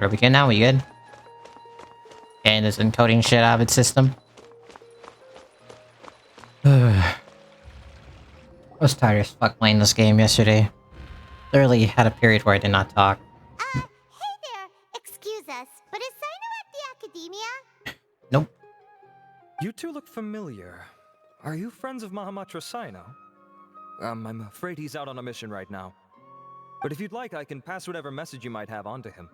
Are we good now? We good? And this encoding shit out of its system. I was tired as fuck playing this game yesterday. Literally had a period where I did not talk. Hey there! Excuse us, but is Sino at the Academia? Nope. You two look familiar. Are you friends of Mahamatra Sino? I'm afraid he's out on a mission right now. But if you'd like, I can pass whatever message you might have on to him.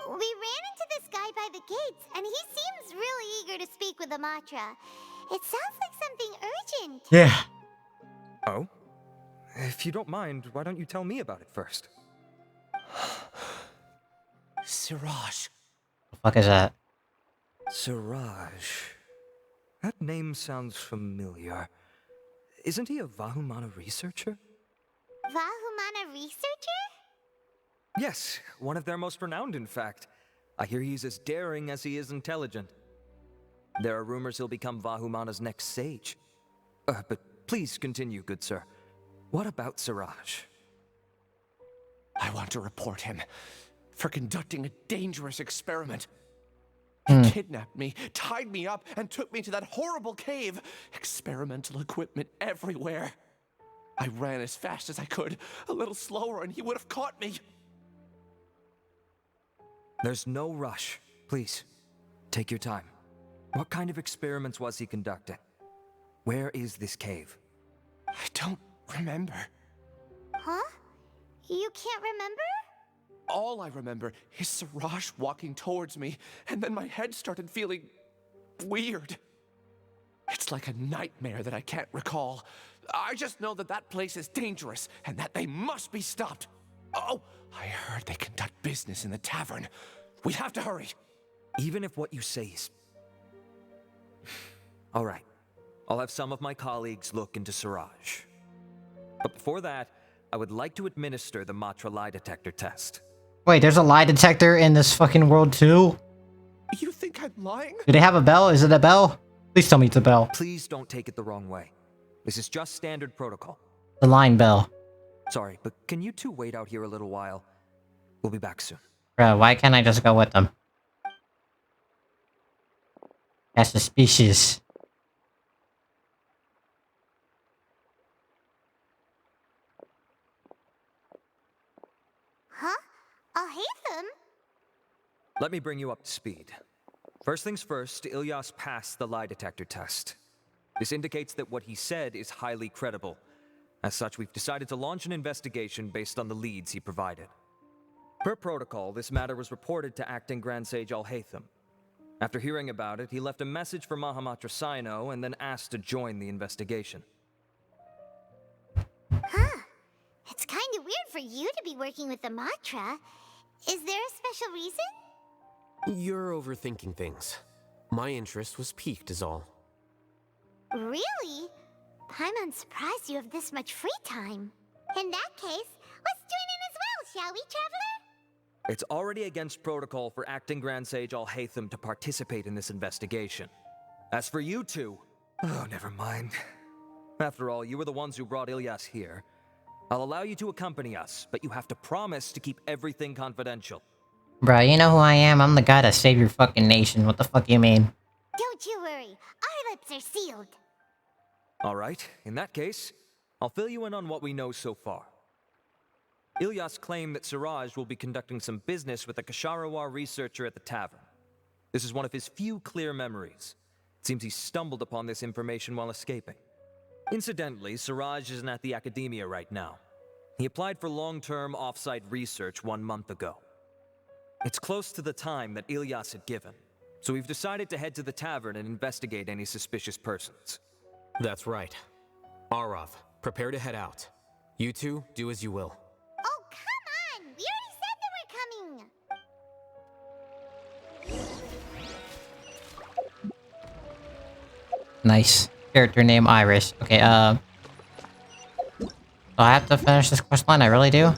We ran into this guy by the gates, and he seems really eager to speak with Amatra. It sounds like something urgent. Yeah. Oh? If you don't mind, why don't you tell me about it first? Siraj. The fuck is that? Siraj. That name sounds familiar. Isn't he a Vahumana researcher? Vahumana researcher? Yes, one of their most renowned, in fact. I hear he's as daring as he is intelligent. There are rumors he'll become Vahumana's next sage. But please continue, good sir. What about Siraj? I want to report him for conducting a dangerous experiment. Hmm. He kidnapped me, tied me up, and took me to that horrible cave. Experimental equipment everywhere. I ran as fast as I could, a little slower, and he would have caught me. There's no rush. Please, take your time. What kind of experiments was he conducting? Where is this cave? I don't remember. Huh? You can't remember? All I remember is Siraj walking towards me, and then my head started feeling weird. It's like a nightmare that I can't recall. I just know that that place is dangerous, and that they must be stopped. Oh, I heard they conduct business in the tavern. We have to hurry. Even if what you say is... All right. I'll have some of my colleagues look into Siraj. But before that, I would like to administer the Matra lie detector test. Wait, there's a lie detector in this fucking world too? You think I'm lying? Do they have a bell? Is it a bell? Please tell me it's a bell. Please don't take it the wrong way. This is just standard protocol. The line bell. Sorry, but can you two wait out here a little while? We'll be back soon. Bro, why can't I just go with them? That's suspicious. Huh? I'll hate them. Let me bring you up to speed. First things first, Ilyas passed the lie detector test. This indicates that what he said is highly credible. As such, we've decided to launch an investigation based on the leads he provided. Per protocol, this matter was reported to Acting Grand Sage Al-Haytham. After hearing about it, he left a message for Mahamatra Sino and then asked to join the investigation. Huh. It's kind of weird for you to be working with the Matra. Is there a special reason? You're overthinking things. My interest was piqued is all. Really? I'm surprised you have this much free time. In that case, let's join in as well, shall we, Traveler? It's already against protocol for Acting Grand Sage Al-Haytham to participate in this investigation. As for you two... Oh, never mind. After all, you were the ones who brought Ilyas here. I'll allow you to accompany us, but you have to promise to keep everything confidential. Bruh, you know who I am? I'm the guy that saved your fucking nation. What the fuck you mean? Don't you worry. Our lips are sealed. Alright, in that case, I'll fill you in on what we know so far. Ilyas claimed that Siraj will be conducting some business with a Kasharawar researcher at the tavern. This is one of his few clear memories. It seems he stumbled upon this information while escaping. Incidentally, Siraj isn't at the Academia right now. He applied for long-term off-site research 1 month ago. It's close to the time that Ilyas had given, so we've decided to head to the tavern and investigate any suspicious persons. That's right. Arav, prepare to head out. You two, do as you will. Oh, come on! We already said that we're coming! Nice. Character name Iris. Okay, so I have to finish this quest line, I really do?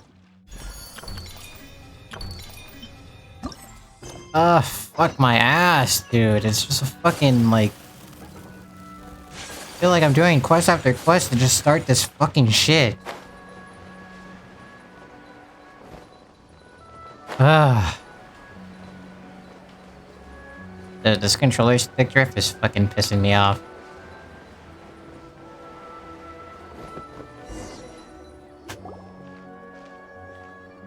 Fuck my ass, dude. It's just a fucking, like... I feel like I'm doing quest after quest to just start this fucking shit. This controller stick drift is fucking pissing me off.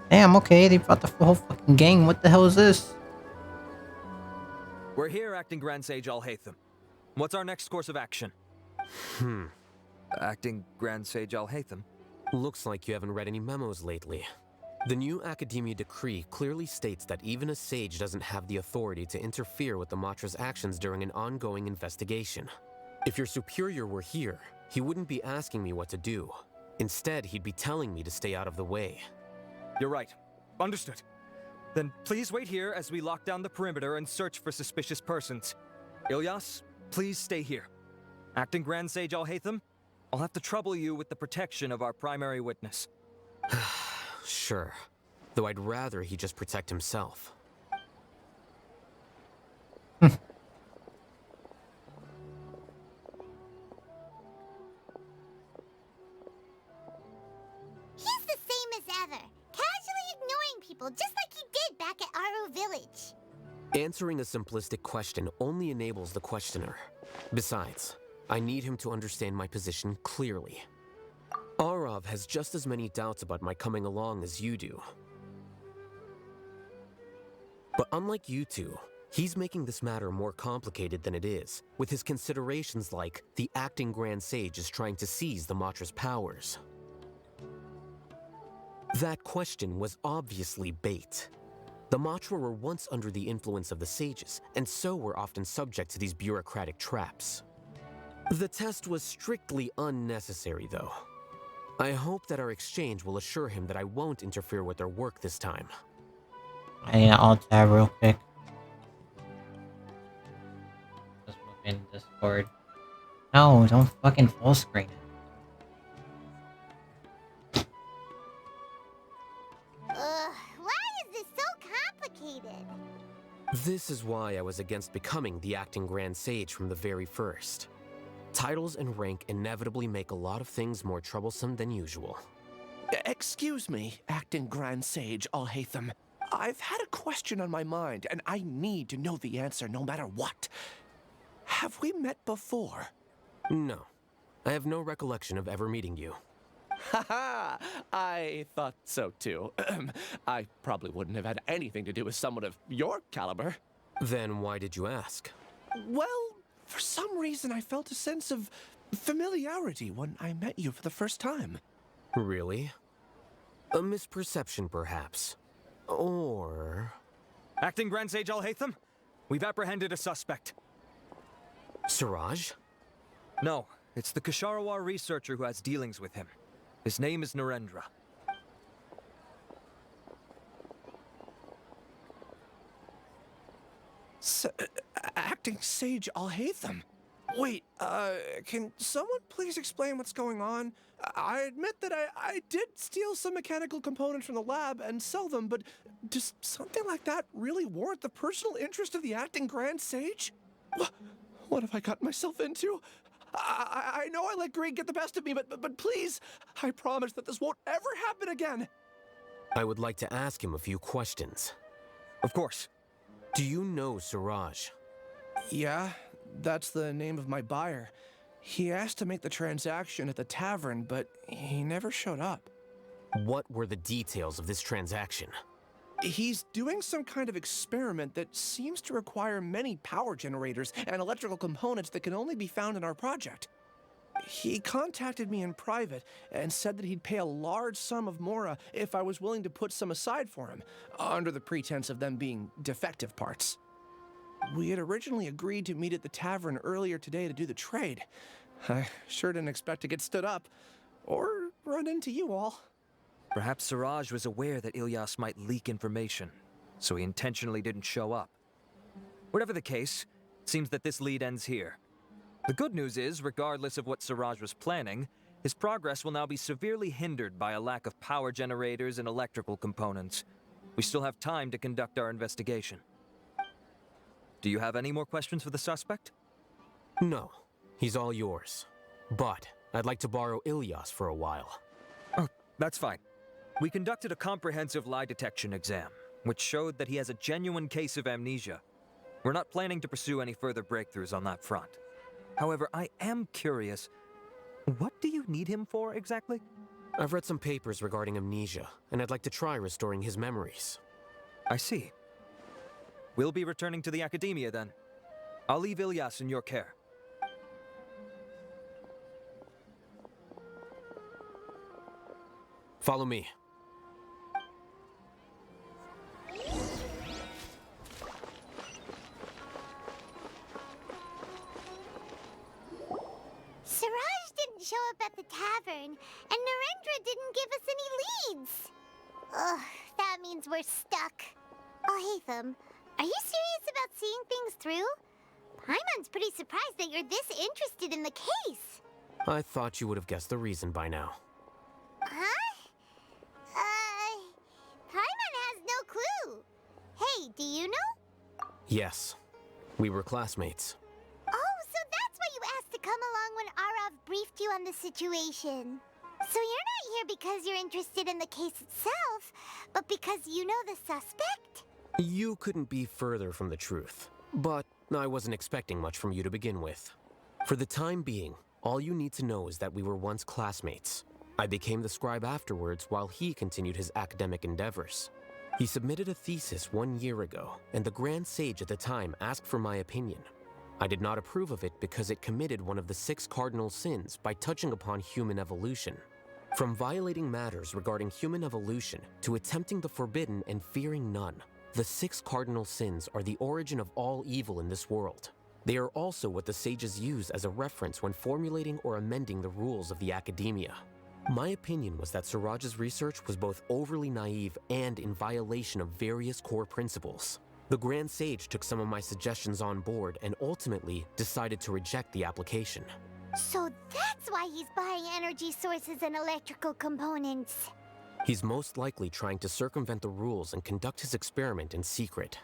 Damn, okay, they brought the whole fucking gang. What the hell is this? We're here, Acting Grand Sage Alhaitham. What's our next course of action? Acting Grand Sage Alhaitham? Looks like you haven't read any memos lately. The new Academia decree clearly states that even a sage doesn't have the authority to interfere with the Matra's actions during an ongoing investigation. If your superior were here, he wouldn't be asking me what to do. Instead, he'd be telling me to stay out of the way. You're right. Understood. Then please wait here as we lock down the perimeter and search for suspicious persons. Ilyas, please stay here. Acting Grand Sage Alhaitham, I'll have to trouble you with the protection of our primary witness. Sure. Though I'd rather he just protect himself. He's the same as ever, casually ignoring people just like he did back at Aru Village. Answering a simplistic question only enables the questioner. Besides, I need him to understand my position clearly. Arav has just as many doubts about my coming along as you do. But unlike you two, he's making this matter more complicated than it is, with his considerations like the acting Grand Sage is trying to seize the Matra's powers. That question was obviously bait. The Matra were once under the influence of the sages, and so were often subject to these bureaucratic traps. The test was strictly unnecessary, though. I hope that our exchange will assure him that I won't interfere with their work this time. I need to alt tab real quick. Just move in Discord. No, don't fucking full screen it. Why is this so complicated? This is why I was against becoming the acting Grand Sage from the very first. Titles and rank inevitably make a lot of things more troublesome than usual. Excuse me, Acting Grand Sage Alhaitham. I've had a question on my mind, and I need to know the answer no matter what. Have we met before? No. I have no recollection of ever meeting you. Haha, I thought so too. I probably wouldn't have had anything to do with someone of your caliber. Then why did you ask? Well, for some reason I felt a sense of familiarity when I met you for the first time. Really? A misperception, perhaps. Or... Acting Grand Sage Alhaitham, we've apprehended a suspect. Siraj? No, it's the Kasharawar researcher who has dealings with him. His name is Narendra. Acting Sage Alhaitham? Wait, can someone please explain what's going on? I admit that I did steal some mechanical components from the lab and sell them, but does something like that really warrant the personal interest of the Acting Grand Sage? What have I gotten myself into? I know I let greed get the best of me, but please, I promise that this won't ever happen again. I would like to ask him a few questions. Of course. Do you know Siraj? Yeah, that's the name of my buyer. He asked to make the transaction at the tavern, but he never showed up. What were the details of this transaction? He's doing some kind of experiment that seems to require many power generators and electrical components that can only be found in our project. He contacted me in private and said that he'd pay a large sum of Mora if I was willing to put some aside for him, under the pretense of them being defective parts. We had originally agreed to meet at the tavern earlier today to do the trade. I sure didn't expect to get stood up, or run into you all. Perhaps Siraj was aware that Ilyas might leak information, so he intentionally didn't show up. Whatever the case, it seems that this lead ends here. The good news is, regardless of what Siraj was planning, his progress will now be severely hindered by a lack of power generators and electrical components. We still have time to conduct our investigation. Do you have any more questions for the suspect? No. He's all yours. But I'd like to borrow Ilyas for a while. Oh, that's fine. We conducted a comprehensive lie detection exam, which showed that he has a genuine case of amnesia. We're not planning to pursue any further breakthroughs on that front. However, I am curious, what do you need him for exactly? I've read some papers regarding amnesia, and I'd like to try restoring his memories. I see. We'll be returning to the Academia then. I'll leave Ilyas in your care. Follow me. Siraj didn't show up at the tavern, and Narendra didn't give us any leads. Ugh, that means we're stuck. Oh, Hatham, are you serious about seeing things through? Paimon's pretty surprised that you're this interested in the case. I thought you would have guessed the reason by now. Huh? Paimon has no clue. Hey, do you know? Yes, we were classmates. Oh, so that's why you asked to come along when Arav briefed you on the situation. So you're not here because you're interested in the case itself, but because you know the suspect? You couldn't be further from the truth, but I wasn't expecting much from you to begin with. For the time being, all you need to know is that we were once classmates. I became the scribe afterwards while he continued his academic endeavors. He submitted a thesis 1 year ago, and the Grand Sage at the time asked for my opinion. I did not approve of it because it committed one of the 6 cardinal sins by touching upon human evolution. From violating matters regarding human evolution to attempting the forbidden and fearing none, the 6 cardinal sins are the origin of all evil in this world. They are also what the sages use as a reference when formulating or amending the rules of the Academia. My opinion was that Siraj's research was both overly naive and in violation of various core principles. The Grand Sage took some of my suggestions on board and ultimately decided to reject the application. So that's why he's buying energy sources and electrical components. He's most likely trying to circumvent the rules and conduct his experiment in secret.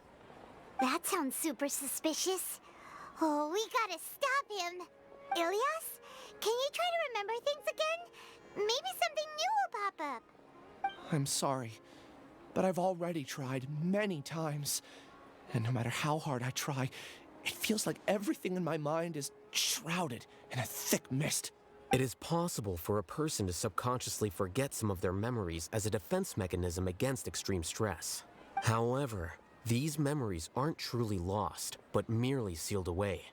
That sounds super suspicious. Oh, we gotta stop him. Ilyas, can you try to remember things again? Maybe something new will pop up. I'm sorry, but I've already tried many times. And no matter how hard I try, it feels like everything in my mind is shrouded in a thick mist. It is possible for a person to subconsciously forget some of their memories as a defense mechanism against extreme stress. However, these memories aren't truly lost, but merely sealed away.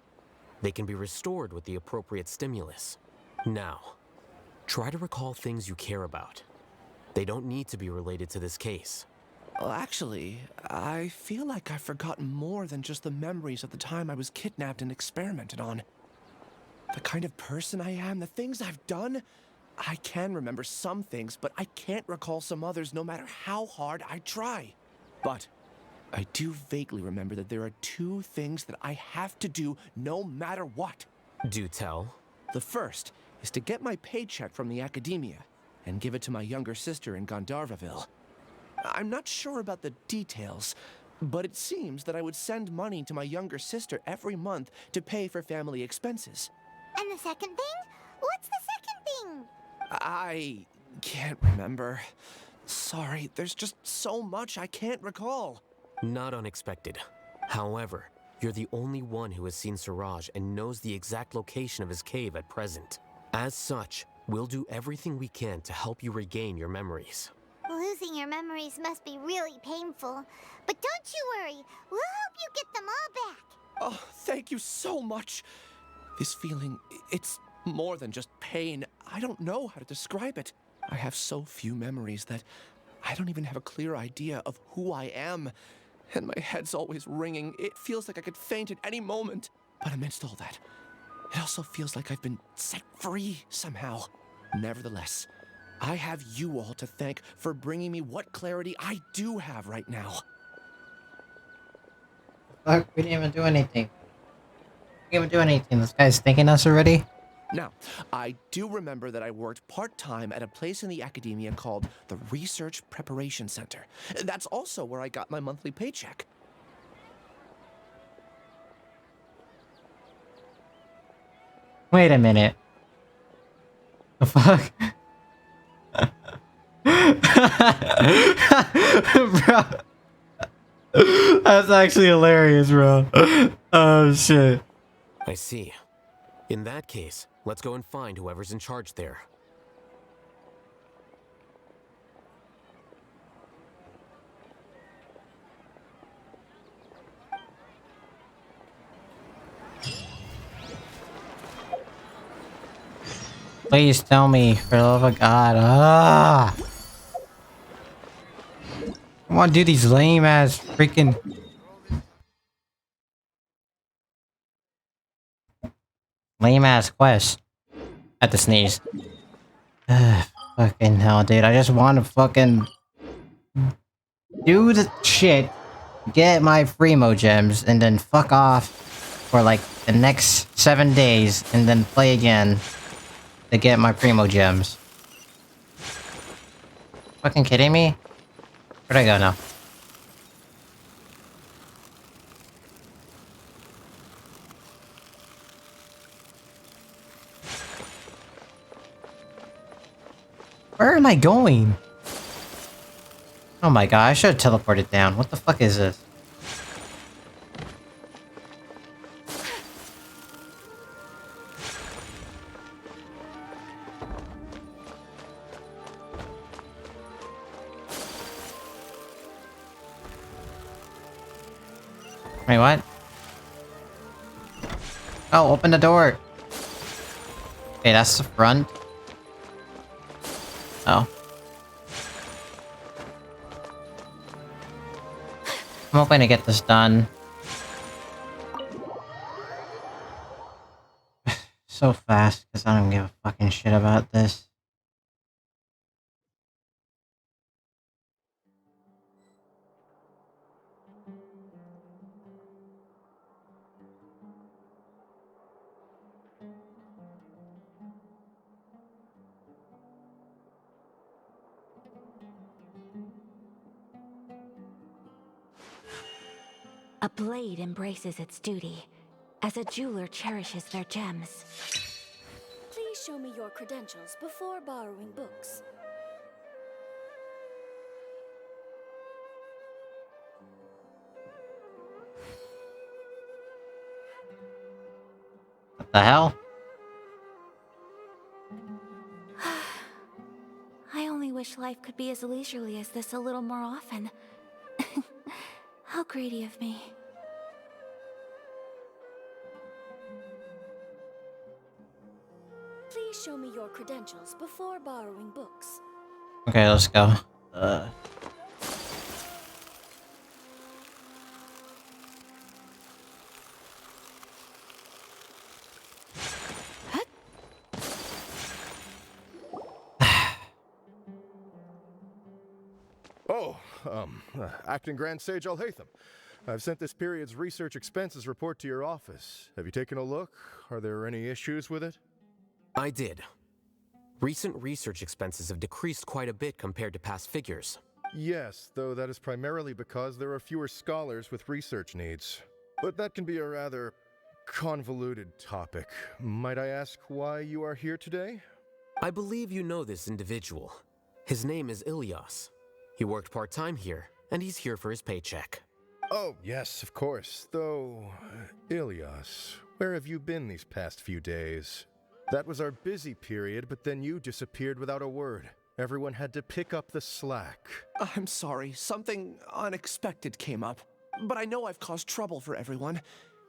They can be restored with the appropriate stimulus. Now, try to recall things you care about. They don't need to be related to this case. Well, actually, I feel like I've forgotten more than just the memories of the time I was kidnapped and experimented on. The kind of person I am, the things I've done, I can remember some things, but I can't recall some others no matter how hard I try. But I do vaguely remember that there are 2 things that I have to do no matter what. Do tell. The first is to get my paycheck from the Academia and give it to my younger sister in Gandharvaville. I'm not sure about the details, but it seems that I would send money to my younger sister every month to pay for family expenses. And the second thing? What's the second thing? I can't remember. Sorry, there's just so much I can't recall. Not unexpected. However, you're the only one who has seen Siraj and knows the exact location of his cave at present. As such, we'll do everything we can to help you regain your memories. Losing your memories must be really painful. But don't you worry, we'll help you get them all back. Oh, thank you so much. This feeling, it's more than just pain. I don't know how to describe it. I have so few memories that I don't even have a clear idea of who I am. And my head's always ringing. It feels like I could faint at any moment. But amidst all that, it also feels like I've been set free somehow. Nevertheless, I have you all to thank for bringing me what clarity I do have right now. Fuck, we didn't even do anything. We didn't even do anything. This guy's thanking us already? Now, I do remember that I worked part-time at a place in the Academia called the Research Preparation Center. That's also where I got my monthly paycheck. Wait a minute. The fuck? Bro. That's actually hilarious, bro. Oh shit. I see. In that case, let's go and find whoever's in charge there. Please tell me, for the love of God. Ah! I want to do these lame ass freaking. Lame ass quests. At the sneeze. Fucking hell, dude. I just want to fucking do the shit, get my Freemo gems, and then fuck off for like the next 7 days, and then play again to get my Primo gems. Fucking kidding me? Where'd I go now? Where am I going? Oh my god, I should have teleported down. What the fuck is this? Wait, what? Oh, open the door! Okay, that's the front. Oh. I'm hoping to get this done. So fast, because I don't give a fucking shit about this. A blade embraces its duty, as a jeweler cherishes their gems. Please show me your credentials before borrowing books. What the hell? I only wish life could be as leisurely as this a little more often. How greedy of me. Please show me your credentials before borrowing books. Okay, let's go. Oh, Acting Grand Sage Alhaitham. I've sent this period's research expenses report to your office. Have you taken a look? Are there any issues with it? I did. Recent research expenses have decreased quite a bit compared to past figures. Yes, though that is primarily because there are fewer scholars with research needs. But that can be a rather convoluted topic. Might I ask why you are here today? I believe you know this individual. His name is Ilyas. He worked part-time here, and he's here for his paycheck. Oh, yes, of course. Though, Ilyas, where have you been these past few days? That was our busy period, but then you disappeared without a word. Everyone had to pick up the slack. I'm sorry, something unexpected came up. But I know I've caused trouble for everyone.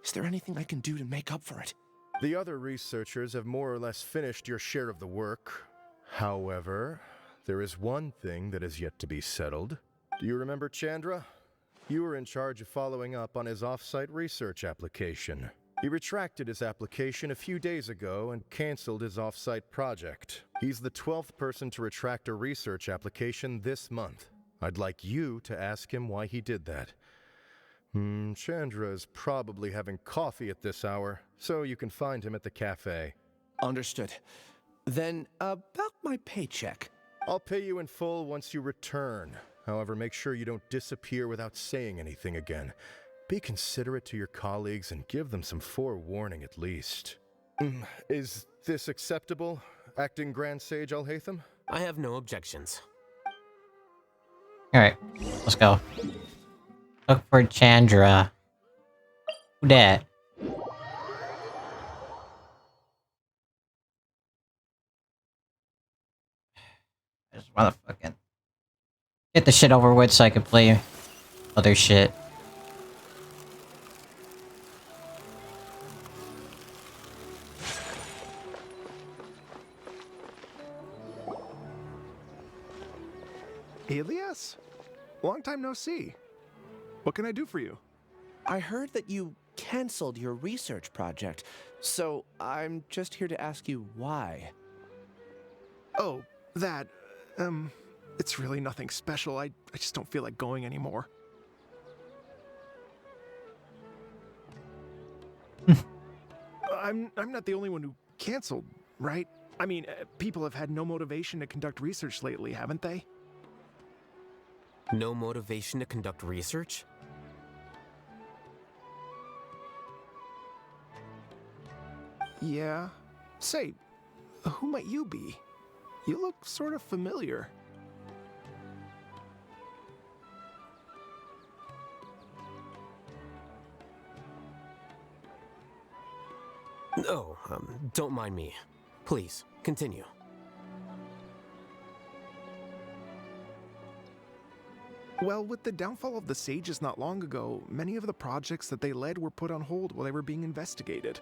Is there anything I can do to make up for it? The other researchers have more or less finished your share of the work. However, there is one thing that is yet to be settled. Do you remember Chandra? You were in charge of following up on his off-site research application. He retracted his application a few days ago and canceled his off-site project. He's the 12th person to retract a research application this month. I'd like you to ask him why he did that. Chandra is probably having coffee at this hour, so you can find him at the cafe. Understood. Then, about my paycheck. I'll pay you in full once you return. However, make sure you don't disappear without saying anything again. Be considerate to your colleagues and give them some forewarning at least. Is this acceptable, Acting Grand Sage Alhaitham? I have no objections. Alright, let's go. Look for Chandra. Who dat? I just wanna fucking get the shit over with so I can play other shit. Elias? Long time no see. What can I do for you? I heard that you canceled your research project, so I'm just here to ask you why. Oh, that. It's really nothing special. I just don't feel like going anymore. I'm not the only one who canceled, right? I mean, people have had no motivation to conduct research lately, haven't they? No motivation to conduct research? Yeah. Say, who might you be? You look sort of familiar. Oh, don't mind me. Please, continue. Well, with the downfall of the Sages not long ago, many of the projects that they led were put on hold while they were being investigated.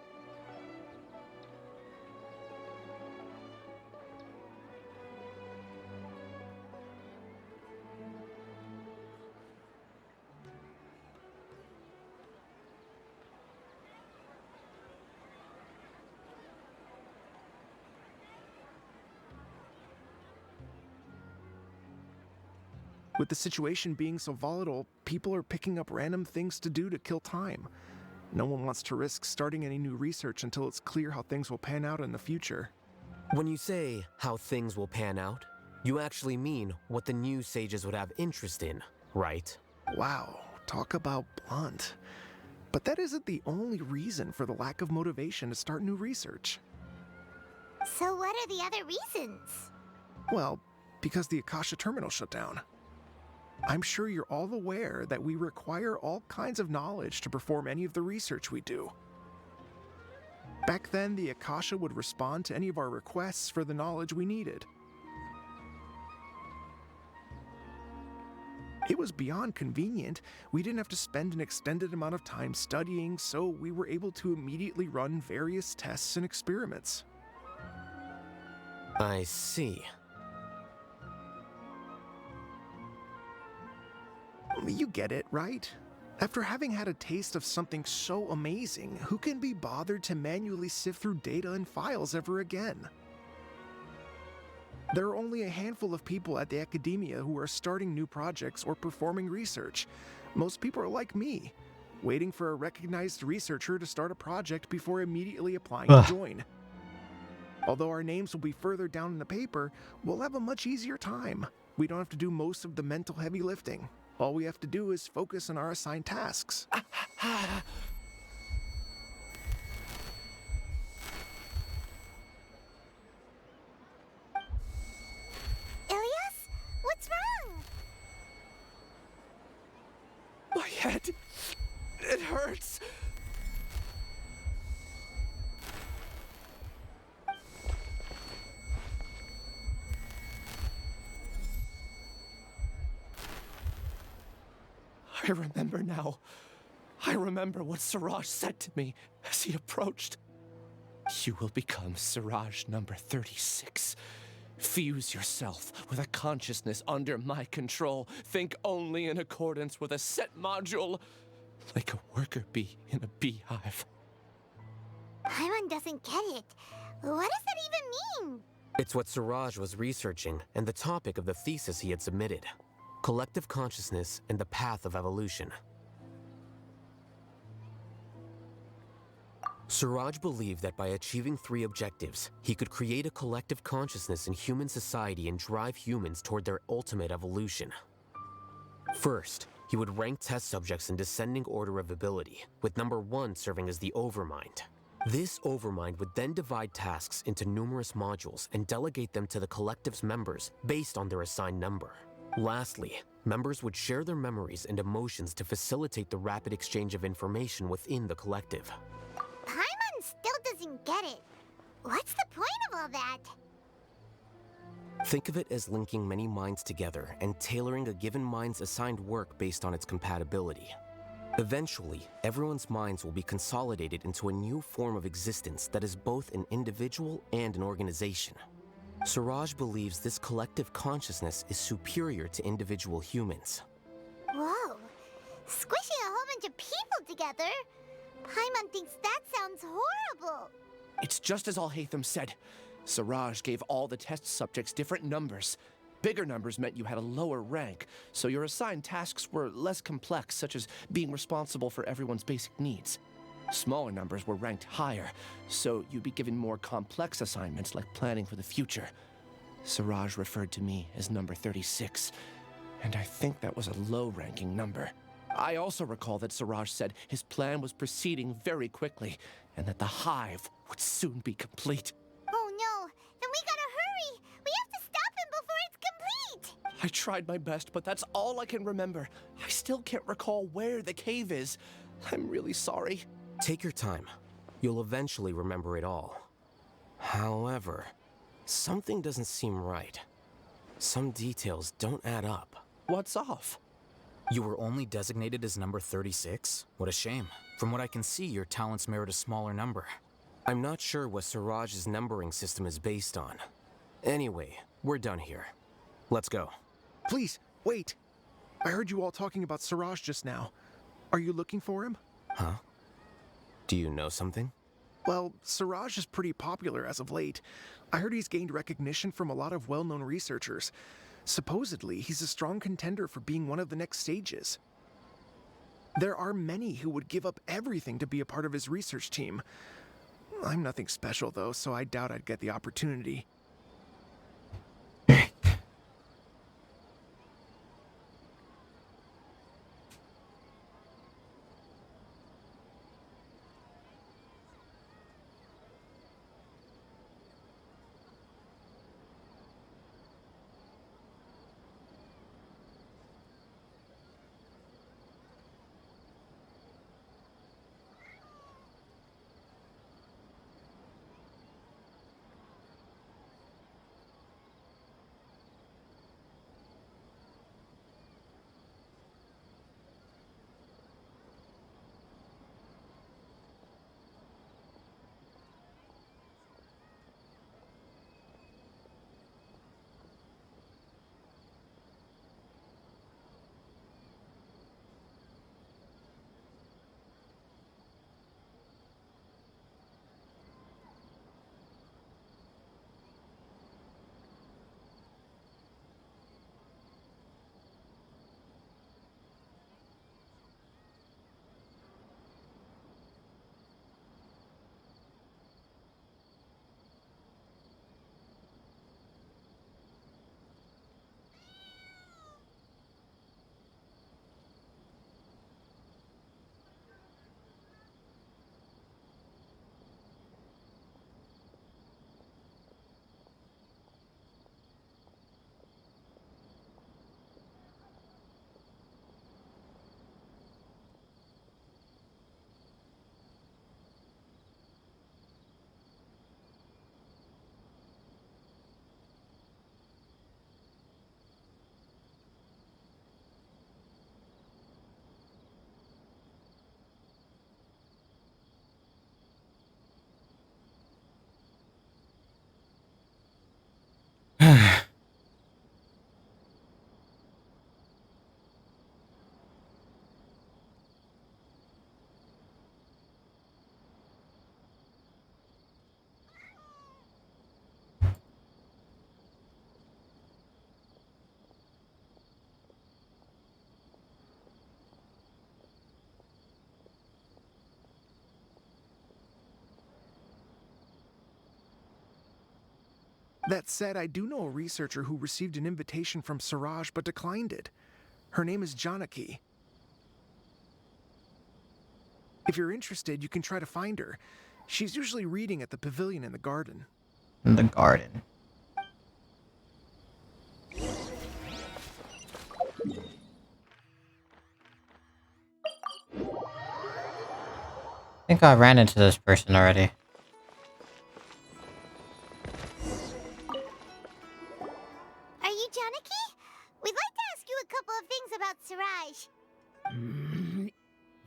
With the situation being so volatile, people are picking up random things to do to kill time. No one wants to risk starting any new research until it's clear how things will pan out in the future. When you say how things will pan out, you actually mean what the new sages would have interest in, right? Wow, talk about blunt. But that isn't the only reason for the lack of motivation to start new research. So what are the other reasons? Well, because the Akasha terminal shut down. I'm sure you're all aware that we require all kinds of knowledge to perform any of the research we do. Back then, the Akasha would respond to any of our requests for the knowledge we needed. It was beyond convenient. We didn't have to spend an extended amount of time studying, so we were able to immediately run various tests and experiments. I see. You get it, right? After having had a taste of something so amazing, who can be bothered to manually sift through data and files ever again? There are only a handful of people at the academia who are starting new projects or performing research. Most people are like me, waiting for a recognized researcher to start a project before immediately applying to join. Although our names will be further down in the paper, we'll have a much easier time. We don't have to do most of the mental heavy lifting. All we have to do is focus on our assigned tasks. Ilias? What's wrong? My head, it hurts. I remember now. I remember what Siraj said to me as he approached. You will become Siraj number 36. Fuse yourself with a consciousness under my control. Think only in accordance with a set module, like a worker bee in a beehive. Paimon doesn't get it. What does that even mean? It's what Siraj was researching and the topic of the thesis he had submitted. Collective consciousness and the path of evolution. Siraj believed that by achieving 3 objectives, he could create a collective consciousness in human society and drive humans toward their ultimate evolution. First, he would rank test subjects in descending order of ability, with number 1 serving as the Overmind. This Overmind would then divide tasks into numerous modules and delegate them to the collective's members based on their assigned number. Lastly, members would share their memories and emotions to facilitate the rapid exchange of information within the collective. Paimon still doesn't get it. What's the point of all that? Think of it as linking many minds together and tailoring a given mind's assigned work based on its compatibility. Eventually, everyone's minds will be consolidated into a new form of existence that is both an individual and an organization. Siraj believes this collective consciousness is superior to individual humans. Whoa. Squishing a whole bunch of people together? Paimon thinks that sounds horrible. It's just as Alhaitham said. Siraj gave all the test subjects different numbers. Bigger numbers meant you had a lower rank, so your assigned tasks were less complex, such as being responsible for everyone's basic needs. Smaller numbers were ranked higher, so you'd be given more complex assignments like planning for the future. Siraj referred to me as number 36, and I think that was a low-ranking number. I also recall that Siraj said his plan was proceeding very quickly, and that the hive would soon be complete. Oh no, then we gotta hurry! We have to stop him before it's complete! I tried my best, but that's all I can remember. I still can't recall where the cave is. I'm really sorry. Take your time. You'll eventually remember it all. However, something doesn't seem right. Some details don't add up. What's off? You were only designated as number 36? What a shame. From what I can see, your talents merit a smaller number. I'm not sure what Siraj's numbering system is based on. Anyway, we're done here. Let's go. Please, wait. I heard you all talking about Siraj just now. Are you looking for him? Huh? Do you know something? Well, Siraj is pretty popular as of late. I heard he's gained recognition from a lot of well-known researchers. Supposedly, he's a strong contender for being one of the next sages. There are many who would give up everything to be a part of his research team. I'm nothing special, though, so I doubt I'd get the opportunity. That said, I do know a researcher who received an invitation from Siraj but declined it. Her name is Janaki. If you're interested, you can try to find her. She's usually reading at the pavilion in the garden. In the garden. think I ran into this person already. Are you Janaki? We'd like to ask you a couple of things about Siraj.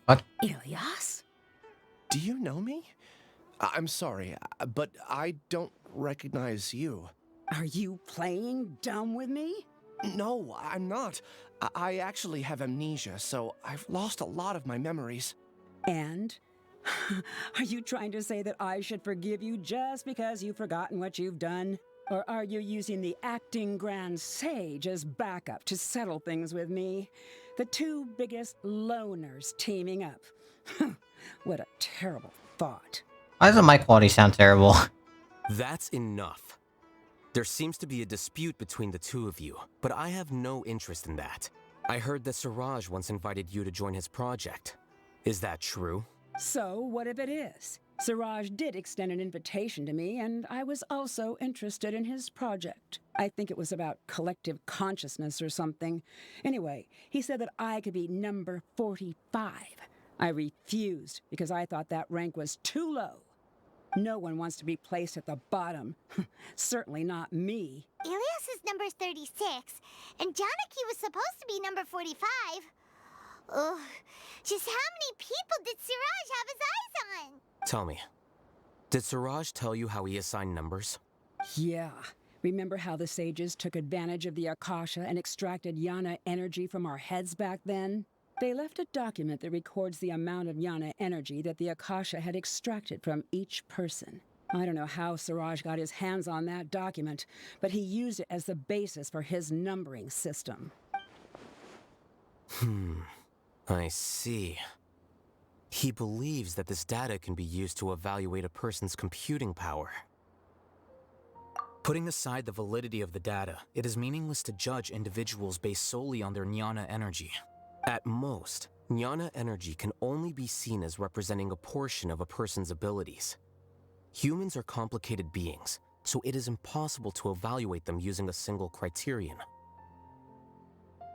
What? Ilyas? Do you know me? I'm sorry, but I don't recognize you. Are you playing dumb with me? No, I'm not. I actually have amnesia, so I've lost a lot of my memories. And? Are you trying to say that I should forgive you just because you've forgotten what you've done? Or are you using the acting Grand Sage as backup to settle things with me? The two biggest loners teaming up. What a terrible thought. Why does the mic quality sound terrible? That's enough. There seems to be a dispute between the two of you, but I have no interest in that. I heard that Siraj once invited you to join his project. Is that true? So, what if it is? Siraj did extend an invitation to me, and I was also interested in his project. I think it was about collective consciousness or something. Anyway, he said that I could be number 45. I refused because I thought that rank was too low. No one wants to be placed at the bottom. Certainly not me. Ilias is number 36, and Janaki was supposed to be number 45. Ugh, just how many people did Siraj have his eyes on? Tell me, did Siraj tell you how he assigned numbers? Yeah. Remember how the sages took advantage of the Akasha and extracted Yana energy from our heads back then? They left a document that records the amount of Yana energy that the Akasha had extracted from each person. I don't know how Siraj got his hands on that document, but he used it as the basis for his numbering system. I see. He believes that this data can be used to evaluate a person's computing power. Putting aside the validity of the data, it is meaningless to judge individuals based solely on their jnana energy. At most, jnana energy can only be seen as representing a portion of a person's abilities. Humans are complicated beings, so it is impossible to evaluate them using a single criterion.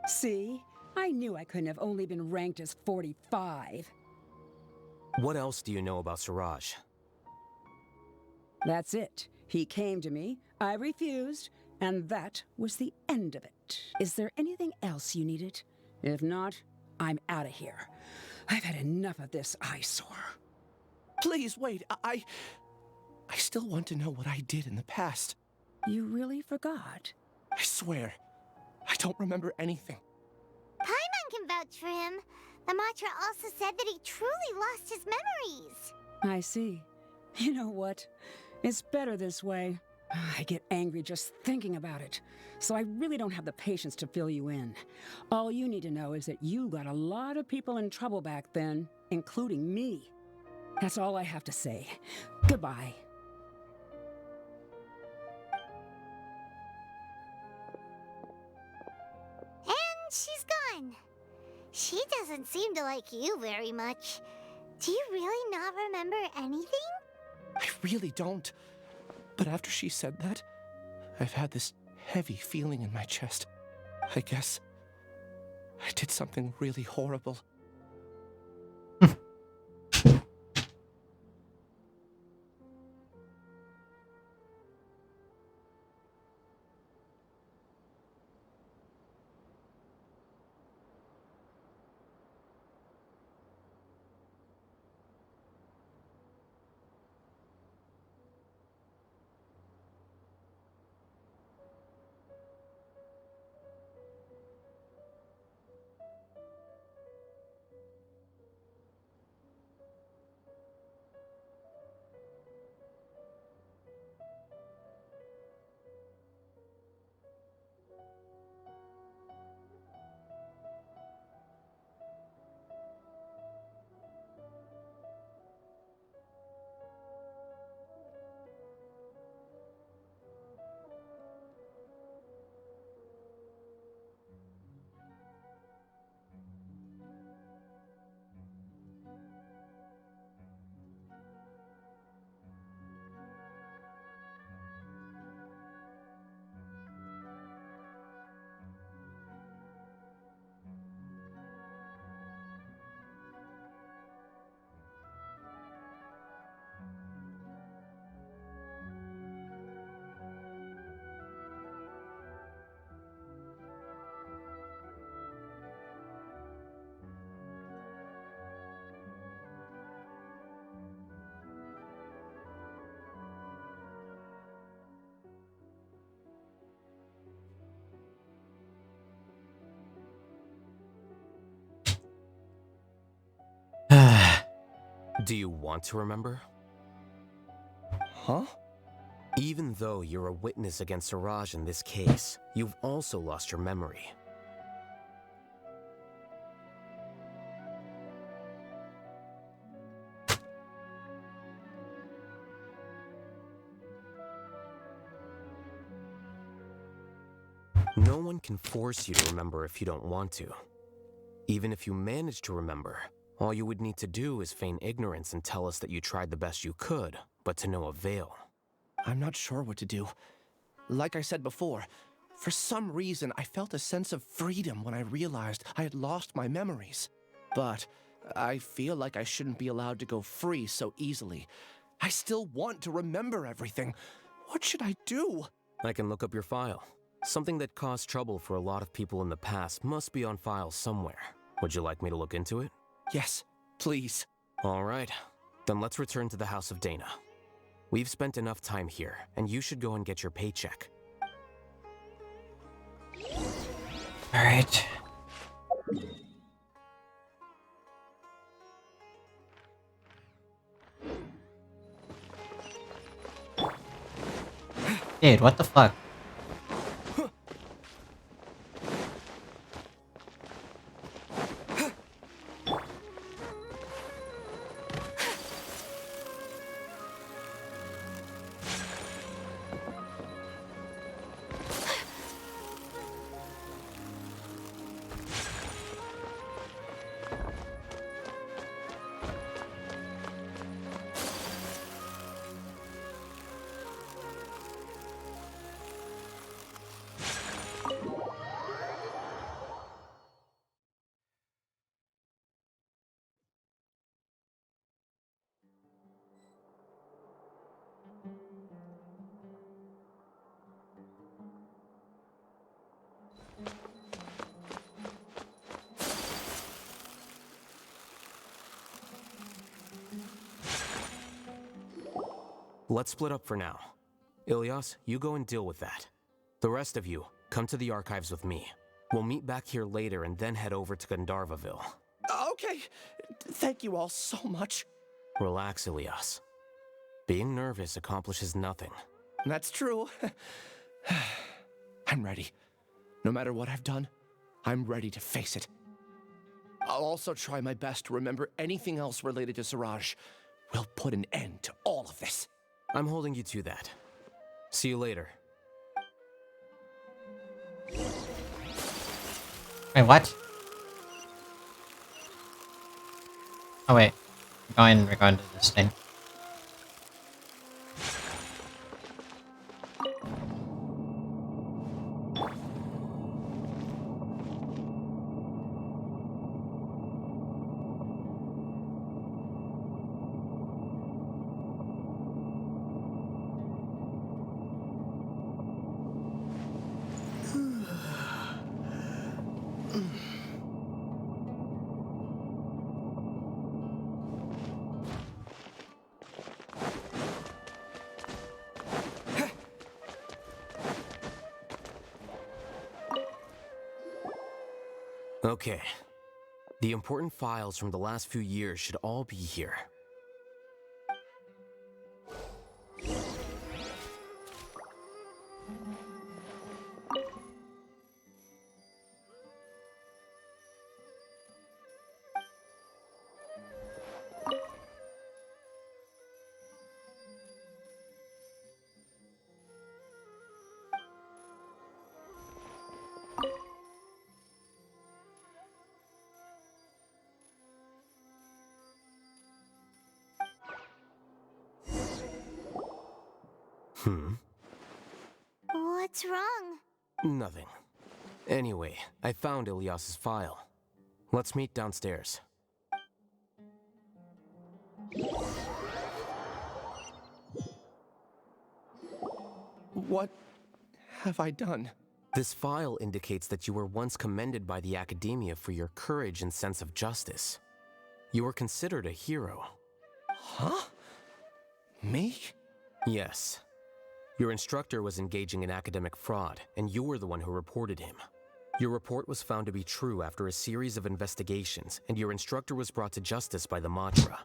See? I knew I couldn't have only been ranked as 45. What else do you know about Siraj? That's it. He came to me, I refused, and that was the end of it. Is there anything else you needed? If not, I'm out of here. I've had enough of this eyesore. Please wait, I still want to know what I did in the past. You really forgot? I swear, I don't remember anything. Paimon can vouch for him. The mantra also said that he truly lost his memories. I see. You know what? It's better this way. I get angry just thinking about it, so I really don't have the patience to fill you in. All you need to know is that you got a lot of people in trouble back then, including me. That's all I have to say. Goodbye. And she's gone. She doesn't seem to like you very much. Do you really not remember anything? I really don't. But after she said that, I've had this heavy feeling in my chest. I guess I did something really horrible. Do you want to remember? Huh? Even though you're a witness against Siraj in this case, you've also lost your memory. No one can force you to remember if you don't want to. Even if you manage to remember, all you would need to do is feign ignorance and tell us that you tried the best you could, but to no avail. I'm not sure what to do. Like I said before, for some reason I felt a sense of freedom when I realized I had lost my memories. But I feel like I shouldn't be allowed to go free so easily. I still want to remember everything. What should I do? I can look up your file. Something that caused trouble for a lot of people in the past must be on file somewhere. Would you like me to look into it? Yes, please. All right. Then let's return to the House of Dana. We've spent enough time here, and you should go and get your paycheck. All right. Dude, what the fuck? Let's split up for now. Ilyas, you go and deal with that. The rest of you, come to the archives with me. We'll meet back here later and then head over to Gandharvaville. Okay. Thank you all so much. Relax, Ilyas. Being nervous accomplishes nothing. That's true. I'm ready. No matter what I've done, I'm ready to face it. I'll also try my best to remember anything else related to Siraj. We'll put an end to all of this. I'm holding you to that. See you later. Wait, what? Oh wait, we're going to this thing. Okay. The important files from the last few years should all be here. What's wrong? Nothing. Anyway, I found Ilyas's file. Let's meet downstairs. What have I done? This file indicates that you were once commended by the Academia for your courage and sense of justice. You were considered a hero. Huh? Me? Yes. Your instructor was engaging in academic fraud, and you were the one who reported him. Your report was found to be true after a series of investigations, and your instructor was brought to justice by the Matra.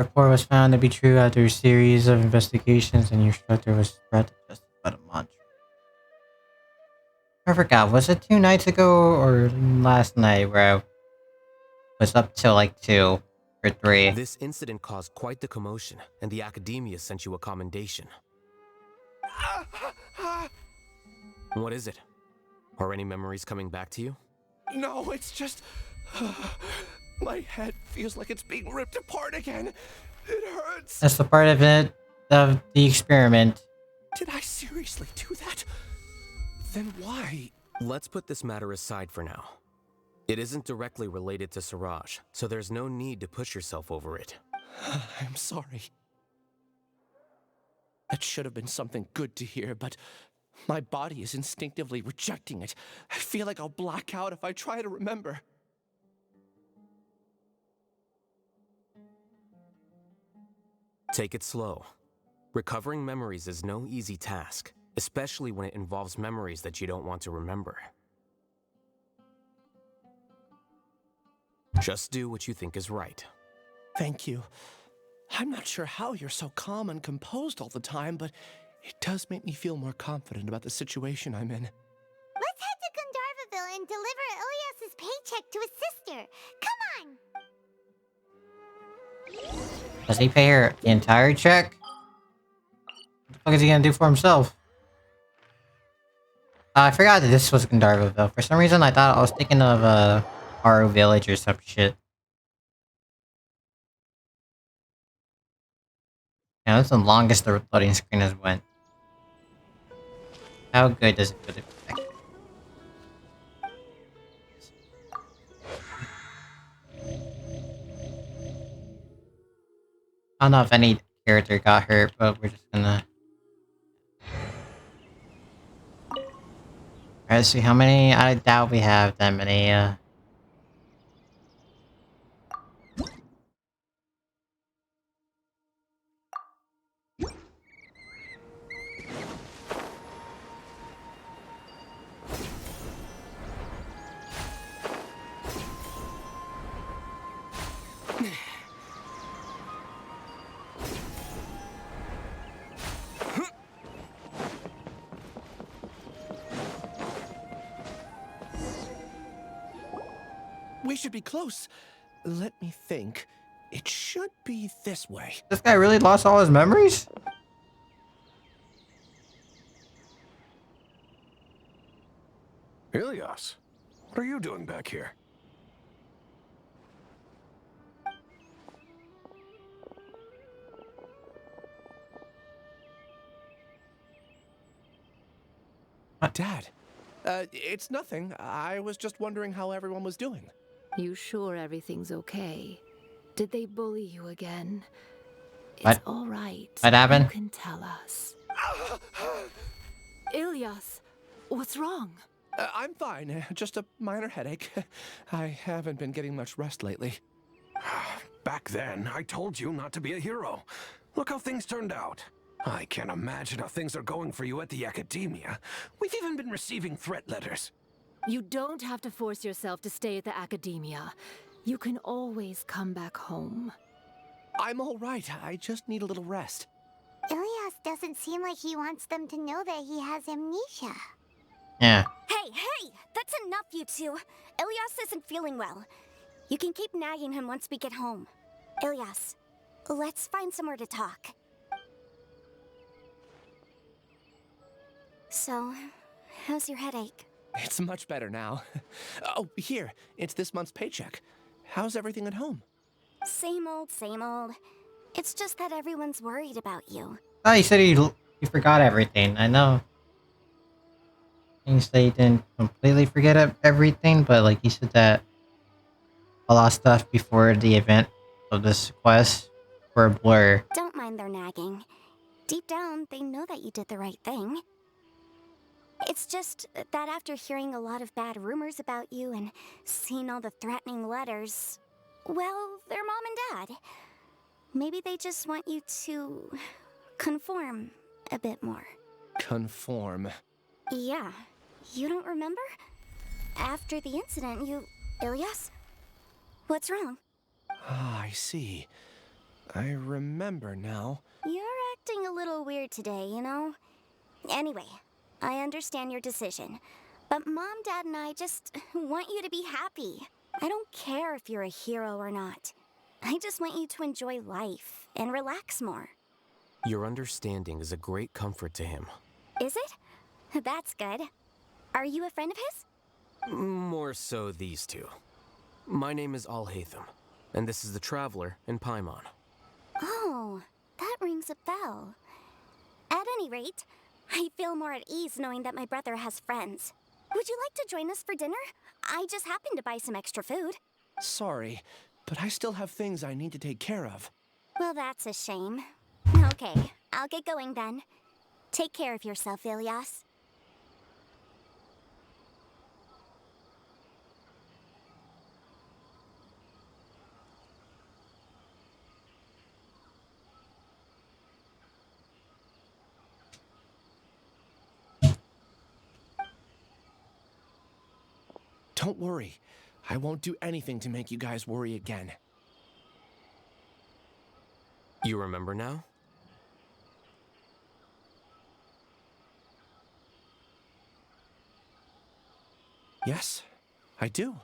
report was found to be true after a series of investigations, and your instructor was brought to justice by the mantra. I forgot, was it 2 nights ago or last night where I was up till like 2 or 3? This incident caused quite the commotion, and the academia sent you a commendation. What is it? Are any memories coming back to you? No, it's just... my head feels like it's being ripped apart again. It hurts. That's the part of it, of the experiment. Did I seriously do that? Then why? Let's put this matter aside for now. It isn't directly related to Siraj, so there's no need to push yourself over it. I'm sorry. That should have been something good to hear, but my body is instinctively rejecting it. I feel like I'll black out if I try to remember. Take it slow. Recovering memories is no easy task, especially when it involves memories that you don't want to remember. Just do what you think is right. Thank you. I'm not sure how you're so calm and composed all the time, but it does make me feel more confident about the situation I'm in. Let's head to Gandharvaville and deliver Ilyas's paycheck to his sister. Come on! Does he pay her the entire check? What the fuck is he gonna do for himself? I forgot that this was Gandharvaville. For some reason, I thought I was thinking of Aro Village or some shit. Yeah, that's the longest the loading screen has went. How good does it put it back? I don't know if any character got hurt, but we're just gonna... Alright, let's see how many... I doubt we have that many, We should be close. Let me think. It should be this way. This guy really lost all his memories? Ilyas, what are you doing back here? Dad, it's nothing. I was just wondering how everyone was doing. You sure everything's okay? Did they bully you again? What? It's all right. What happened? You can tell us. Ilyas, what's wrong? I'm fine. Just a minor headache. I haven't been getting much rest lately. Back then, I told you not to be a hero. Look how things turned out. I can't imagine how things are going for you at the academia. We've even been receiving threat letters. You don't have to force yourself to stay at the academia. You can always come back home. I'm all right. I just need a little rest. Ilyas doesn't seem like he wants them to know that he has amnesia. Yeah. Hey! That's enough, you two. Ilyas isn't feeling well. You can keep nagging him once we get home. Ilyas, let's find somewhere to talk. So, how's your headache? It's much better now. Oh, here. It's this month's paycheck. How's everything at home? Same old, same old. It's just that everyone's worried about you. Oh, he said he forgot everything. I know. He said he didn't completely forget everything, but like he said that a lot of stuff before the event of this quest were a blur. Don't mind their nagging. Deep down, they know that you did the right thing. It's just that after hearing a lot of bad rumors about you and seeing all the threatening letters, well, they're mom and dad. Maybe they just want you to conform a bit more. Conform. Yeah. You don't remember? After the incident, Ilyas? What's wrong? Ah, I see. I remember now. You're acting a little weird today, you know? Anyway, I understand your decision. But Mom, Dad, and I just want you to be happy. I don't care if you're a hero or not. I just want you to enjoy life and relax more. Your understanding is a great comfort to him. Is it? That's good. Are you a friend of his? More so these two. My name is Alhaitham, and this is the Traveler and Paimon. Oh, that rings a bell. At any rate, I feel more at ease knowing that my brother has friends. Would you like to join us for dinner? I just happened to buy some extra food. Sorry, but I still have things I need to take care of. Well, that's a shame. Okay, I'll get going then. Take care of yourself, Ilyas. Don't worry. I won't do anything to make you guys worry again. You remember now? Yes, I do.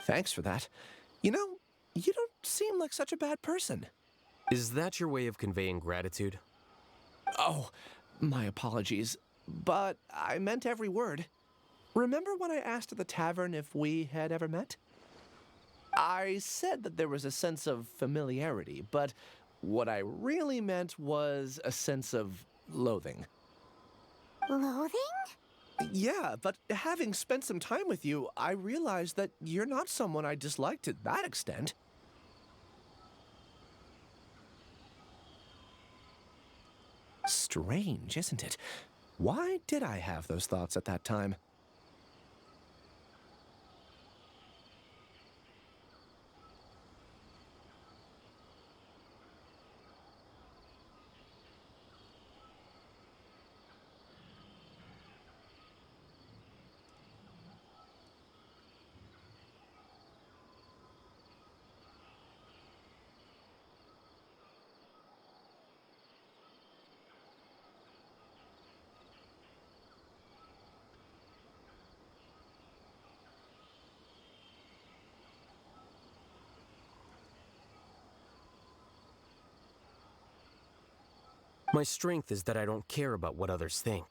Thanks for that. You know, you don't seem like such a bad person. Is that your way of conveying gratitude? Oh, my apologies. But I meant every word. Remember when I asked at the tavern if we had ever met? I said that there was a sense of familiarity, but what I really meant was a sense of loathing. Loathing? Yeah, but having spent some time with you, I realized that you're not someone I dislike to that extent. Strange, isn't it? Why did I have those thoughts at that time? My strength is that I don't care about what others think.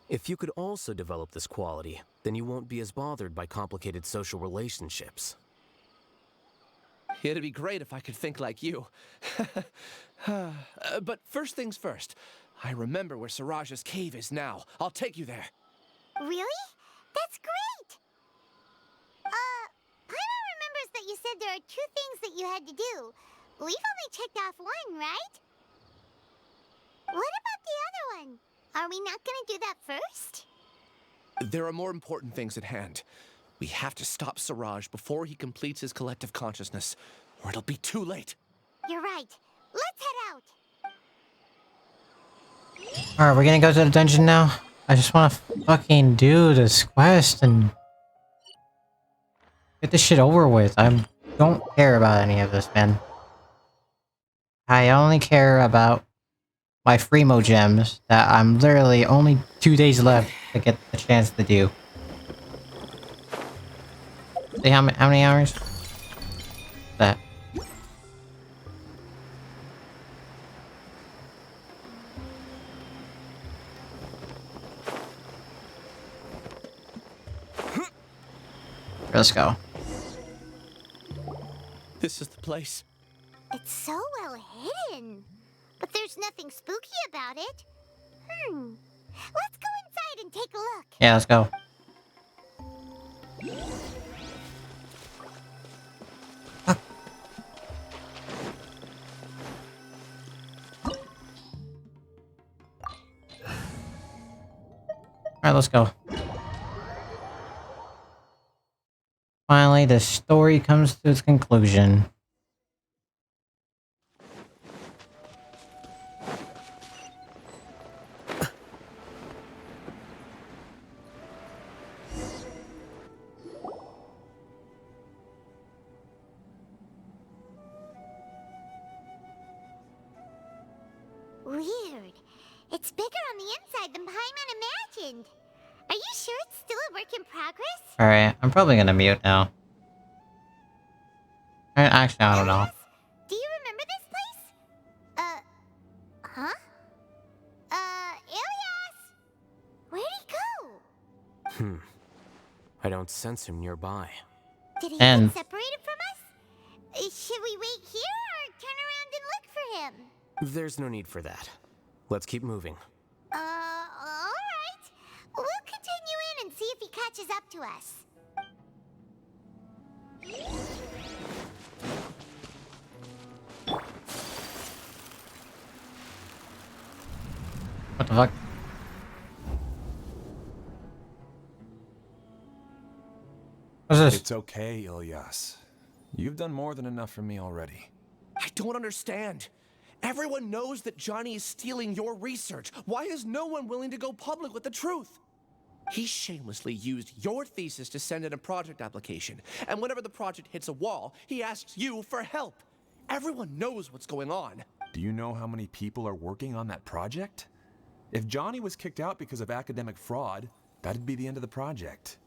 If you could also develop this quality, then you won't be as bothered by complicated social relationships. It'd be great if I could think like you. But first things first. I remember where Siraj's cave is now. I'll take you there. Really? That's great! Paimon remembers that you said there are 2 things that you had to do. We've only checked off 1, right? What about the other one? Are we not gonna do that first? There are more important things at hand. We have to stop Siraj before he completes his collective consciousness, or it'll be too late. You're right. Let's head out. Alright, we're gonna go to the dungeon now. I just wanna fucking do this quest and get this shit over with. I don't care about any of this, man. I only care about my Freemo gems that I'm literally only 2 days left to get the chance to do. See how many hours? That. Let's go. This is the place. It's so well hidden. But there's nothing spooky about it. Let's go inside and take a look. Yeah, let's go. Alright, let's go. Finally, the story comes to its conclusion. Weird. It's bigger on the inside than Paimon imagined. Are you sure it's still a work in progress? Alright, I'm probably gonna mute now. Actually, I don't know. Do you remember this place? Huh? Ilias! Where'd he go? I don't sense him nearby. Did he And- get separated from us? Should we wait here or turn around and look for him? There's no need for that. Let's keep moving. Alright. We'll continue in and see if he catches up to us. What the fuck? What's this? It's okay, Ilias. You've done more than enough for me already. I don't understand. Everyone knows that Johnny is stealing your research. Why is no one willing to go public with the truth? He shamelessly used your thesis to send in a project application, and whenever the project hits a wall, he asks you for help. Everyone knows what's going on. Do you know how many people are working on that project? If Johnny was kicked out because of academic fraud, that'd be the end of the project.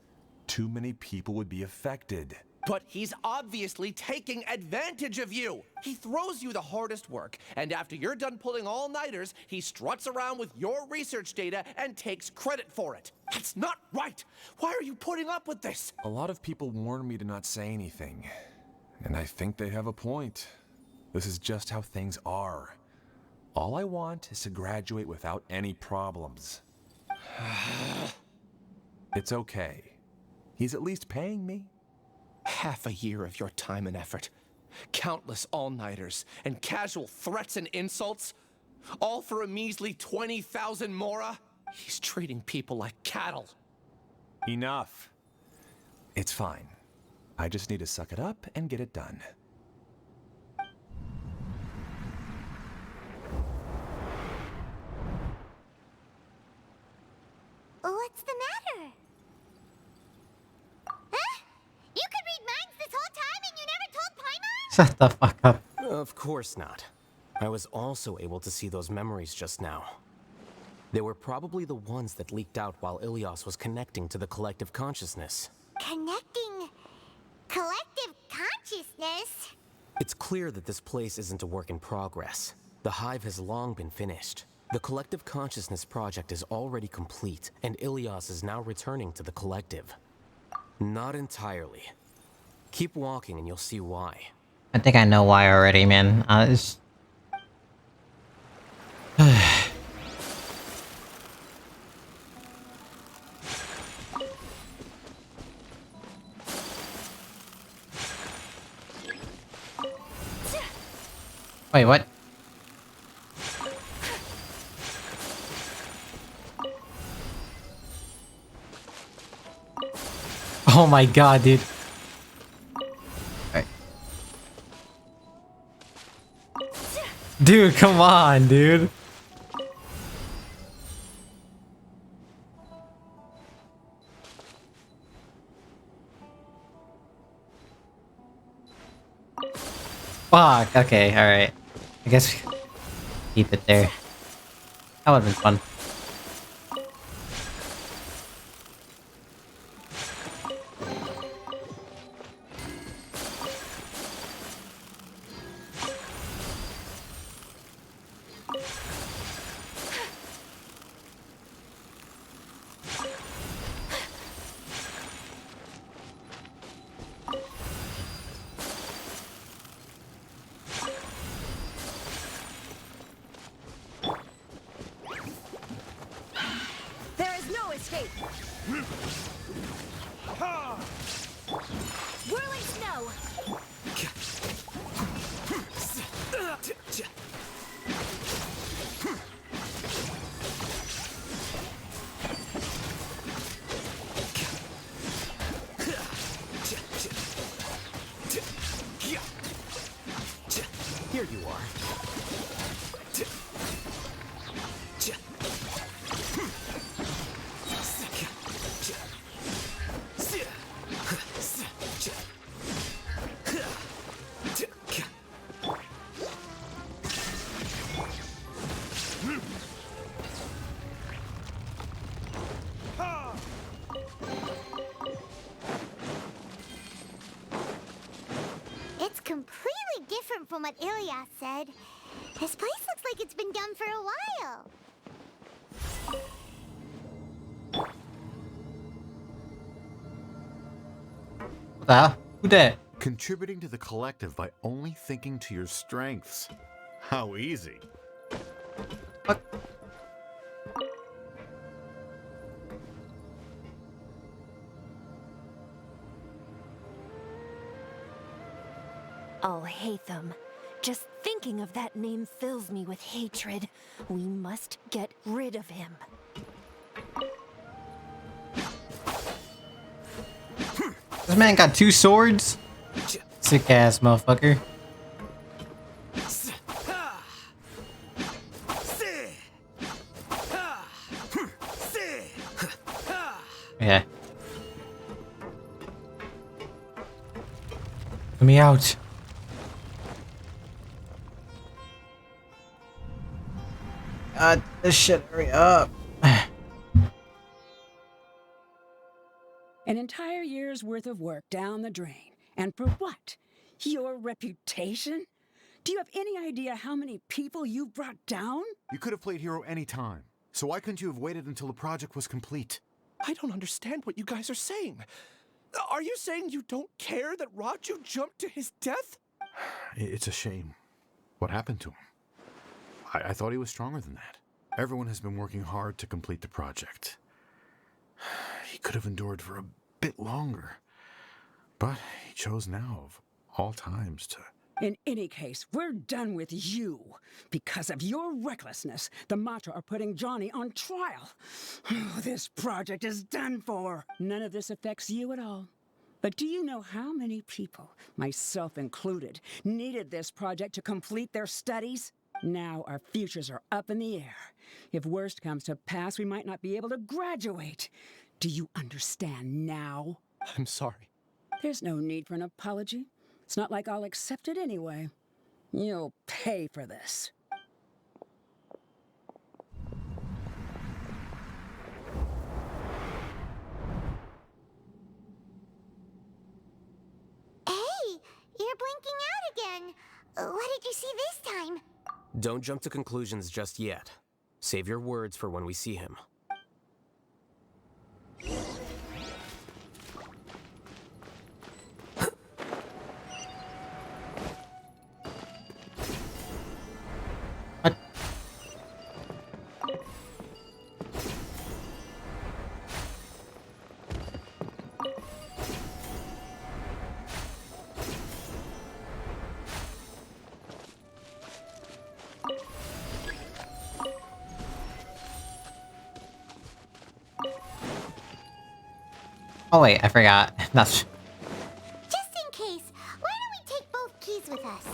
Too many people would be affected. But he's obviously taking advantage of you. He throws you the hardest work, and after you're done pulling all-nighters, he struts around with your research data and takes credit for it. That's not right. Why are you putting up with this? A lot of people warn me to not say anything, and I think they have a point. This is just how things are. All I want is to graduate without any problems. It's okay. He's at least paying me. Half a year of your time and effort. Countless all-nighters and casual threats and insults. All for a measly 20,000 mora? He's treating people like cattle. Enough. It's fine. I just need to suck it up and get it done. What's the matter? Huh? You could read minds this whole time and you never told Paimon? Shut the fuck up. Of course not. I was also able to see those memories just now. They were probably the ones that leaked out while Ilias was connecting to the collective consciousness. Connecting collective consciousness? It's clear that this place isn't a work in progress. The hive has long been finished. The collective consciousness project is already complete, and Ilias is now returning to the collective. Not entirely. Keep walking and you'll see why. I think I know why already, man. It's... Wait, what? Oh my god, dude. Alright. Dude, come on, dude. Fuck, okay, alright. I guess we keep it there. That would've been fun. There is no escape. Whirling snow. Here you are. from what Ilyas said, this place looks like it's been done for a while. What the hell? Who that? Contributing to the collective by only thinking to your strengths. How easy. What? Oh, Hatham. Just thinking of that name fills me with hatred. We must get rid of him. This man got 2 swords? Sick ass motherfucker. Yeah. Let me out. God, this shit, hurry up. An entire year's worth of work down the drain. And for what? Your reputation? Do you have any idea how many people you've brought down? You could have played hero any time. So why couldn't you have waited until the project was complete? I don't understand what you guys are saying. Are you saying you don't care that Raju jumped to his death? It's a shame. What happened to him? I thought he was stronger than that. Everyone has been working hard to complete the project. He could have endured for a bit longer. But he chose now, of all times, to... In any case, we're done with you. Because of your recklessness, the Matra are putting Johnny on trial. This project is done for. None of this affects you at all. But do you know how many people, myself included, needed this project to complete their studies? Now our futures are up in the air. If worst comes to pass, we might not be able to graduate. Do you understand now? I'm sorry. There's no need for an apology. It's not like I'll accept it anyway. You'll pay for this. Hey, you're blinking out again. What did you see this time? Don't jump to conclusions just yet. Save your words for when we see him. Oh wait, I forgot. That's... Just in case, why don't we take both keys with us?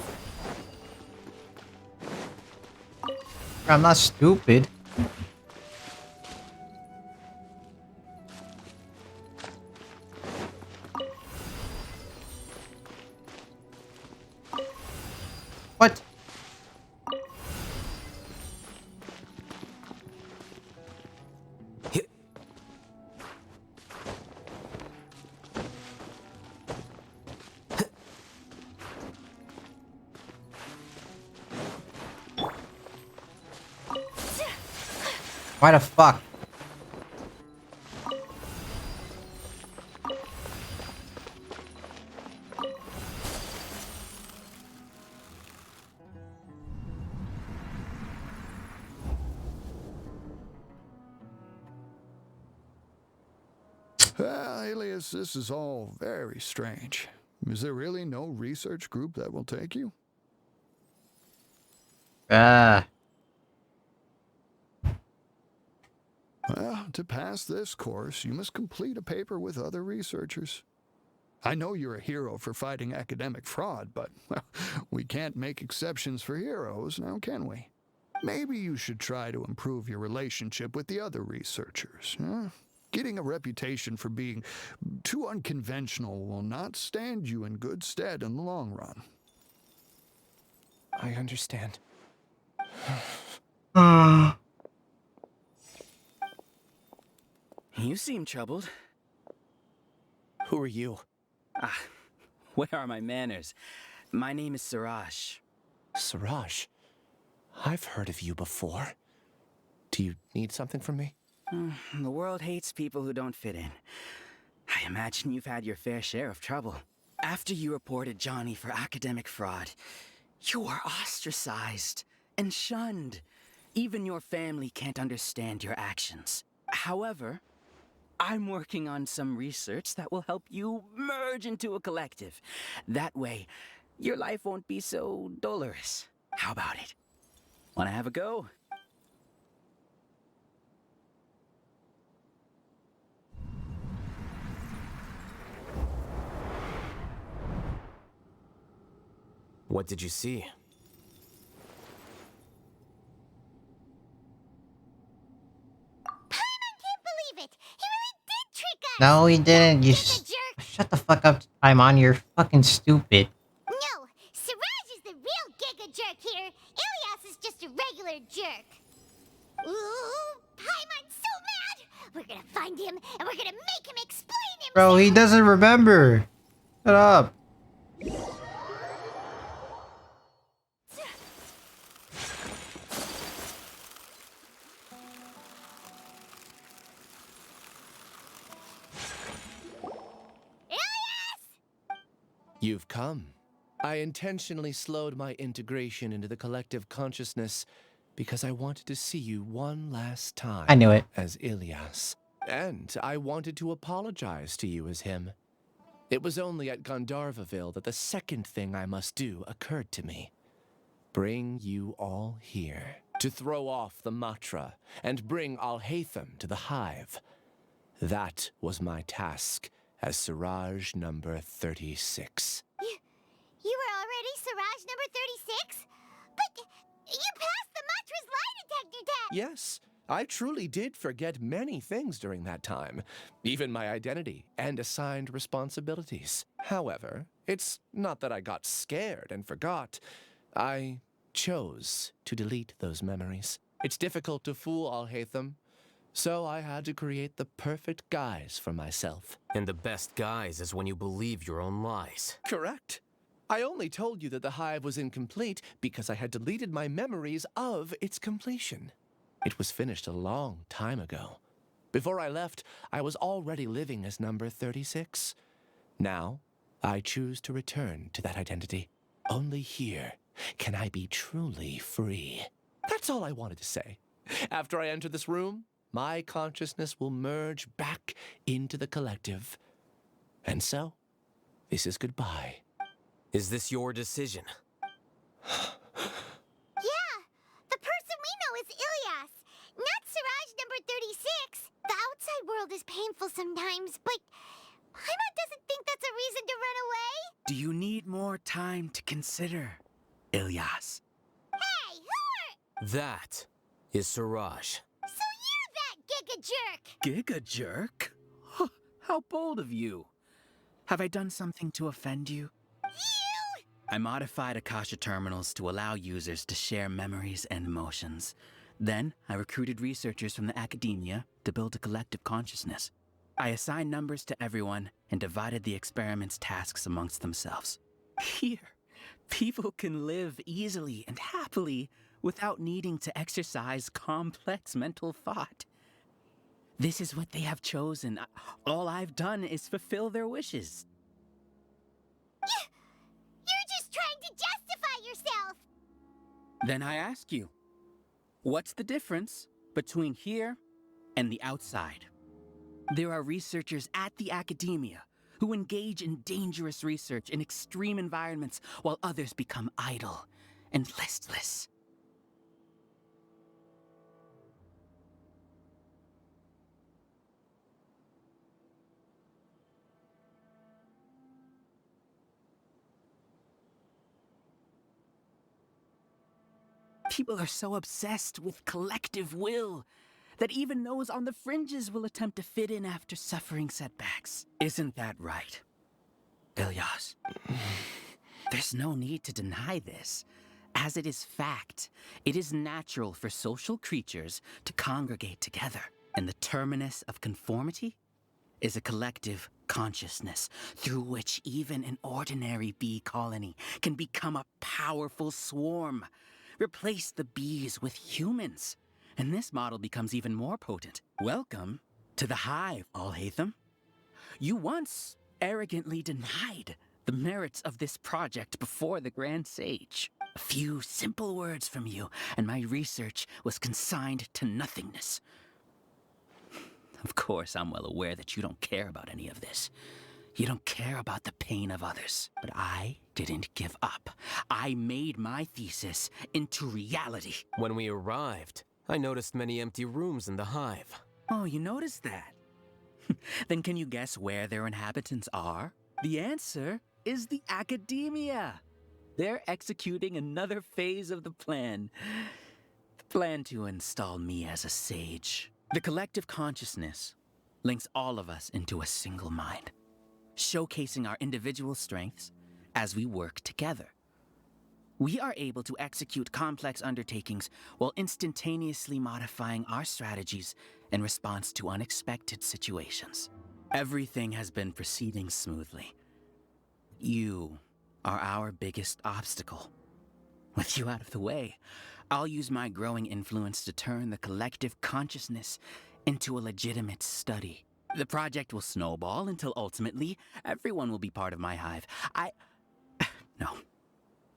I'm not stupid. What? Why the fuck? Alias, this is all very strange. Is there really no research group that will take you? Well, to pass this course, you must complete a paper with other researchers. I know you're a hero for fighting academic fraud, but well, we can't make exceptions for heroes, now can we? Maybe you should try to improve your relationship with the other researchers. Huh? Getting a reputation for being too unconventional will not stand you in good stead in the long run. I understand. You seem troubled. Who are you? Ah, where are my manners? My name is Suraj. Siraj, I've heard of you before. Do you need something from me? The world hates people who don't fit in. I imagine you've had your fair share of trouble. After you reported Johnny for academic fraud, you were ostracized and shunned. Even your family can't understand your actions. However, I'm working on some research that will help you merge into a collective. That way, your life won't be so dolorous. How about it? Wanna have a go? What did you see? No, he didn't. Shut the fuck up, Paimon. You're fucking stupid. No, Siraj is the real Giga Jerk here. Ilias is just a regular jerk. Ooh, Paimon's so mad. We're gonna find him and we're gonna make him explain himself. Bro, he doesn't remember. Shut up. You've come. I intentionally slowed my integration into the collective consciousness because I wanted to see you one last time. I knew it. As Ilias. And I wanted to apologize to you as him. It was only at Gandharvaville that the second thing I must do occurred to me. Bring you all here to throw off the Matra and bring Alhaitham to the hive. That was my task as Siraj number 36. You were already Siraj number 36? But you passed the Matra's lie detector test! Yes, I truly did forget many things during that time, even my identity and assigned responsibilities. However, it's not that I got scared and forgot. I chose to delete those memories. It's difficult to fool Alhaitham, so I had to create the perfect guise for myself. And the best guise is when you believe your own lies. Correct. I only told you that the hive was incomplete because I had deleted my memories of its completion. It was finished a long time ago. Before I left, I was already living as number 36. Now, I choose to return to that identity. Only here can I be truly free. That's all I wanted to say. After I enter this room, my consciousness will merge back into the collective. And so, this is goodbye. Is this your decision? Yeah, the person we know is Ilias, not Siraj number 36. The outside world is painful sometimes, but Paimon doesn't think that's a reason to run away. Do you need more time to consider, Ilias? Hey, who are... That is Siraj. So you're that Giga Jerk! Giga Jerk? Huh, how bold of you. Have I done something to offend you? You! I modified Akasha terminals to allow users to share memories and emotions. Then, I recruited researchers from the academia to build a collective consciousness. I assigned numbers to everyone and divided the experiment's tasks amongst themselves. Here, people can live easily and happily without needing to exercise complex mental thought. This is what they have chosen. All I've done is fulfill their wishes. You're just trying to justify yourself! Then I ask you, what's the difference between here and the outside? There are researchers at the academia who engage in dangerous research in extreme environments while others become idle and listless. People are so obsessed with collective will that even those on the fringes will attempt to fit in after suffering setbacks. Isn't that right, Ilias? There's no need to deny this. As it is fact, it is natural for social creatures to congregate together, and the terminus of conformity is a collective consciousness through which even an ordinary bee colony can become a powerful swarm. Replace the bees with humans, and this model becomes even more potent. Welcome to the hive, Alhaitham. You once arrogantly denied the merits of this project before the Grand Sage. A few simple words from you, and my research was consigned to nothingness. Of course, I'm well aware that you don't care about any of this. You don't care about the pain of others. But I didn't give up. I made my thesis into reality. When we arrived, I noticed many empty rooms in the hive. Oh, you noticed that? Then can you guess where their inhabitants are? The answer is the academia. They're executing another phase of the plan. The plan to install me as a sage. The collective consciousness links all of us into a single mind, showcasing our individual strengths as we work together. We are able to execute complex undertakings while instantaneously modifying our strategies in response to unexpected situations. Everything has been proceeding smoothly. You are our biggest obstacle. With you out of the way, I'll use my growing influence to turn the collective consciousness into a legitimate study. The project will snowball until ultimately everyone will be part of my hive. No.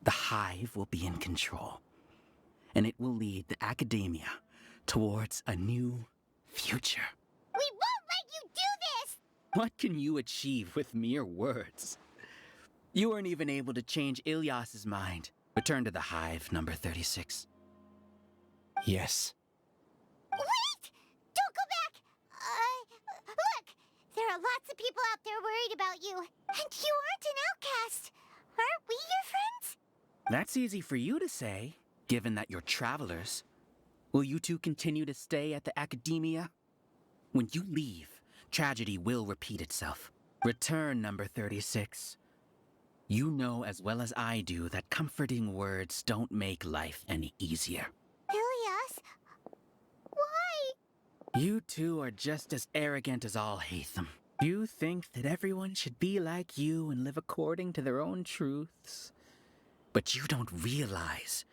The hive will be in control. And it will lead the academia towards a new future. We won't let you do this! What can you achieve with mere words? You weren't even able to change Ilyas's mind. Return to the hive, number 36. Yes. Wait! Don't go back! Look! There are lots of people out there worried about you. And you aren't an outcast. Aren't we your friends? That's easy for you to say, given that you're travelers. Will you two continue to stay at the academia? When you leave, tragedy will repeat itself. Return, number 36. You know as well as I do that comforting words don't make life any easier. Ilyas? Why? You two are just as arrogant as Alhaitham. You think that everyone should be like you and live according to their own truths. But you don't realize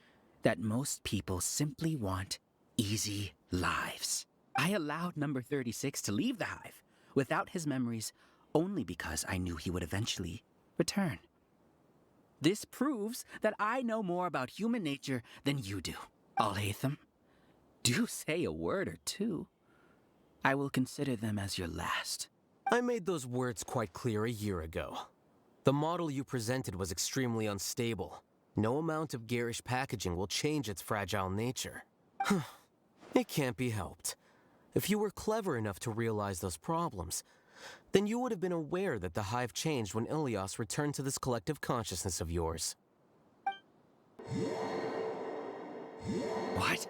that most people simply want easy lives. I allowed number 36 to leave the hive without his memories only because I knew he would eventually return. This proves that I know more about human nature than you do. Alhaitham, do say a word or two. I will consider them as your last. I made those words quite clear a year ago. The model you presented was extremely unstable. No amount of garish packaging will change its fragile nature. It can't be helped. If you were clever enough to realize those problems, then you would have been aware that the hive changed when Ilyas returned to this collective consciousness of yours. What?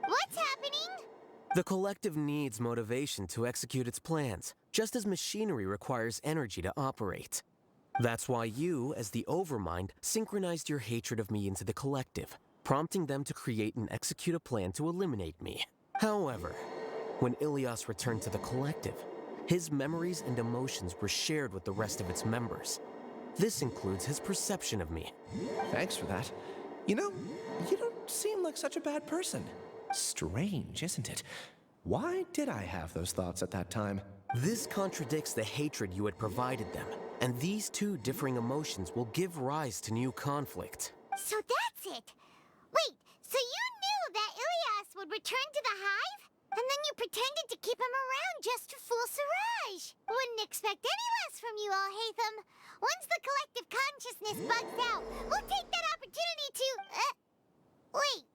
What's happening? The collective needs motivation to execute its plans, just as machinery requires energy to operate. That's why you, as the Overmind, synchronized your hatred of me into the collective, prompting them to create and execute a plan to eliminate me. However, when Ilyas returned to the collective, his memories and emotions were shared with the rest of its members. This includes his perception of me. Thanks for that. You know, you don't seem like such a bad person. Strange, isn't it? Why did I have those thoughts at that time? This contradicts the hatred you had provided them, and these two differing emotions will give rise to new conflict. So that's it. Wait, so you knew that Ilyas would return to the hive? And then you pretended to keep him around just to fool Siraj. Wouldn't expect any less from you, Alhaitham. Once the collective consciousness bugs out, we'll take that opportunity to... Wait.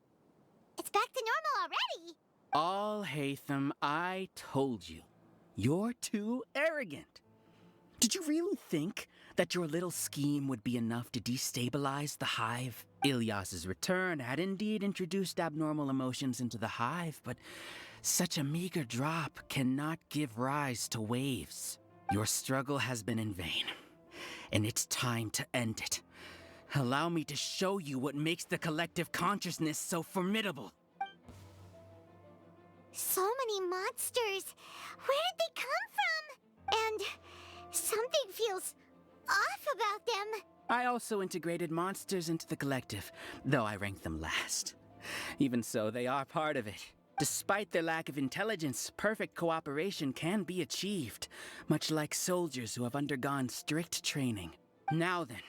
It's back to normal already. Alhaitham, I told you. You're too arrogant. Did you really think that your little scheme would be enough to destabilize the hive? Ilyas's return had indeed introduced abnormal emotions into the hive, but such a meager drop cannot give rise to waves. Your struggle has been in vain, and it's time to end it. Allow me to show you what makes the collective consciousness so formidable. So many monsters. Where did they come from? And something feels off about them. I also integrated monsters into the collective, though I ranked them last. Even so, they are part of it. Despite their lack of intelligence, perfect cooperation can be achieved, much like soldiers who have undergone strict training. Now then,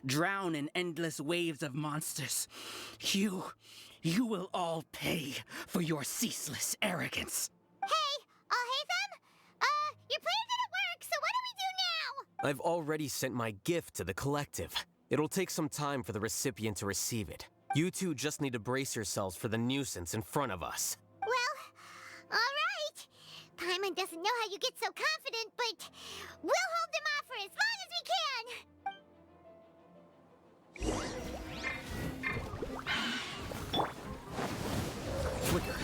drown in endless waves of monsters. You will all pay for your ceaseless arrogance. Hey, them? Your plan didn't work, so what do we do now? I've already sent my gift to the collective. It'll take some time for the recipient to receive it. You two just need to brace yourselves for the nuisance in front of us. Well, alright. Paimon doesn't know how you get so confident, but we'll hold them off for as long as we can. Flicker.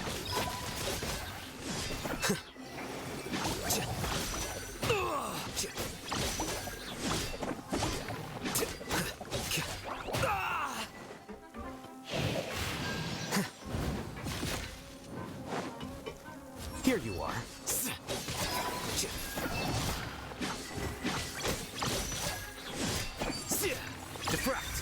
Here you are. Defract.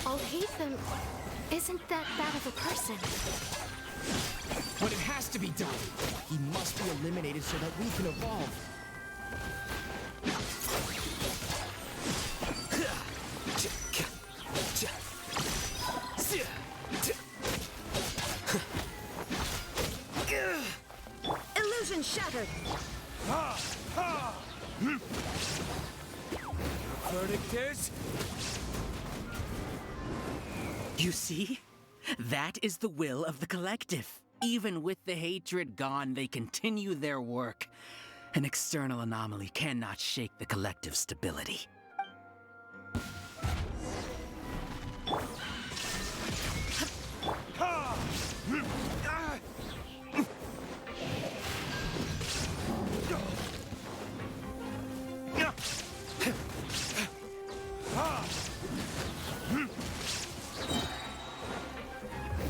Alhaitham isn't that bad of a person. But it has to be done. He must be eliminated so that we can evolve. Illusion shattered. Verdict is... You see? That is the will of the collective. Even with the hatred gone, they continue their work. An external anomaly cannot shake the collective's stability.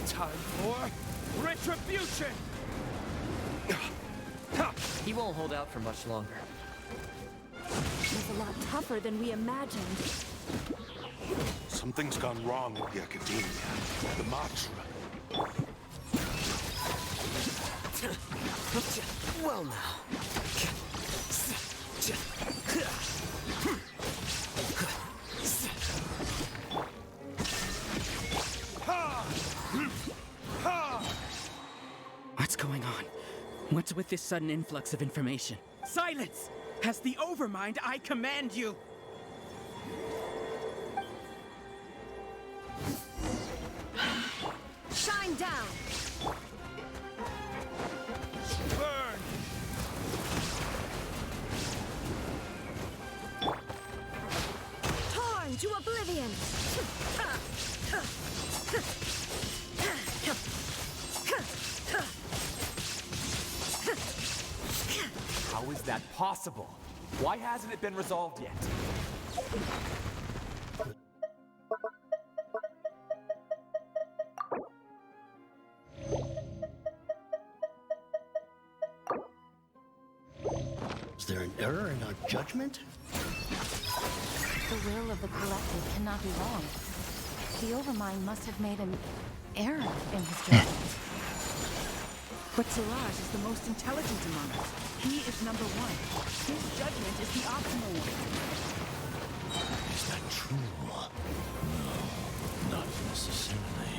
Time for retribution! He won't hold out for much longer. He's a lot tougher than we imagined. Something's gone wrong with the Academia. The Matra. Well now. What's going on? What's with this sudden influx of information? Silence! As the Overmind, I command you! Shine down! Burn! Torn to oblivion! How is that possible? Why hasn't it been resolved yet? Is there an error in our judgment? The will of the collective cannot be wrong. The Overmind must have made an error in his judgment. But Siraj is the most intelligent among us. He is number one. His judgment is the optimal one. Is that true? No, not necessarily.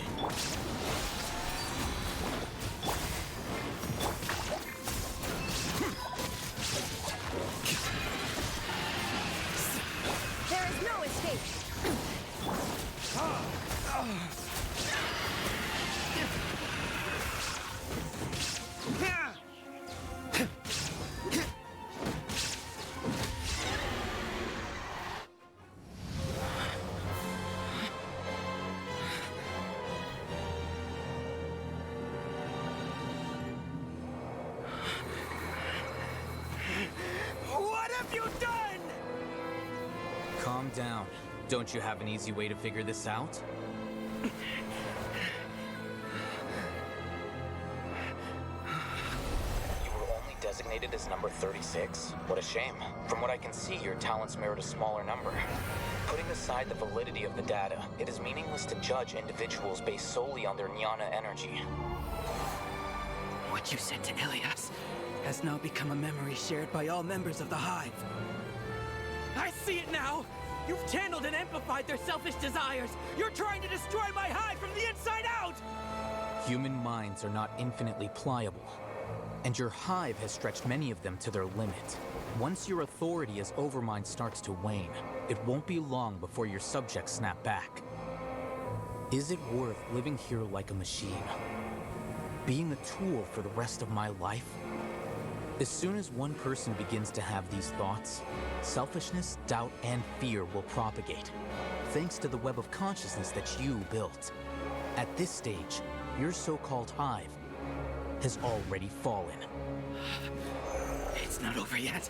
There is no escape! What have you done? Calm down. Don't you have an easy way to figure this out? You were only designated as number 36? What a shame. From what I can see, your talents merit a smaller number. Putting aside the validity of the data, it is meaningless to judge individuals based solely on their jnana energy. What you said to Ilias has now become a memory shared by all members of the Hive. I see it now! You've channeled and amplified their selfish desires! You're trying to destroy my Hive from the inside out! Human minds are not infinitely pliable, and your Hive has stretched many of them to their limit. Once your authority as Overmind starts to wane, it won't be long before your subjects snap back. Is it worth living here like a machine? Being a tool for the rest of my life? As soon as one person begins to have these thoughts, selfishness, doubt, and fear will propagate, thanks to the web of consciousness that you built. At this stage, your so-called Hive has already fallen. It's not over yet.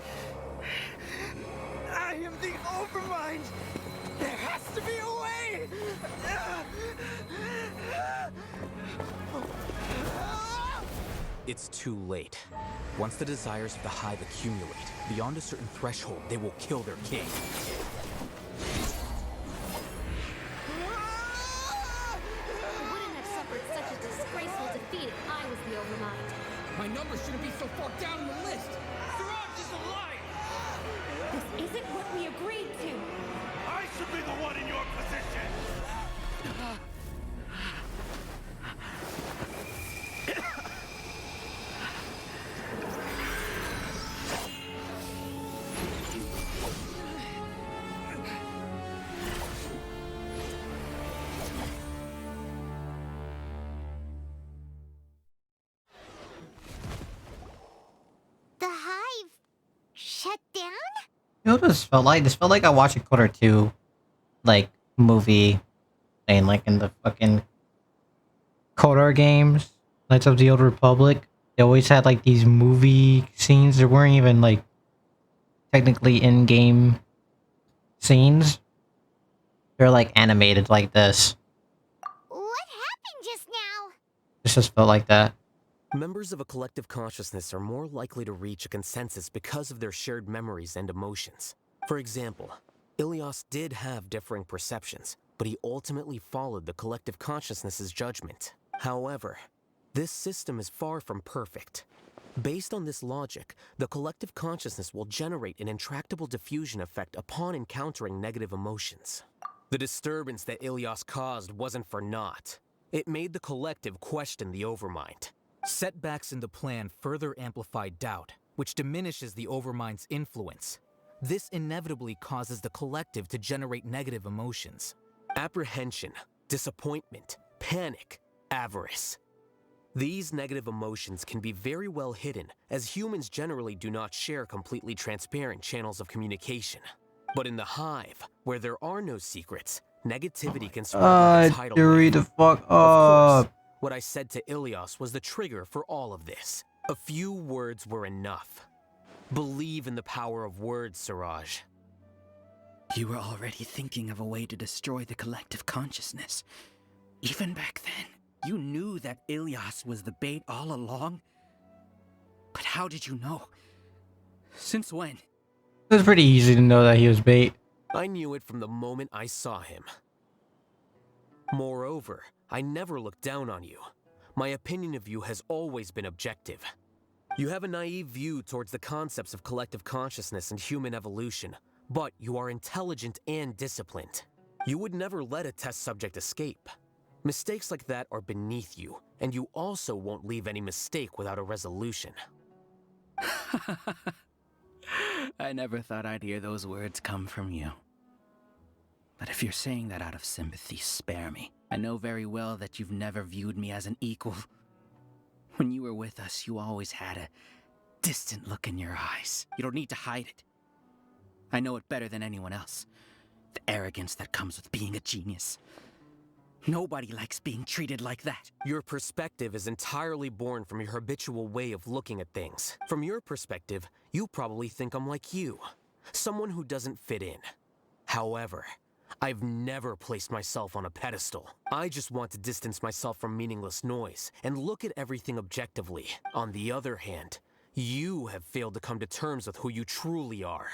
I am the Overmind! There has to be a way! It's too late. Once the desires of the Hive accumulate, beyond a certain threshold, they will kill their king. I wouldn't have suffered such a disgraceful defeat if I was the Overmind. My number shouldn't be so far down in the list. Siraj is a liar. This isn't what we agreed to. I should be the one in your position! The Hive shut down? You know what this felt like? This felt like I watched a Quarter 2, like, movie, and like in the fucking KOTOR games, Knights of the Old Republic. They always had like these movie scenes. There weren't even like technically in-game scenes. They're like animated like this. What happened just now? This just felt like that. Members of a collective consciousness are more likely to reach a consensus because of their shared memories and emotions. For example, Ilias did have differing perceptions, but he ultimately followed the collective consciousness's judgment. However, this system is far from perfect. Based on this logic, the collective consciousness will generate an intractable diffusion effect upon encountering negative emotions. The disturbance that Ilias caused wasn't for naught. It made the collective question the Overmind. Setbacks in the plan further amplify doubt, which diminishes the Overmind's influence. This inevitably causes the collective to generate negative emotions. Apprehension, disappointment, panic, avarice. These negative emotions can be very well hidden, as humans generally do not share completely transparent channels of communication. But in the Hive, where there are no secrets, negativity can spread like a tidal wave. Hurry the fuck Of course, up. what I said to Ilias was the trigger for all of this. A few words were enough. Believe in the power of words, Siraj. You were already thinking of a way to destroy the collective consciousness. Even back then, you knew that Ilias was the bait all along? But how did you know? Since when? It was pretty easy to know that he was bait. I knew it from the moment I saw him. Moreover, I never looked down on you. My opinion of you has always been objective. You have a naive view towards the concepts of collective consciousness and human evolution, but you are intelligent and disciplined. You would never let a test subject escape. Mistakes like that are beneath you, and you also won't leave any mistake without a resolution. I never thought I'd hear those words come from you. But if you're saying that out of sympathy, spare me. I know very well that you've never viewed me as an equal. When you were with us, you always had a distant look in your eyes. You don't need to hide it. I know it better than anyone else. The arrogance that comes with being a genius. Nobody likes being treated like that. Your perspective is entirely born from your habitual way of looking at things. From your perspective, you probably think I'm like you, someone who doesn't fit in. However, I've never placed myself on a pedestal. I just want to distance myself from meaningless noise and look at everything objectively. On the other hand, you have failed to come to terms with who you truly are.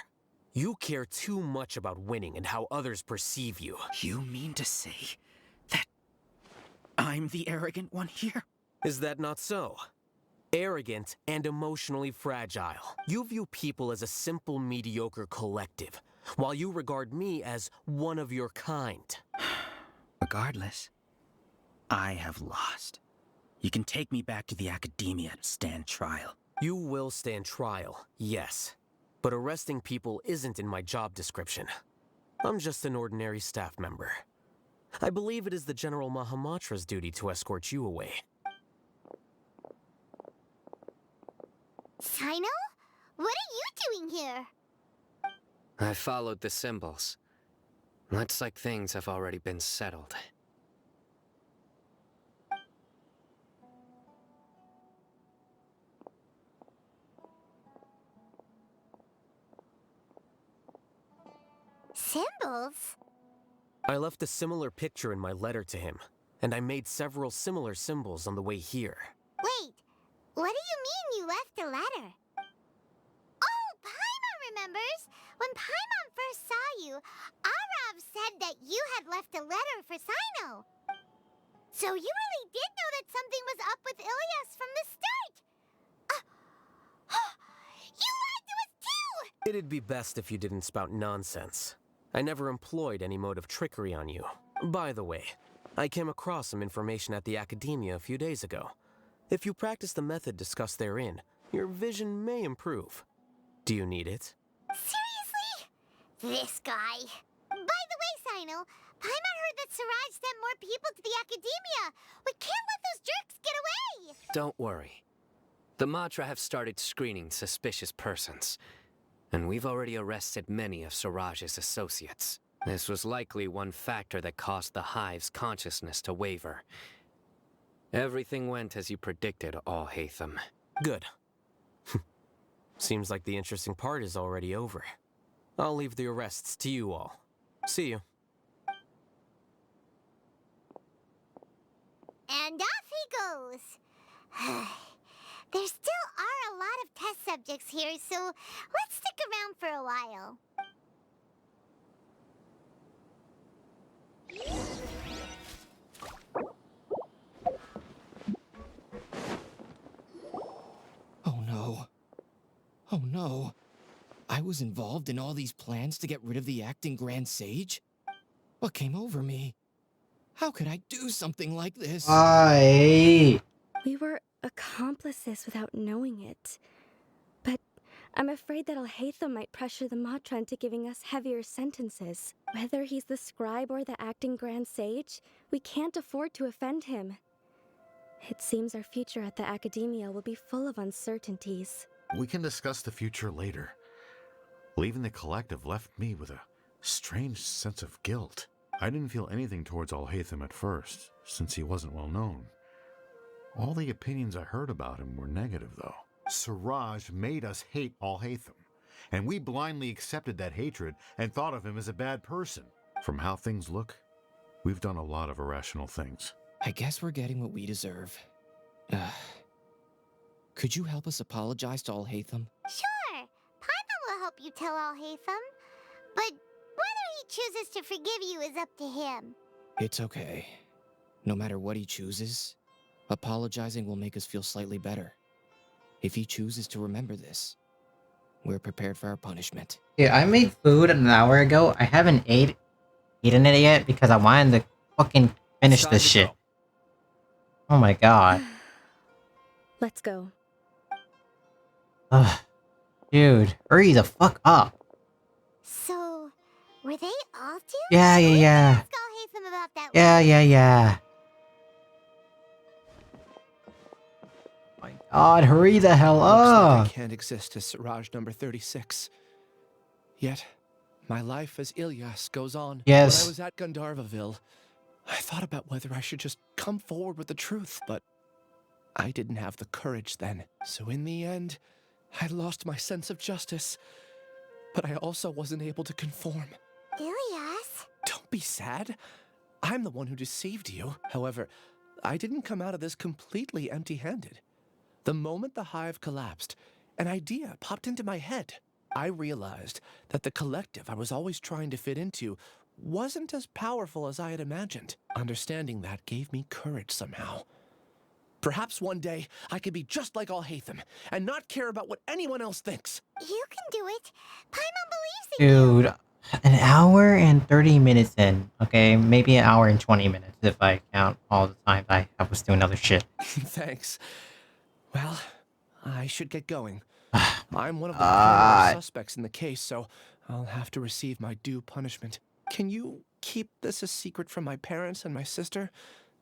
You care too much about winning and how others perceive you. You mean to say that I'm the arrogant one here? Is that not so? Arrogant and emotionally fragile. You view people as a simple, mediocre collective, while you regard me as one of your kind. Regardless, I have lost. You can take me back to the academia to stand trial. You will stand trial, yes. But arresting people isn't in my job description. I'm just an ordinary staff member. I believe it is the General Mahamatra's duty to escort you away. Sino? What are you doing here? I followed the symbols. Looks like things have already been settled. Symbols? I left a similar picture in my letter to him, and I made several similar symbols on the way here. Wait, what do you mean you left a letter? Oh, Paimon remembers! When Paimon first saw you, Arav said that you had left a letter for Sino. So you really did know that something was up with Ilias from the start! You lied to us too! It'd be best if you didn't spout nonsense. I never employed any mode of trickery on you. By the way, I came across some information at the Academia a few days ago. If you practice the method discussed therein, your vision may improve. Do you need it? Seriously? This guy. By the way, Sino, Paimon heard that Siraj sent more people to the Academia. We can't let those jerks get away! Don't worry. The Matra have started screening suspicious persons, and we've already arrested many of Siraj's associates. This was likely one factor that caused the Hive's consciousness to waver. Everything went as you predicted, All-Hatham. Good. Seems like the interesting part is already over. I'll leave the arrests to you all. See you. And off he goes. There still are a lot of test subjects here, so let's stick around for a while. Oh no. Oh no. I was involved in all these plans to get rid of the acting Grand Sage? What came over me? How could I do something like this? Why? We were accomplices without knowing it. But I'm afraid that Al-Haytham might pressure the Matra into giving us heavier sentences. Whether he's the scribe or the acting Grand Sage, we can't afford to offend him. It seems our future at the Academia will be full of uncertainties. We can discuss the future later. Leaving the collective left me with a strange sense of guilt. I didn't feel anything towards Al-Haytham at first, since he wasn't well known. All the opinions I heard about him were negative, though. Siraj made us hate Al-Haytham, and we blindly accepted that hatred and thought of him as a bad person. From how things look, we've done a lot of irrational things. I guess we're getting what we deserve. Could you help us apologize to Al-Haytham? Sure, Paimon will help you tell Al-Haytham. But whether he chooses to forgive you is up to him. It's okay. No matter what he chooses, apologizing will make us feel slightly better. If he chooses to remember this, we're prepared for our punishment. Yeah, I made food an hour ago. I haven't eaten it yet because I wanted to fucking finish this shit. Oh my god. Let's go. Ugh. Dude, hurry the fuck up. So, were they all doomed? Yeah. Ask Al-Haytham about that Yeah. My god, hurry the hell Looks like up. I can't exist as Siraj number 36. Yet, my life as Ilyas goes on. Yes. When I was at Gandharvaville, I thought about whether I should just come forward with the truth, but I didn't have the courage then. So in the end, I lost my sense of justice, but I also wasn't able to conform. Ilyas? Don't Don't be sad. I'm the one who deceived you. However, I didn't come out of this completely empty-handed. The moment the hive collapsed, an idea popped into my head. I realized that the collective I was always trying to fit into wasn't as powerful as I had imagined. Understanding that gave me courage somehow. Perhaps one day I could be just like Alhaitham and not care about what anyone else thinks. You can do it. Paimon believes in you. Dude, an hour and 30 minutes in. Okay, maybe an hour and 20 minutes if I count all the time I was doing other shit. Thanks. Well, I should get going. I'm one of the primary suspects in the case, so I'll have to receive my due punishment. Can you keep this a secret from my parents and my sister?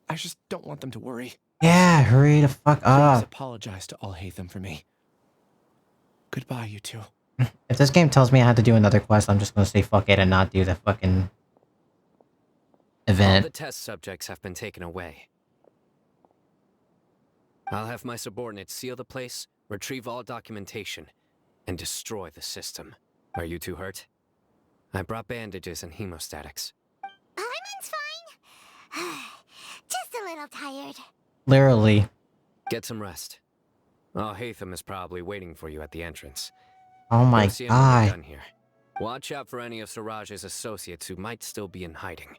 I just don't want them to worry. Yeah, hurry the fuck Please up. apologize to Alhaitham for me. Goodbye, you two. If this game tells me I have to do another quest, I'm just gonna say fuck it and not do the fucking All event. the test subjects have been taken away. I'll have my subordinates seal the place, retrieve all documentation, and destroy the system. Are you two hurt? I brought bandages and hemostatics. Paimon's fine. Just a little tired. Literally. Get some rest. Alhaitham is probably waiting for you at the entrance. Oh my Go see him when you're god. done here. Watch out for any of Siraj's associates who might still be in hiding.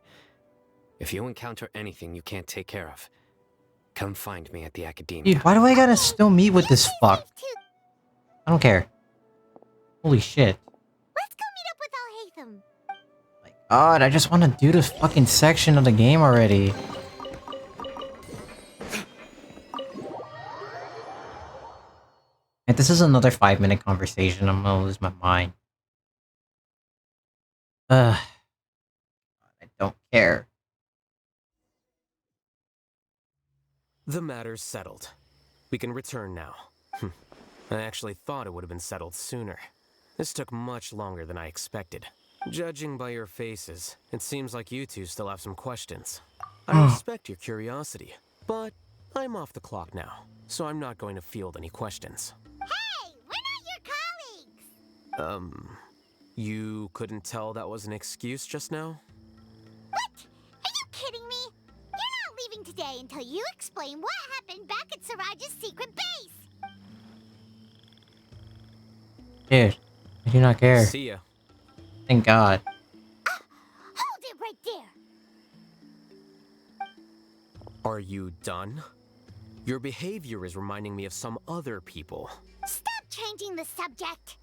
If you encounter anything you can't take care of, come find me at the academia. Dude, why do I gotta still meet with this fuck? I don't care. Holy shit. Let's go meet up with Alhaitham. God, I just want to do this fucking section of the game already. If this is another 5-minute conversation, I'm gonna lose my mind. I don't care. The matter's settled. We can return now. I actually thought it would have been settled sooner. This took much longer than I expected. Judging by your faces, it seems like you two still have some questions. I respect your curiosity, but I'm off the clock now, so I'm not going to field any questions. Hey, we're not your colleagues. You couldn't tell that was an excuse just now? What? Are you kidding me? You're not leaving today until you explain what happened back at Siraj's secret base. Dude, I do not care. See ya. Thank God. Hold it right there. Are you done? Your behavior is reminding me of some other people. Stop changing the subject.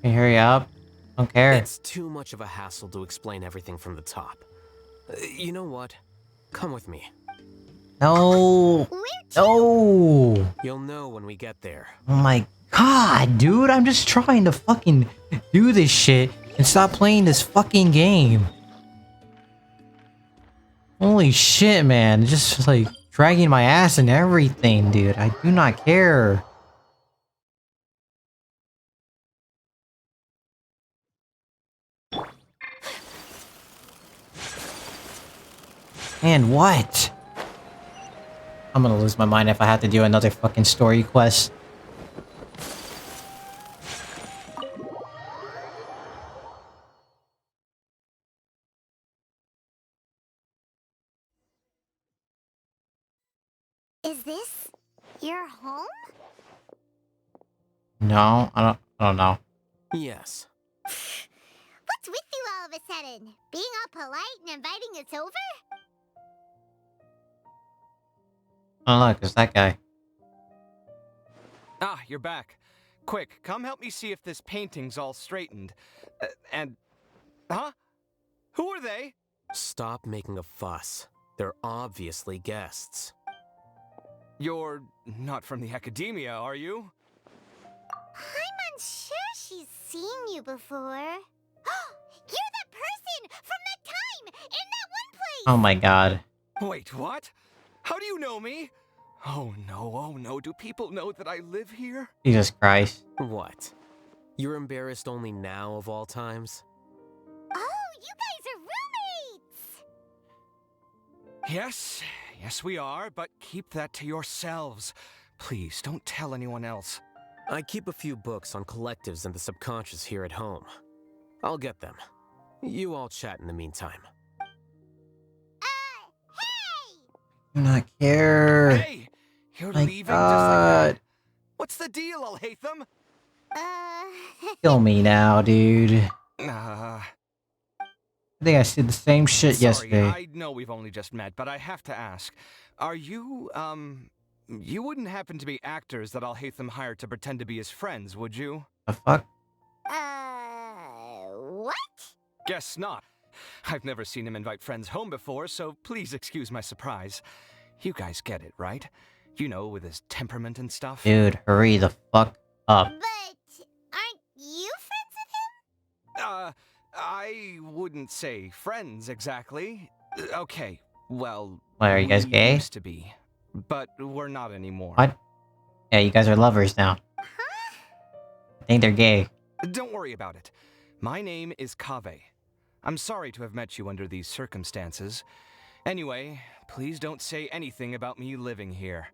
Can you hurry up? Don't care. It's too much of a hassle to explain everything from the top. You know what? Come with me. No. No. You'll know when we get there. Oh my god, dude. I'm just trying to fucking do this shit and stop playing this fucking game. Holy shit, man. Just like dragging my ass and everything, dude. I do not care. And what? I'm gonna lose my mind if I have to do another fucking story quest. Is this your home? No, I don't know. Yes. What's with you all of a sudden? Being all polite and inviting us over? Oh look, it's that guy. Ah, you're back. Quick, come help me see if this painting's all straightened. Huh? Who are they? Stop making a fuss. They're obviously guests. You're not from the academia, are you? I'm unsure she's seen you before. You're that person from that time in that one place. Oh my god. Wait, what? How do you know me? Oh no, do people know that I live here? Jesus Christ. What? You're embarrassed only now of all times? Oh, you guys are roommates! Yes, we are, but keep that to yourselves. Please, don't tell anyone else. I keep a few books on collectives and the subconscious here at home. I'll get them. You all chat in the meantime. Do not care. Hey! You're My leaving God. just like that? What's the deal, Alhaitham? Kill me now, dude. Uh, I think I said the same shit sorry, yesterday. I know we've only just met, but I have to ask. Are you, you wouldn't happen to be actors that Alhaitham hired to pretend to be his friends, would you? The fuck? What? Guess not. I've never seen him invite friends home before, so please excuse my surprise. You guys get it, right? You know, with his temperament and stuff. Dude, hurry the fuck up. But aren't you friends with him? I wouldn't say friends exactly. Okay, well, What, are you guys we gay? used to be, but we're not anymore. What? Yeah, you guys are lovers now. I think they're gay. Don't worry about it. My name is Kaveh. I'm sorry to have met you under these circumstances. Anyway, please don't say anything about me living here.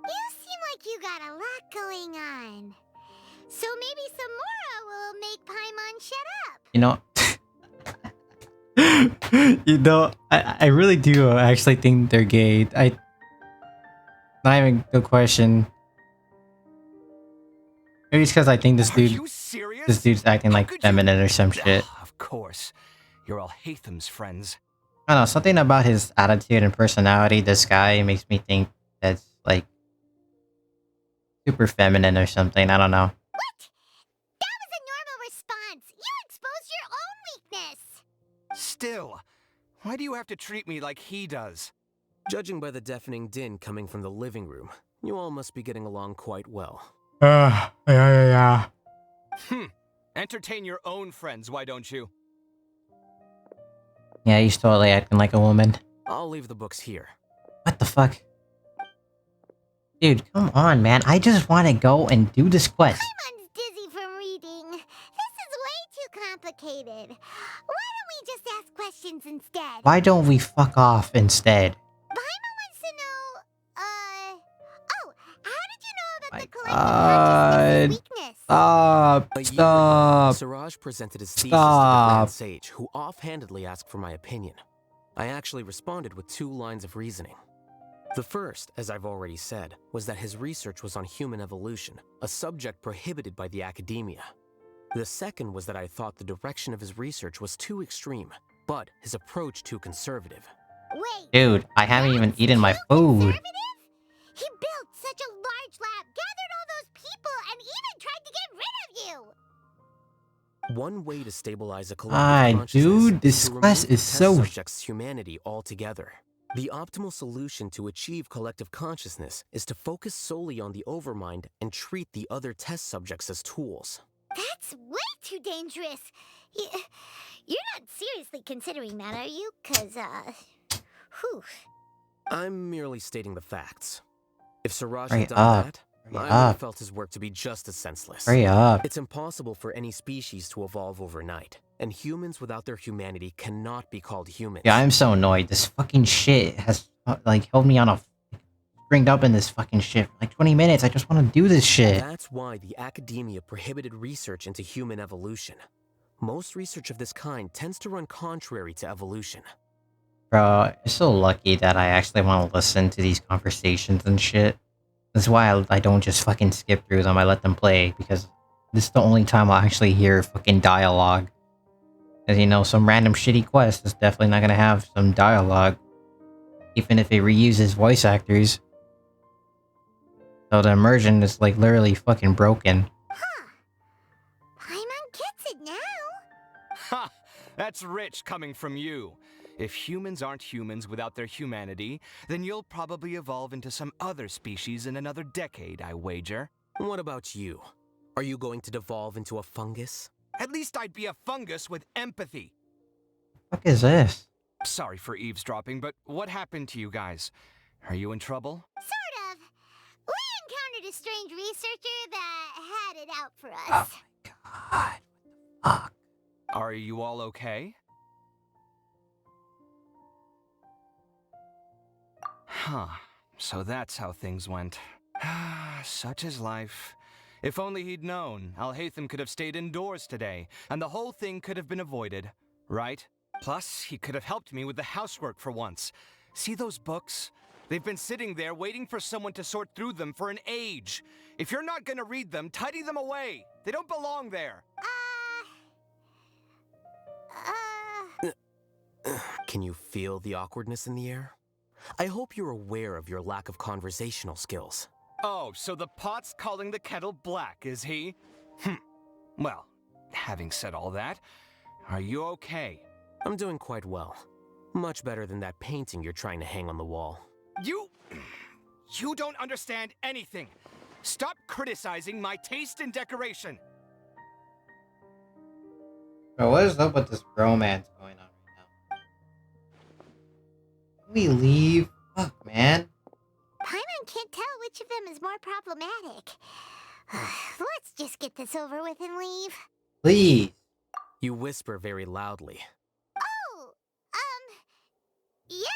You seem like you got a lot going on. So maybe Samora will make Paimon shut up. You know, you know, I really do actually think they're gay. Not even a question. Maybe it's because I think this dude's acting like feminine or some shit. Of course. You're Alhaitham's friends. I don't know, something about his attitude and personality, this guy, makes me think that's like super feminine or something. I don't know. What? That was a normal response. You exposed your own weakness. Still, why do you have to treat me like he does? Judging by the deafening din coming from the living room, you all must be getting along quite well. Yeah. Entertain your own friends, why don't you? Yeah, he's totally acting like a woman. I'll leave the books here. What the fuck? Dude, come on, man. I just want to go and do this quest. Paimon's dizzy from reading. This is way too complicated. Why don't we just ask questions instead? Why don't we fuck off instead? Paimon wants to know, oh, how did you know about the collective consciousness weakness? Stop. Siraj presented his thesis to the Grand Sage, who offhandedly asked for my opinion. I actually responded with 2 lines of reasoning. The first, as I've already said, was that his research was on human evolution, a subject prohibited by the academia. The second was that I thought the direction of his research was too extreme, but his approach too conservative. Wait. Dude, I haven't even eaten my food. He built such a large lab, gathered all those people, and even tried to get rid of you! One way to stabilize a collective consciousness dude, this is to quest remove is the so... test subject's humanity altogether. The optimal solution to achieve collective consciousness is to focus solely on the overmind and treat the other test subjects as tools. That's way too dangerous. You're not seriously considering that, are you? 'Cause, whew. I'm merely stating the facts. If Siraj Hurry had done up. that, Hurry I would up. have felt his work to be just as senseless. Hurry up. It's impossible for any species to evolve overnight, and humans without their humanity cannot be called humans. Yeah, I'm so annoyed. This fucking shit has, like, held me on a... stringed up in this fucking shit for like 20 minutes. I just want to do this shit. That's why the academia prohibited research into human evolution. Most research of this kind tends to run contrary to evolution. Bro, you're so lucky that I actually want to listen to these conversations and shit. That's why I don't just fucking skip through them. I let them play, because this is the only time I'll actually hear fucking dialogue. Because, you know, some random shitty quest is definitely not gonna have some dialogue. Even if it reuses voice actors. So the immersion is, like, literally fucking broken. Paimon gets it now. Ha! That's rich coming from you. If humans aren't humans without their humanity, then you'll probably evolve into some other species in another decade, I wager. What about you? Are you going to devolve into a fungus? At least I'd be a fungus with empathy. What is this? Sorry for eavesdropping, but what happened to you guys? Are you in trouble? Sort of. We encountered a strange researcher that had it out for us. Oh my god. Fuck. Are you all okay? Huh. So that's how things went. Such is life. If only he'd known, Alhaitham could have stayed indoors today, and the whole thing could have been avoided, right? Plus, he could have helped me with the housework for once. See those books? They've been sitting there waiting for someone to sort through them for an age. If you're not gonna read them, tidy them away. They don't belong there. Can you feel the awkwardness in the air? I hope you're aware of your lack of conversational skills. Oh, so the pot's calling the kettle black, is he? Well, having said all that, are you okay? I'm doing quite well. Much better than that painting you're trying to hang on the wall. You don't understand anything. Stop criticizing my taste in decoration. Bro, what is up with this bromance going on right now? Can we leave? Fuck, man. Paimon can't tell which of them is more problematic. Let's just get this over with and leave. Please. You whisper very loudly. Oh, yeah.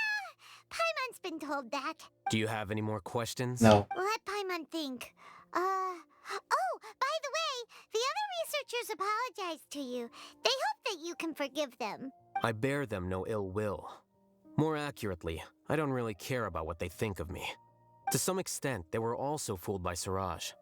Paimon's been told that. Do you have any more questions? No. Let Paimon think. Oh, by the way, the other researchers apologized to you. They hope that you can forgive them. I bear them no ill will. More accurately, I don't really care about what they think of me. To some extent, they were also fooled by Siraj.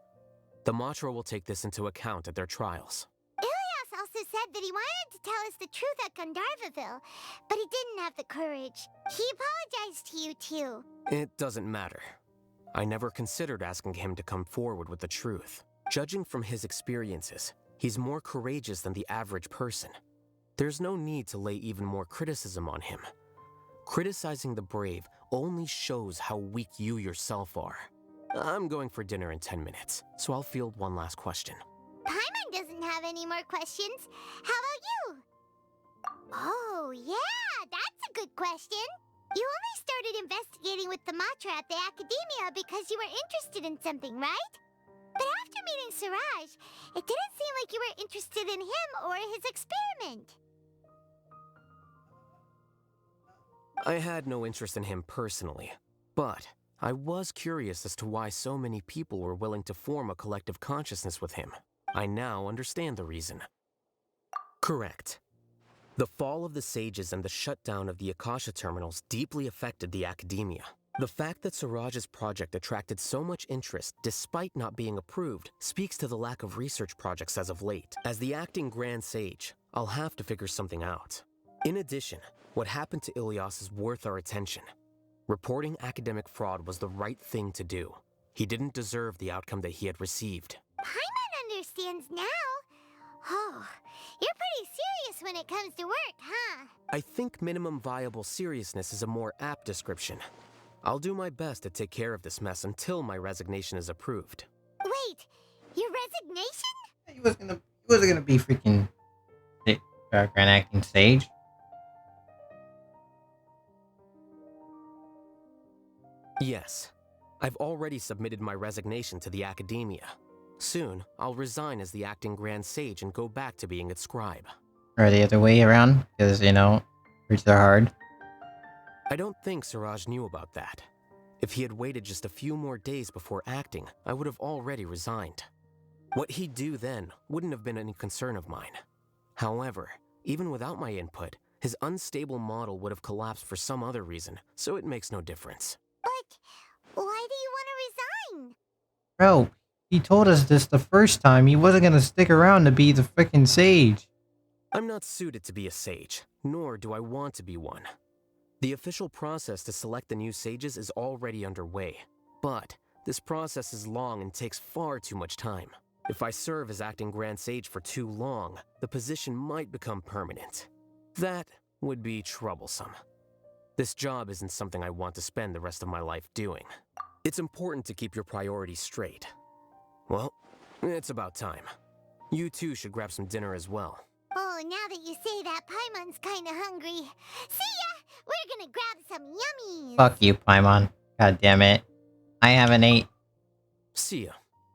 The Matra will take this into account at their trials. Ilias also said that he wanted to tell us the truth at Gandharvaville, but he didn't have the courage. He apologized to you too. It doesn't matter. I never considered asking him to come forward with the truth. Judging from his experiences, he's more courageous than the average person. There's no need to lay even more criticism on him. Criticizing the brave only shows how weak you yourself are. I'm going for dinner in 10 minutes, so I'll field one last question. Paimon doesn't have any more questions. How about you? Oh, yeah, that's a good question. You only started investigating with the Matra at the Academia because you were interested in something, right? But after meeting Siraj, it didn't seem like you were interested in him or his experiment. I had no interest in him personally, but I was curious as to why so many people were willing to form a collective consciousness with him. I now understand the reason. Correct. The fall of the Sages and the shutdown of the Akasha terminals deeply affected the Academia. The fact that Siraj's project attracted so much interest despite not being approved speaks to the lack of research projects as of late. As the acting Grand Sage, I'll have to figure something out. In addition, what happened to Ilias is worth our attention. Reporting academic fraud was the right thing to do. He didn't deserve the outcome that he had received. Paimon understands now. Oh, you're pretty serious when it comes to work, huh? I think minimum viable seriousness is a more apt description. I'll do my best to take care of this mess until my resignation is approved. Wait, your resignation? He wasn't gonna be freaking Grand Acting Sage. Yes. I've already submitted my resignation to the Academia. Soon, I'll resign as the acting Grand Sage and go back to being its scribe. Or the other way around, because, roots are hard. I don't think Siraj knew about that. If he had waited just a few more days before acting, I would have already resigned. What he'd do then wouldn't have been any concern of mine. However, even without my input, his unstable model would have collapsed for some other reason, so it makes no difference. But why do you want to resign? Bro, he told us this the first time. He wasn't gonna stick around to be the freaking sage. I'm not suited to be a sage, nor do I want to be one. The official process to select the new sages is already underway, but this process is long and takes far too much time. If I serve as acting Grand Sage for too long, the position might become permanent. That would be troublesome. This job isn't something I want to spend the rest of my life doing. It's important to keep your priorities straight. Well, it's about time. You two should grab some dinner as well. Oh, now that you say that, Paimon's kinda hungry. See ya! We're gonna grab some yummies! Fuck you, Paimon. God damn it. I haven't ate. See ya.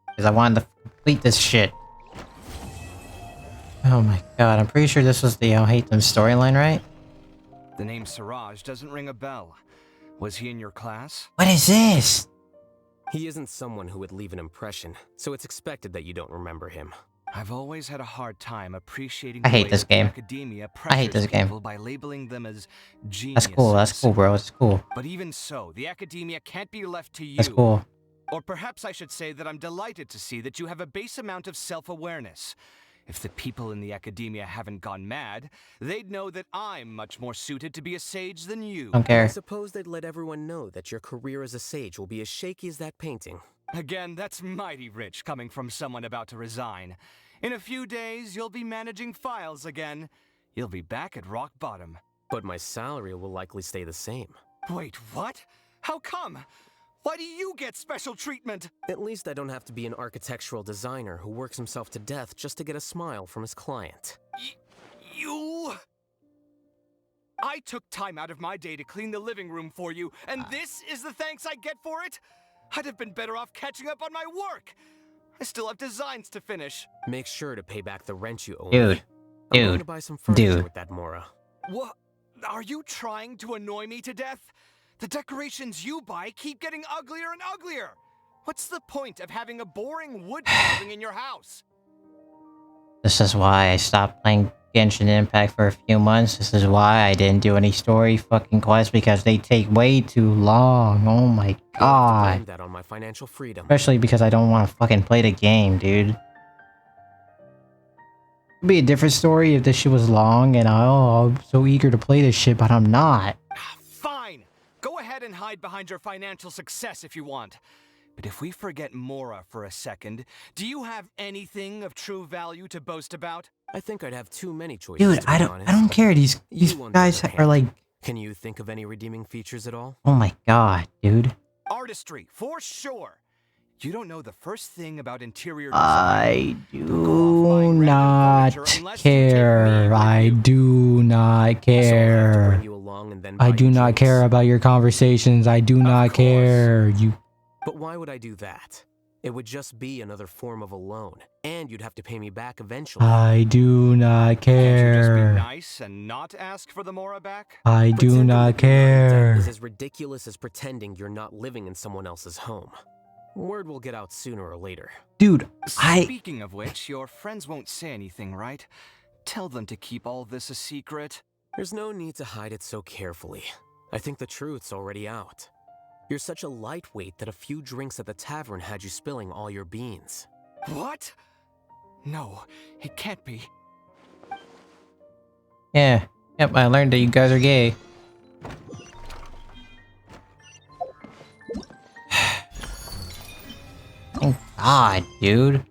Because I wanted to complete this shit. Oh my god, I'm pretty sure this was the Alhaitham storyline, right? The name Siraj doesn't ring a bell. Was he in your class? What is this? He isn't someone who would leave an impression, so it's expected that you don't remember him. I've always had a hard time appreciating I the hate way this that the game. academia I hate pressures this game. people by labeling them as That's cool. That's geniuses. cool, bro. That's cool. But even so, the academia can't be left to you. That's cool. Or perhaps I should say that I'm delighted to see that you have a base amount of self-awareness. If the people in the academia haven't gone mad, they'd know that I'm much more suited to be a sage than you. Don't care. I suppose they'd let everyone know that your career as a sage will be as shaky as that painting. Again, that's mighty rich coming from someone about to resign. In a few days, you'll be managing files again. You'll be back at rock bottom. But my salary will likely stay the same. Wait, what? How come? Why do you get special treatment? At least I don't have to be an architectural designer who works himself to death just to get a smile from his client. You... I took time out of my day to clean the living room for you, and this is the thanks I get for it? I'd have been better off catching up on my work. I still have designs to finish. Make sure to pay back the rent you owe Dude. me. I'm going to buy some furniture with that, Mora. What? Are you trying to annoy me to death? The decorations you buy keep getting uglier and uglier. What's the point of having a boring wood carving in your house? This is why I stopped playing Genshin Impact for a few months. This is why I didn't do any story fucking quests, because they take way too long. Oh my god. Blame that on my financial freedom. Especially because I don't want to fucking play the game, dude. It'd be a different story if this shit was long and I'm so eager to play this shit, but I'm not. Fine. Go ahead and hide behind your financial success if you want. But if we forget Mora for a second, do you have anything of true value to boast about? I think I'd have too many choices. Dude, I don't care. These guys are like... Can you think of any redeeming features at all? Oh my god, dude. Artistry, for sure. You don't know the first thing about interior I do not care. I do not care. I do not care about your conversations. I do not care. You. But why would I do that? It would just be another form of a loan, and you'd have to pay me back eventually. I do not care. Can't you just be nice and not ask for the Mora back? I do not care. Is as ridiculous as pretending you're not living in someone else's home. Word will get out sooner or later. Dude, Speaking of which, your friends won't say anything, right? Tell them to keep all this a secret. There's no need to hide it so carefully. I think the truth's already out. You're such a lightweight that a few drinks at the tavern had you spilling all your beans. What? No, it can't be. Yeah. Yep, I learned that you guys are gay. Thank God, dude.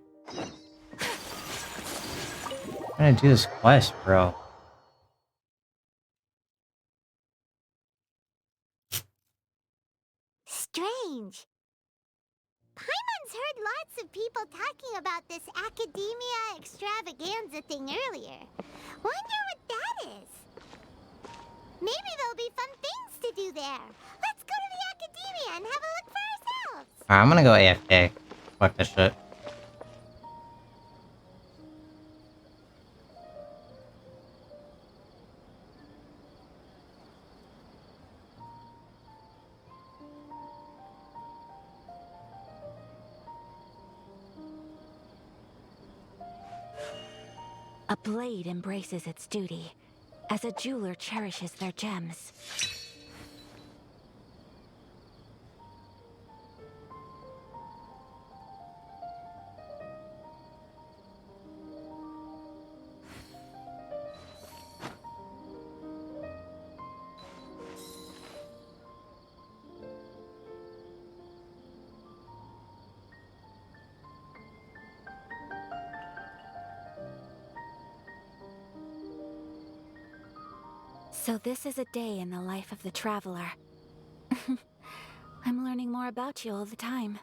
I'm gonna do this quest, bro. Strange. Paimon's heard lots of people talking about this academia extravaganza thing earlier. Wonder what that is. Maybe there'll be fun things to do there. Let's go to the academia and have a look for ourselves. Alright, I'm gonna go AFK. Fuck this shit. A blade embraces its duty, as a jeweler cherishes their gems. So this is a day in the life of the traveler. I'm learning more about you all the time.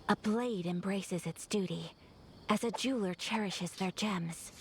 A blade embraces its duty, as a jeweler cherishes their gems.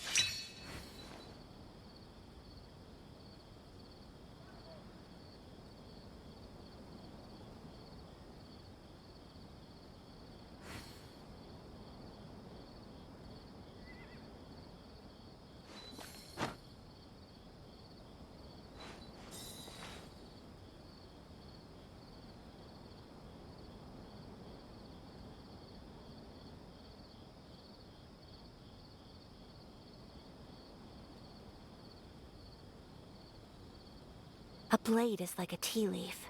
A blade is like a tea leaf.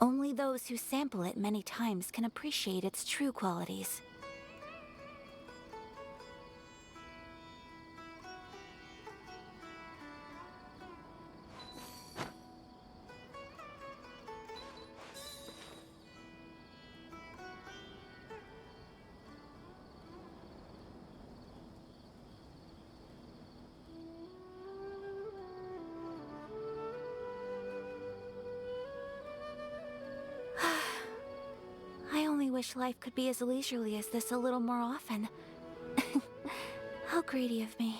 Only those who sample it many times can appreciate its true qualities. I only wish life could be as leisurely as this a little more often. How greedy of me.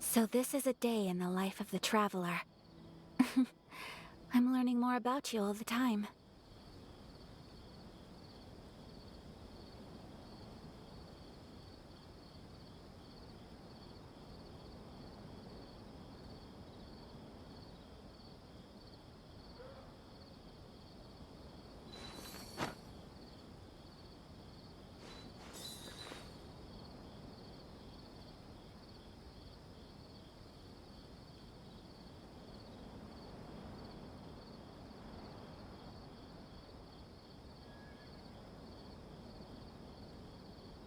So this is a day in the life of the traveler. I'm learning more about you all the time.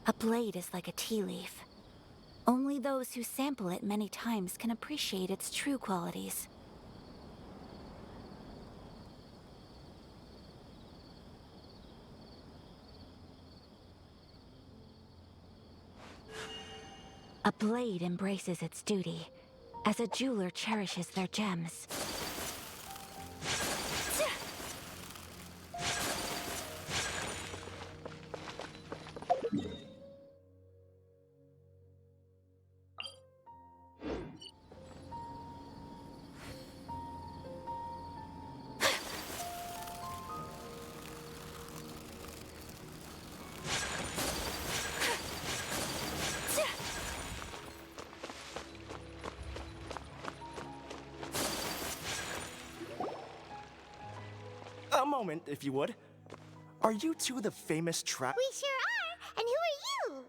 A blade is like a tea leaf. Only those who sample it many times can appreciate its true qualities. A blade embraces its duty, as a jeweler cherishes their gems. A moment, if you would. Are you two the famous trap? We sure are! And who are you?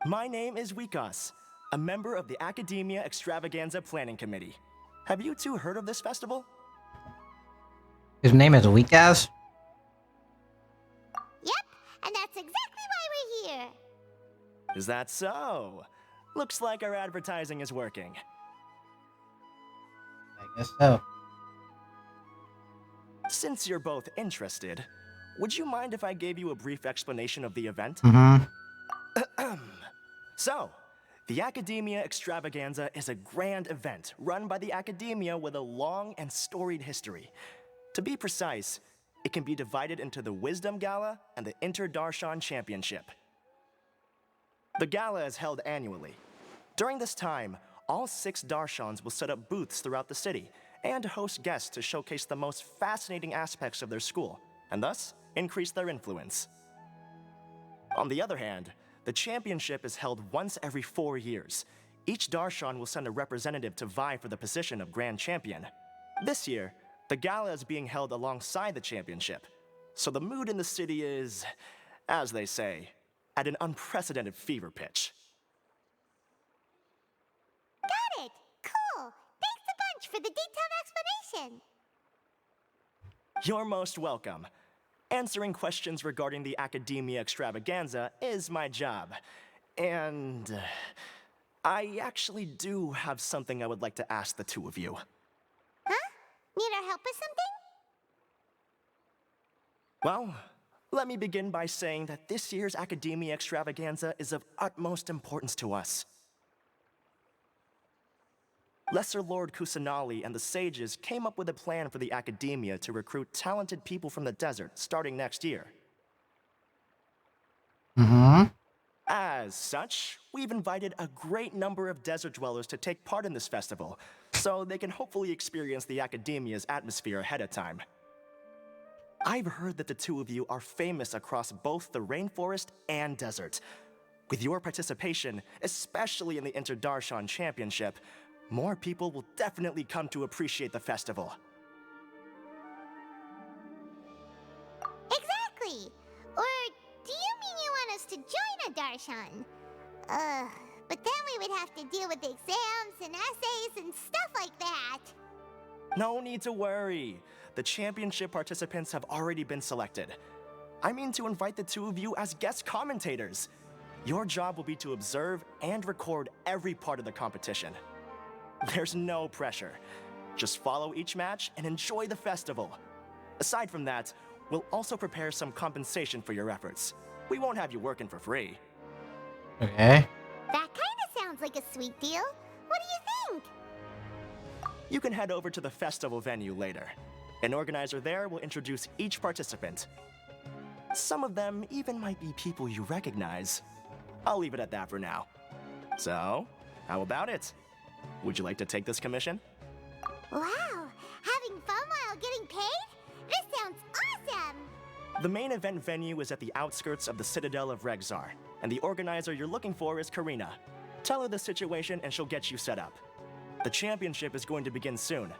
My name is Wikas, a member of the Academia Extravaganza Planning Committee. Have you two heard of this festival? His name is Weakaz? Yep, and that's exactly why we're here. Is that so? Looks like our advertising is working. I guess so. Since you're both interested, would you mind if I gave you a brief explanation of the event? Mm-hmm. So, the Academia Extravaganza is a grand event run by the Academia with a long and storied history. To be precise, it can be divided into the Wisdom Gala and the Inter-Darshan Championship. The gala is held annually. During this time, all 6 Darshans will set up booths throughout the city and host guests to showcase the most fascinating aspects of their school, and thus increase their influence. On the other hand, the championship is held once every 4 years. Each Darshan will send a representative to vie for the position of Grand Champion. This year, the gala is being held alongside the championship, so the mood in the city is, as they say, at an unprecedented fever pitch. Got it! Cool! Thanks a bunch for the detailed explanation! You're most welcome. Answering questions regarding the Academia Extravaganza is my job. And I actually do have something I would like to ask the two of you. Huh? Need our help with something? Well, let me begin by saying that this year's Academia Extravaganza is of utmost importance to us. Lesser Lord Kusanali and the sages came up with a plan for the Academia to recruit talented people from the desert starting next year. Mm-hmm. As such, we've invited a great number of desert dwellers to take part in this festival, so they can hopefully experience the Academia's atmosphere ahead of time. I've heard that the two of you are famous across both the rainforest and desert. With your participation, especially in the Inter-Darshan Championship, more people will definitely come to appreciate the festival. Exactly! Or do you mean you want us to join a Darshan? But then we would have to deal with exams and essays and stuff like that. No need to worry. The championship participants have already been selected. I mean to invite the two of you as guest commentators. Your job will be to observe and record every part of the competition. There's no pressure. Just follow each match and enjoy the festival. Aside from that, we'll also prepare some compensation for your efforts. We won't have you working for free. Okay. That kinda sounds like a sweet deal. What do you think? You can head over to the festival venue later. An organizer there will introduce each participant. Some of them even might be people you recognize. I'll leave it at that for now. So, how about it? Would you like to take this commission? Wow! Having fun while getting paid? This sounds awesome! The main event venue is at the outskirts of the Citadel of Regzar, and the organizer you're looking for is Karina. Tell her the situation and she'll get you set up. The championship is going to begin soon.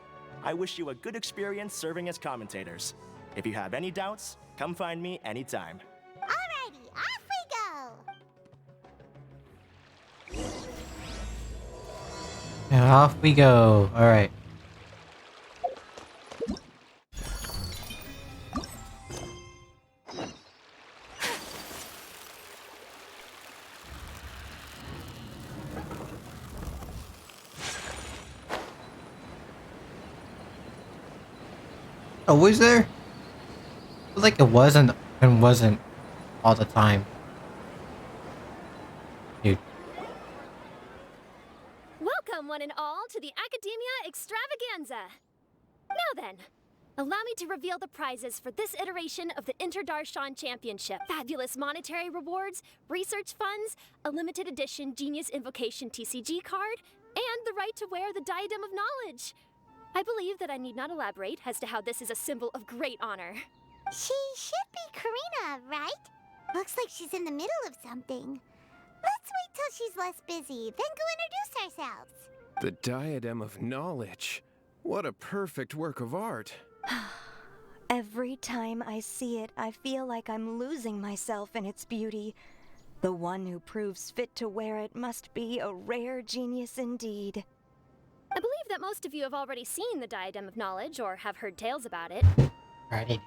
I wish you a good experience serving as commentators. If you have any doubts, come find me anytime. Alrighty, off we go! And off we go. Alright. Always there? I feel like it wasn't and wasn't all the time. Dude. Welcome, one and all, to the Academia Extravaganza! Now then, allow me to reveal the prizes for this iteration of the Inter-Darshan Championship. Fabulous monetary rewards, research funds, a limited edition Genius Invocation TCG card, and the right to wear the Diadem of Knowledge. I believe that I need not elaborate as to how this is a symbol of great honor. She should be Karina, right? Looks like she's in the middle of something. Let's wait till she's less busy, then go introduce ourselves. The Diadem of Knowledge. What a perfect work of art. Every time I see it, I feel like I'm losing myself in its beauty. The one who proves fit to wear it must be a rare genius indeed. I believe that most of you have already seen the Diadem of Knowledge or have heard tales about it. Alright, I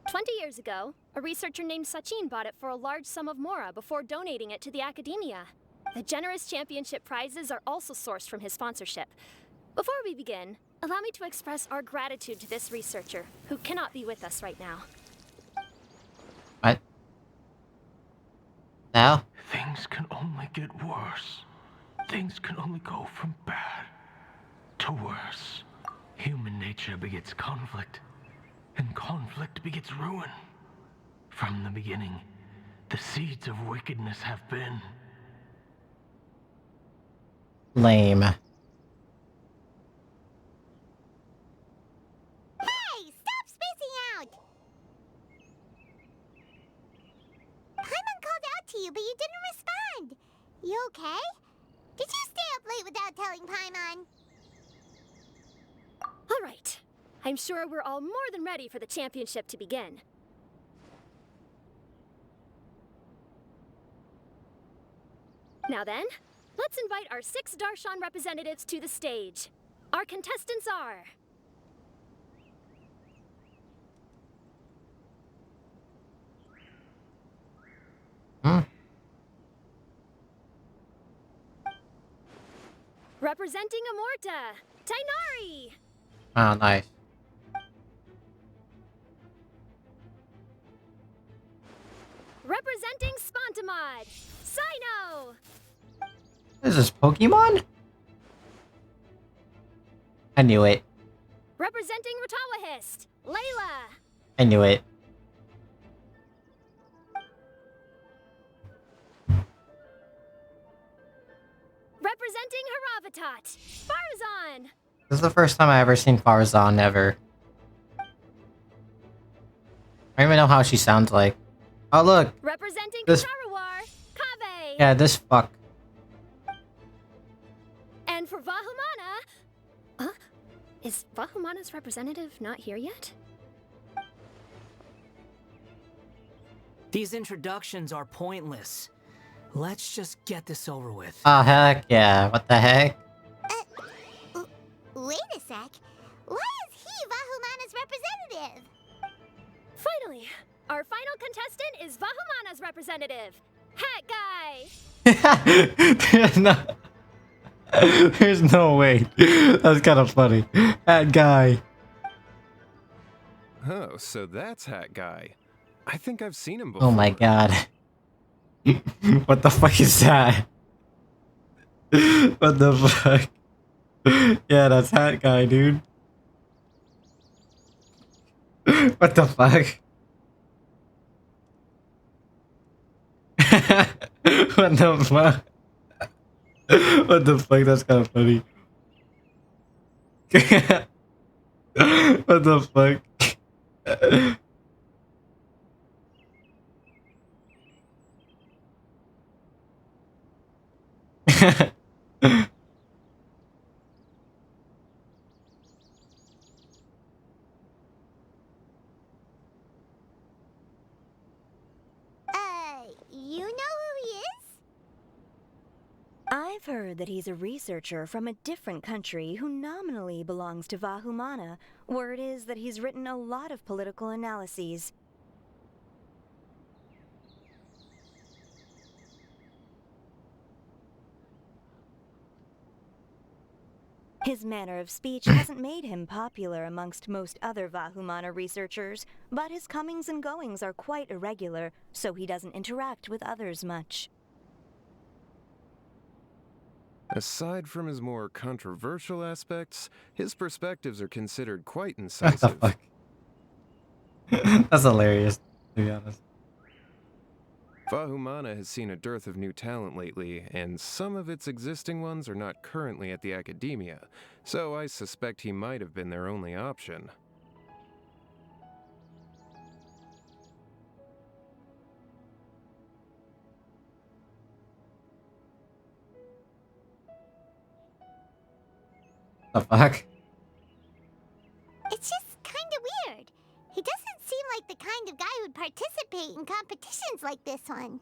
20 years ago, a researcher named Sachin bought it for a large sum of mora before donating it to the Academia. The generous championship prizes are also sourced from his sponsorship. Before we begin, allow me to express our gratitude to this researcher, who cannot be with us right now. What? Now? Things can only get worse. Things can only go from bad to worse. Human nature begets conflict, and conflict begets ruin. From the beginning, the seeds of wickedness have been. Lame. Hey, stop spacing out! Paimon called out to you, but you didn't respond. You okay? Did you stay up late without telling Paimon? All right. I'm sure we're all more than ready for the championship to begin. Now then, let's invite our 6 Darshan representatives to the stage. Our contestants are... Representing Amorta, Tainari! Oh, nice. Representing Spontamod, Sino! Is this Pokemon? I knew it. Representing Ratawahist, Layla! I knew it. Representing Haravatat, Farazan! This is the first time I ever seen Farazan ever. I don't even know how she sounds like. Oh look! Representing This... Kasharawar, Kaveh! Yeah, this fuck. And for Vahumana... Is Vahumana's representative not here yet? These introductions are pointless. Let's just get this over with. Oh heck yeah, what the heck? Wait a sec. Why is he Vahumana's representative? Finally, our final contestant is Vahumana's representative, Hat Guy! There's no way. That's kind of funny. That guy. Oh, so that's Hat Guy. I think I've seen him before. Oh my god. What the fuck is that? What the fuck? Yeah, that's Hat Guy, dude. What the fuck? What the fuck? What the fuck? That's kind of funny. What the fuck? I've heard that he's a researcher from a different country who nominally belongs to Vahumana. Word is that he's written a lot of political analyses. His manner of speech hasn't made him popular amongst most other Vahumana researchers, but his comings and goings are quite irregular, so he doesn't interact with others much. Aside from his more controversial aspects, his perspectives are considered quite What the incisive. fuck? That's hilarious, to be honest. Vahumana has seen a dearth of new talent lately, and some of its existing ones are not currently at the academia, so I suspect he might have been their only option. The fuck? It's just kinda weird. He doesn't seem like the kind of guy who'd participate in competitions like this one.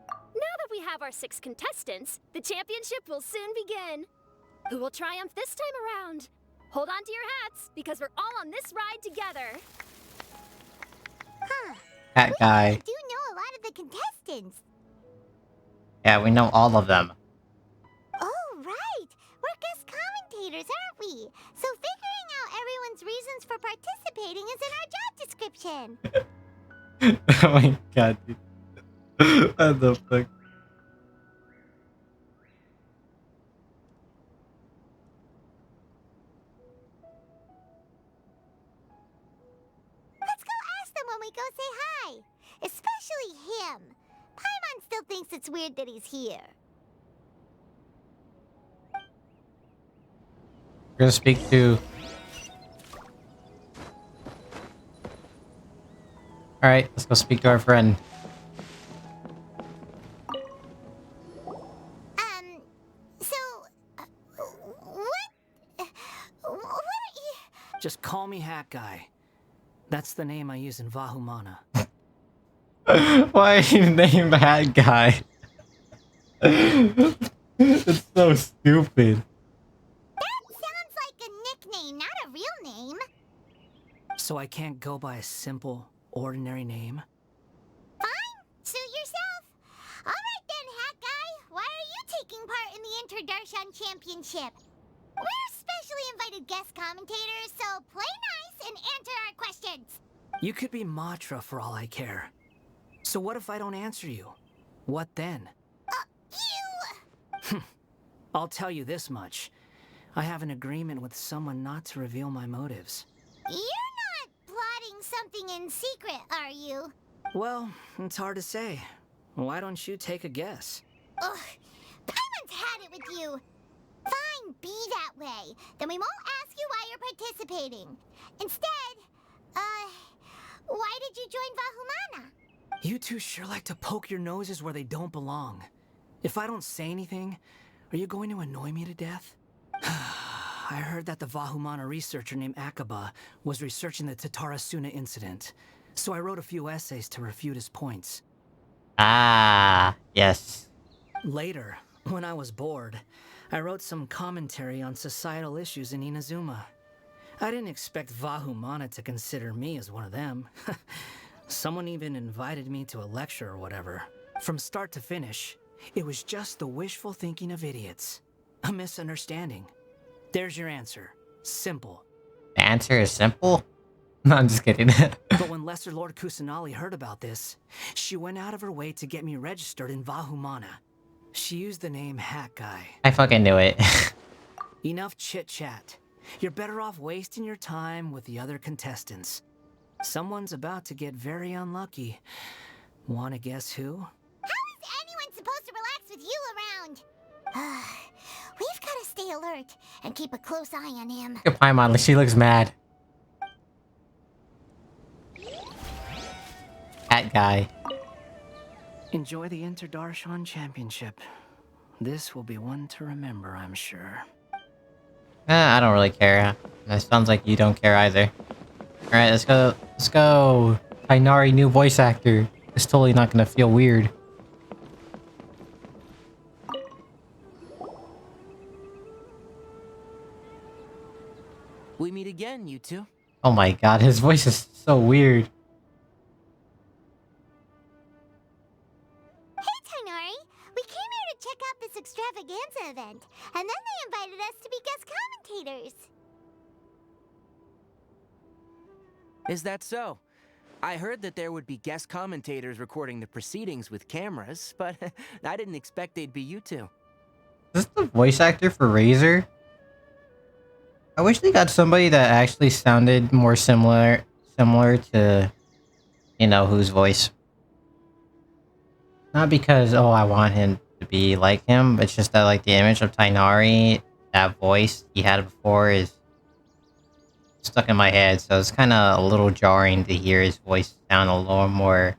Now that we have our 6 contestants, the championship will soon begin. Who will triumph this time around? Hold on to your hats, because we're all on this ride together. Huh. That guy. We do know a lot of the contestants. Yeah, we know all of them. Oh, right. We're guest commentators, aren't we? So figuring out everyone's reasons for participating is in our job description. Oh my god, dude. What the fuck? Let's go ask them when we go say hi. Especially him. Paimon still thinks it's weird that he's here. We're gonna speak to... Alright, let's go speak to our friend. Just call me Hat Guy. That's the name I use in Vahumana. Why you name that guy? It's so stupid. That sounds like a nickname, not a real name. So I can't go by a simple, ordinary name? Fine, suit yourself. Alright then, Hat Guy. Why are you taking part in the Interdarshan Championship? We're specially invited guest commentators, so play nice and answer our questions. You could be Matra for all I care. So what if I don't answer you? What then? You... I'll tell you this much. I have an agreement with someone not to reveal my motives. You're not plotting something in secret, are you? Well, it's hard to say. Why don't you take a guess? Ugh, Paimon's had it with you. Fine, be that way. Then we won't ask you why you're participating. Instead, why did you join Vahumana? You two sure like to poke your noses where they don't belong. If I don't say anything, are you going to annoy me to death? I heard that the Vahumana researcher named Akaba was researching the Tatarasuna incident, so I wrote a few essays to refute his points. Ah, yes. Later, when I was bored, I wrote some commentary on societal issues in Inazuma. I didn't expect Vahumana to consider me as one of them. Someone even invited me to a lecture or whatever. From start to finish, it was just the wishful thinking of idiots. A misunderstanding. There's your answer. Simple. The answer is simple? No, I'm just kidding. But when Lesser Lord Kusanali heard about this, she went out of her way to get me registered in Vahumana. She used the name Hat Guy. I fucking knew it. Enough chit-chat. You're better off wasting your time with the other contestants. Someone's about to get very unlucky. Wanna guess who? How is anyone supposed to relax with you around? We've gotta stay alert and keep a close eye on him. Look at Paimon, she looks mad. That guy. Enjoy the Interdarshan Championship. This will be one to remember, I'm sure. I don't really care. It sounds like you don't care either. Alright, let's go. Let's go. Tainari, new voice actor. It's totally not gonna feel weird. we meet again, you two. Oh my god, his voice is so weird. Hey, Tainari! We came here to check out this extravaganza event, and then they invited us to be guest commentators. Is that so? I heard that there would be guest commentators recording the proceedings with cameras, but I didn't expect they'd be you two. Is this the voice actor for Razor? I wish they got somebody that actually sounded more similar to, you know, whose voice. Not because, oh, I want him to be like him, but it's just that, like, the image of Tainari, that voice he had before is stuck in my head, so it's kind of a little jarring to hear his voice sound a little more,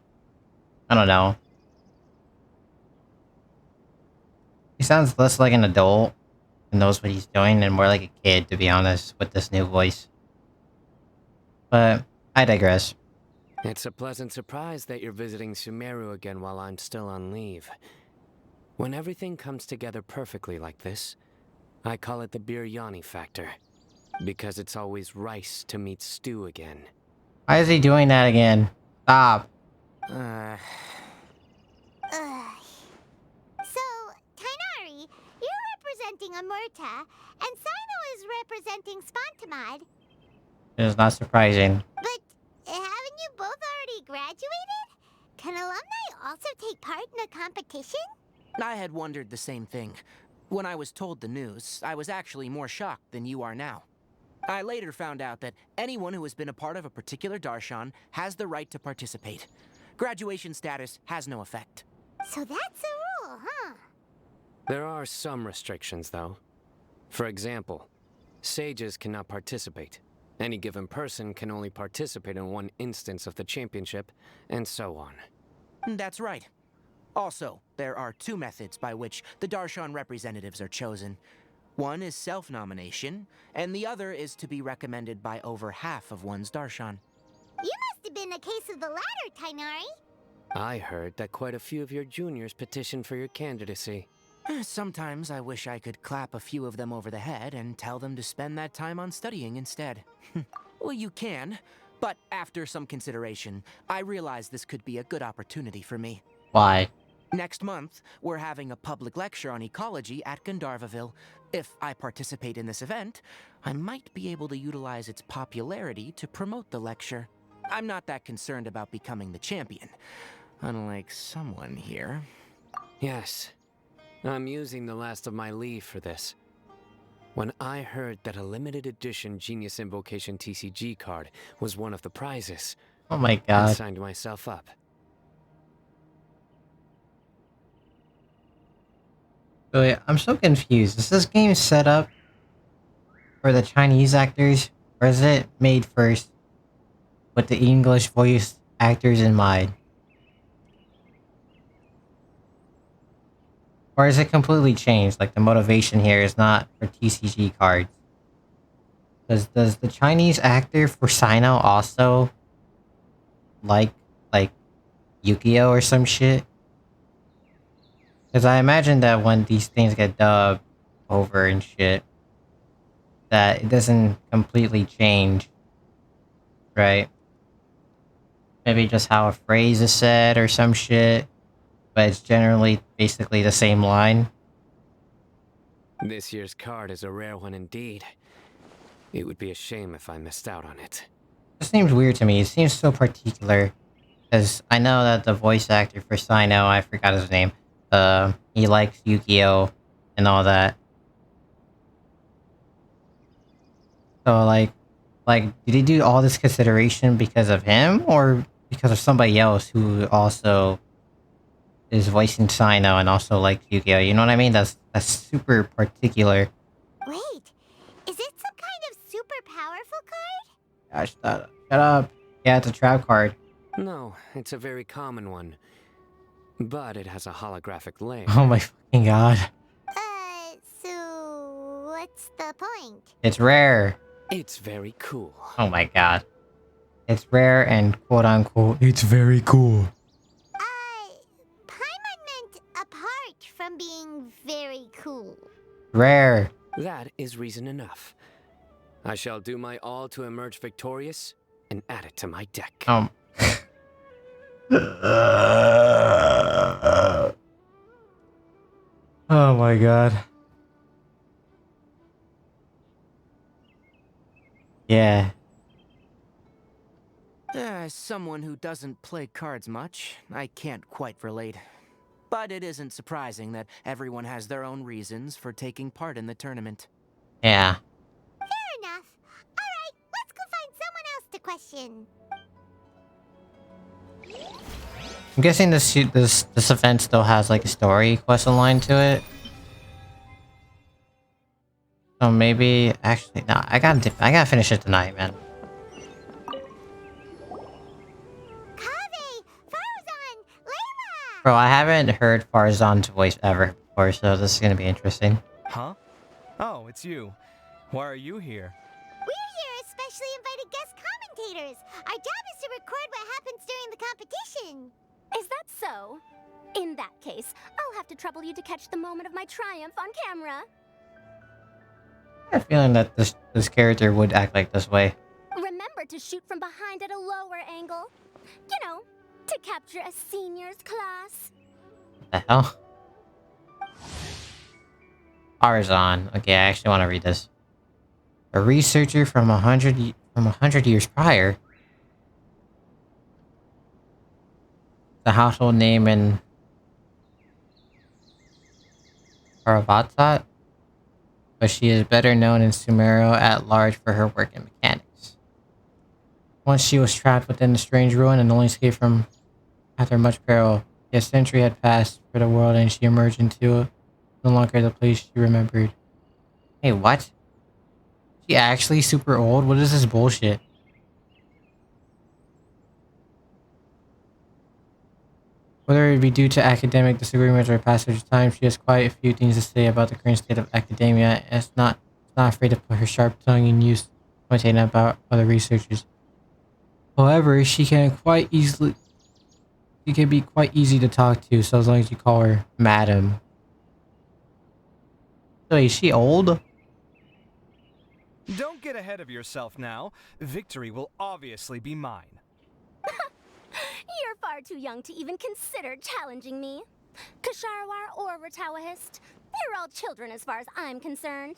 I don't know. He sounds less like an adult and knows what he's doing and more like a kid, to be honest, with this new voice. But I digress. It's a pleasant surprise that you're visiting Sumeru again while I'm still on leave. When everything comes together perfectly like this, I call it the biryani factor. Because it's always rice to meet stew again. Why is he doing that again? Stop. So, Tainari, you're representing Amurta, and Sino is representing Spontamod. It's not surprising. But haven't you both already graduated? Can alumni also take part in a competition? I had wondered the same thing. When I was told the news, I was actually more shocked than you are now. I later found out that anyone who has been a part of a particular darshan has the right to participate. Graduation status has no effect. So that's a rule, huh? There are some restrictions, though. For example, sages cannot participate. Any given person can only participate in one instance of the championship, and so on. That's right. Also, there are two methods by which the darshan representatives are chosen. One is self-nomination, and the other is to be recommended by over half of one's darshan. You must have been a case of the latter, Tainari. I heard that quite a few of your juniors petitioned for your candidacy. Sometimes I wish I could clap a few of them over the head and tell them to spend that time on studying instead. Well, you can, but after some consideration, I realize this could be a good opportunity for me. Why? Next month, we're having a public lecture on ecology at Gandharvaville. If I participate in this event, I might be able to utilize its popularity to promote the lecture. I'm not that concerned about becoming the champion, unlike someone here. Yes, I'm using the last of my leave for this. When I heard that a limited edition Genius Invocation TCG card was one of the prizes, oh my I god. signed myself up. Wait, I'm so confused. Is this game set up for the Chinese actors, or is it made first with the English voice actors in mind? Or is it completely changed? Like the motivation here is not for TCG cards. Does the Chinese actor for Sino also like Yu-Gi-Oh or some shit? Because I imagine that when these things get dubbed over and shit, that it doesn't completely change, right? Maybe just how a phrase is said or some shit, but it's generally basically the same line. This year's card is a rare one indeed. It would be a shame if I missed out on it. It seems weird to me. It seems so particular. Because I know that the voice actor for Sino, I forgot his name, he likes Yu-Gi-Oh! And all that. So, like, did he do all this consideration because of him, or because of somebody else who also is voicing Sino and also likes Yu-Gi-Oh! You know what I mean? That's super particular. Wait, is it some kind of super powerful card? Gosh, shut up. Yeah, it's a trap card. No, it's a very common one. But it has a holographic layer. Oh my fucking god. So what's the point? It's rare. It's very cool. Oh my god. It's rare and quote-unquote, it's very cool. Paimon meant apart from being very cool. Rare. That is reason enough. I shall do my all to emerge victorious and add it to my deck. Oh my god. Yeah. As someone who doesn't play cards much, I can't quite relate. But it isn't surprising that everyone has their own reasons for taking part in the tournament. Yeah. Fair enough. Alright, let's go find someone else to question. I'm guessing this event still has like a story quest line to it. So maybe actually no, I gotta finish it tonight, man. Bro, I haven't heard Farzan's voice ever before, so this is gonna be interesting. Huh? Oh, it's you. Why are you here? We're here as specially invited guest commentators. Our job is to record what happens during the competition. Is that so? In that case, I'll have to trouble you to catch the moment of my triumph on camera. I have a feeling that this character would act like this way. Remember to shoot from behind at a lower angle. You know, to capture a senior's class. What the hell? Farzan. Okay, I actually want to read this. A researcher from 100 years prior. The household name in Paravatat, but she is better known in Sumeru at large for her work in mechanics. Once she was trapped within the strange ruin and only escaped from after much peril. A century had passed for the world and she emerged into no longer the place she remembered. Hey, what? She actually super old? What is this bullshit? Whether it be due to academic disagreements or passage of time, she has quite a few things to say about the current state of academia and is not afraid to put her sharp tongue in use commentating about other researchers. However, she can be quite easy to talk to, so as long as you call her Madam. So is she old? Don't get ahead of yourself now. Victory will obviously be mine. You're far too young to even consider challenging me. Kasharawar or Ratawahist, you're all children as far as I'm concerned.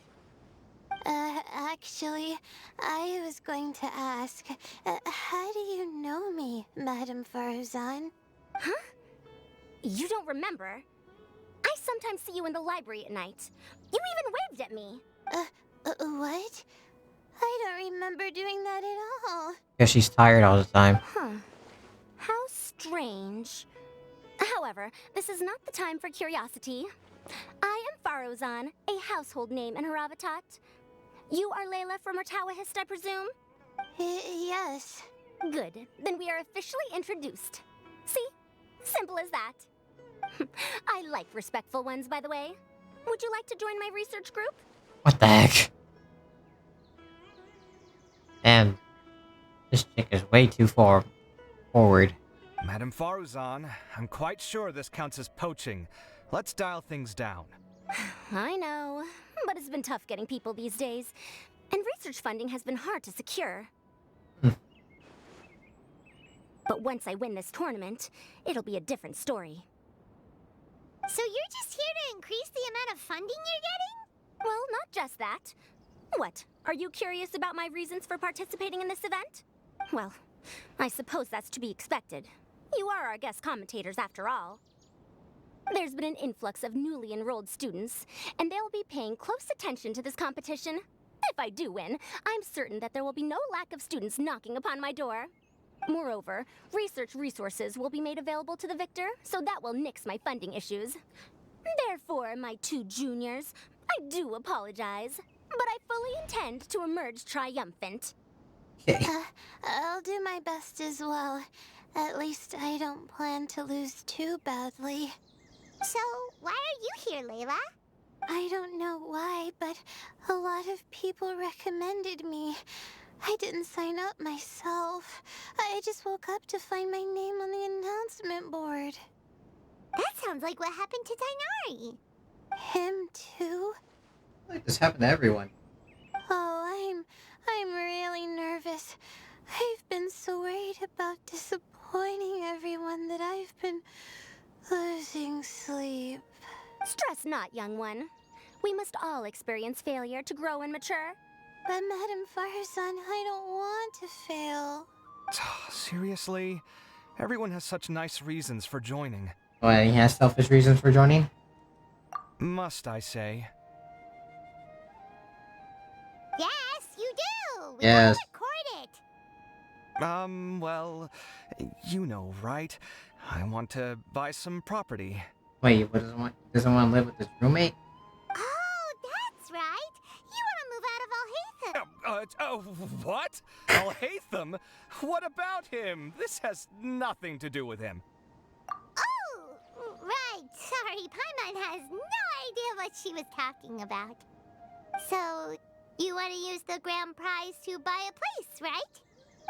Actually, I was going to ask, how do you know me, Madame Farzan? Huh? You don't remember? I sometimes see you in the library at night. You even waved at me. What? I don't remember doing that at all. Guess she's tired all the time. Huh. How strange. However, this is not the time for curiosity. I am Farozan, a household name in Haravatat. You are Layla from Ratawahist, I presume? Yes. Good. Then we are officially introduced. See? Simple as that. I like respectful ones, by the way. Would you like to join my research group? What the heck? Damn. This chick is way too forward. Madame Faruzan, I'm quite sure this counts as poaching. Let's dial things down. I know, but it's been tough getting people these days. And research funding has been hard to secure. But once I win this tournament, it'll be a different story. So you're just here to increase the amount of funding you're getting? Well, not just that. What, are you curious about my reasons for participating in this event? Well, I suppose that's to be expected. You are our guest commentators after all. There's been an influx of newly enrolled students, and they'll be paying close attention to this competition. If I do win, I'm certain that there will be no lack of students knocking upon my door. Moreover, research resources will be made available to the victor, so that will nix my funding issues. Therefore, my two juniors, I do apologize, but I fully intend to emerge triumphant. I'll do my best as well. At least I don't plan to lose too badly. So, why are you here, Layla? I don't know why, but a lot of people recommended me. I didn't sign up myself. I just woke up to find my name on the announcement board. That sounds like what happened to Tainari. Him too? Like this happened to everyone. Oh, I'm really nervous. I've been so worried about disappointing everyone that I've been losing sleep. Stress not, young one. We must all experience failure to grow and mature. But Madame Farzan, I don't want to fail. Seriously? Everyone has such nice reasons for joining. Well, he has selfish reasons for joining? Must I say? Yes, you do! We Yes. gotta record it! Well, you know, right? I want to buy some property. Wait, what doesn't want to live with his roommate? Oh, that's right! You wanna move out of Alhaitham! What? Alhaitham? What about him? This has nothing to do with him. Oh, right. Sorry, Paimon has no idea what she was talking about. So, you want to use the grand prize to buy a place, right?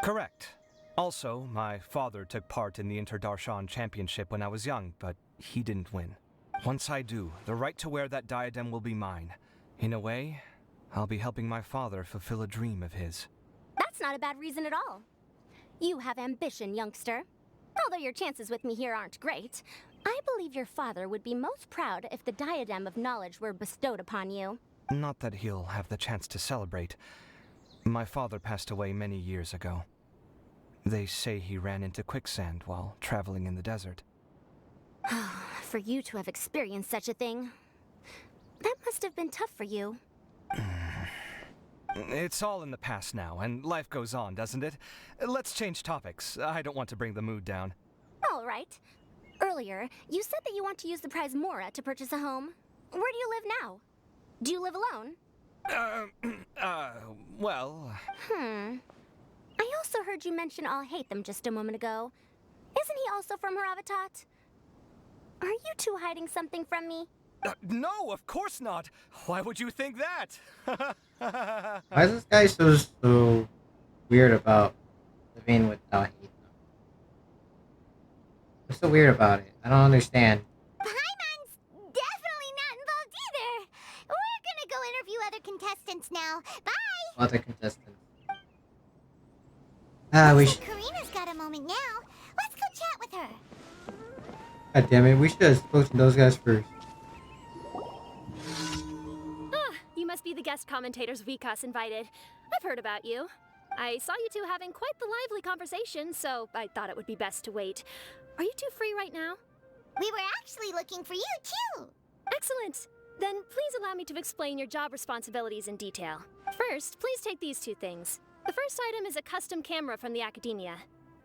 Correct. Also, my father took part in the Interdarshan Championship when I was young, but he didn't win. Once I do, the right to wear that diadem will be mine. In a way, I'll be helping my father fulfill a dream of his. That's not a bad reason at all. You have ambition, youngster. Although your chances with me here aren't great, I believe your father would be most proud if the diadem of knowledge were bestowed upon you. Not that he'll have the chance to celebrate. My father passed away many years ago. They say he ran into quicksand while traveling in the desert. For you to have experienced such a thing, that must have been tough for you. It's all in the past now, and life goes on, doesn't it? Let's change topics. I don't want to bring the mood down. All right. Earlier, you said that you want to use the prize Mora to purchase a home. Where do you live now? Do you live alone? Well... I also heard you mention Alhaitham just a moment ago. Isn't he also from Haravatat? Are you two hiding something from me? No, of course not! Why would you think that? Why is this guy so weird about living with Dahith? What's so weird about it? I don't understand. Paimon's definitely not involved either. We're gonna go interview other contestants now. Bye! Other contestants. Looks like Karina's got a moment now. Let's go chat with her. God damn it, we should have spoken to those guys first. You must be the guest commentators Vikas invited. I've heard about you. I saw you two having quite the lively conversation, so I thought it would be best to wait. Are you two free right now? We were actually looking for you, too. Excellent. Then please allow me to explain your job responsibilities in detail. First, please take these two things. The first item is a custom camera from the Academia.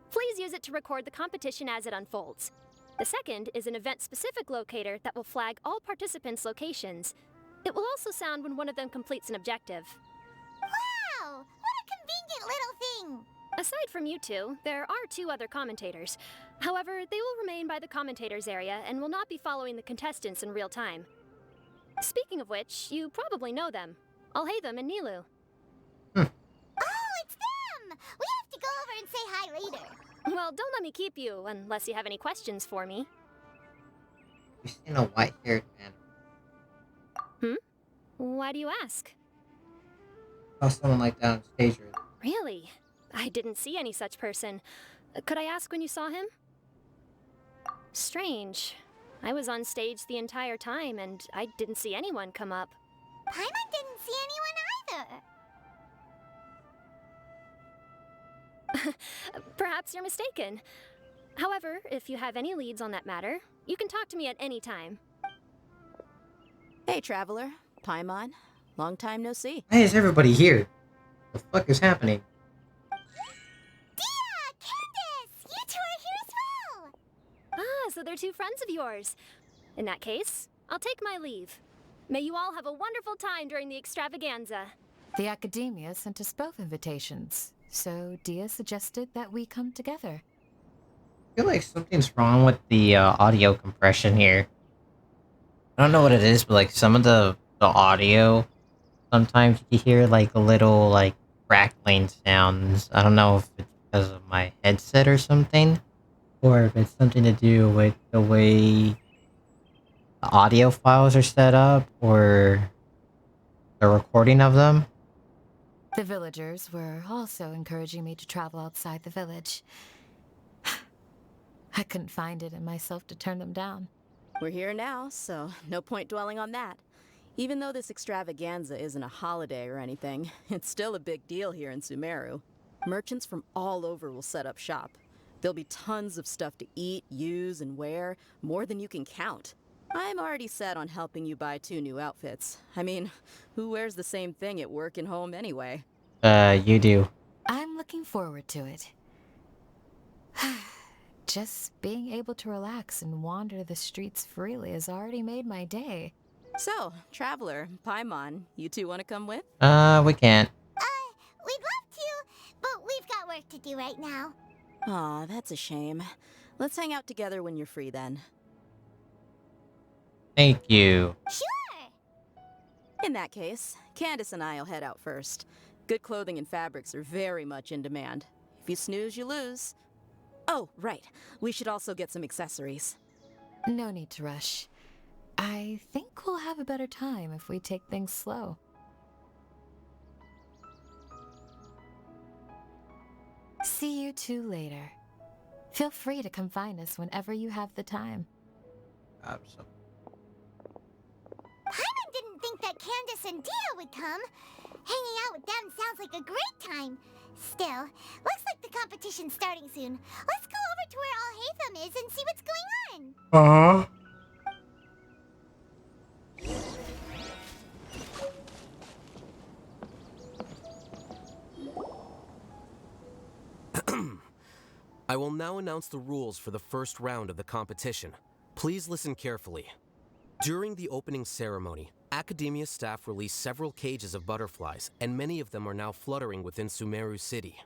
Please use it to record the competition as it unfolds. The second is an event-specific locator that will flag all participants' locations. It will also sound when one of them completes an objective. Wow! What a convenient little thing! Aside from you two, there are two other commentators. However, they will remain by the commentators area and will not be following the contestants in real time. Speaking of which, you probably know them. Alhaitham and Nilu. Oh, it's them! We have to go over and say hi later. Well, don't let me keep you, unless you have any questions for me. You've seen a white-haired man. Why do you ask? I saw someone like that on stage. Really? I didn't see any such person. Could I ask when you saw him? Strange. I was on stage the entire time, and I didn't see anyone come up. Paimon didn't see anyone either. Perhaps you're mistaken. However, if you have any leads on that matter, you can talk to me at any time. Hey, Traveler. Paimon. Long time no see. Why is everybody here? The fuck is happening? Dia! Candace! You two are here as well! Ah, so they're two friends of yours. In that case, I'll take my leave. May you all have a wonderful time during the extravaganza. The Academia sent us both invitations, so Dia suggested that we come together. I feel like something's wrong with the audio compression here. I don't know what it is, but like some of the audio, sometimes you hear like a little like crackling sounds. I don't know if it's because of my headset or something, or if it's something to do with the way the audio files are set up or the recording of them. The villagers were also encouraging me to travel outside the village. I couldn't find it in myself to turn them down. We're here now, so no point dwelling on that. Even though this extravaganza isn't a holiday or anything, it's still a big deal here in Sumeru. Merchants from all over will set up shop. There'll be tons of stuff to eat, use, and wear, more than you can count. I'm already set on helping you buy 2 new outfits. I mean, who wears the same thing at work and home anyway? You do. I'm looking forward to it. Just being able to relax and wander the streets freely has already made my day. So, Traveler, Paimon, you two want to come with? We can't. We'd love to, but we've got work to do right now. Aw, that's a shame. Let's hang out together when you're free then. Thank you. Sure! In that case, Candace and I'll head out first. Good clothing and fabrics are very much in demand. If you snooze, you lose. Oh, right. We should also get some accessories. No need to rush. I think we'll have a better time if we take things slow. See you two later. Feel free to come find us whenever you have the time. Absolutely. Paimon didn't think that Candace and Dia would come. Hanging out with them sounds like a great time. Still, looks like the competition's starting soon. Let's go over to where Alhaitham is and see what's going on. I will now announce the rules for the first round of the competition. Please listen carefully. During the opening ceremony, Academia staff released several cages of butterflies, and many of them are now fluttering within Sumeru City.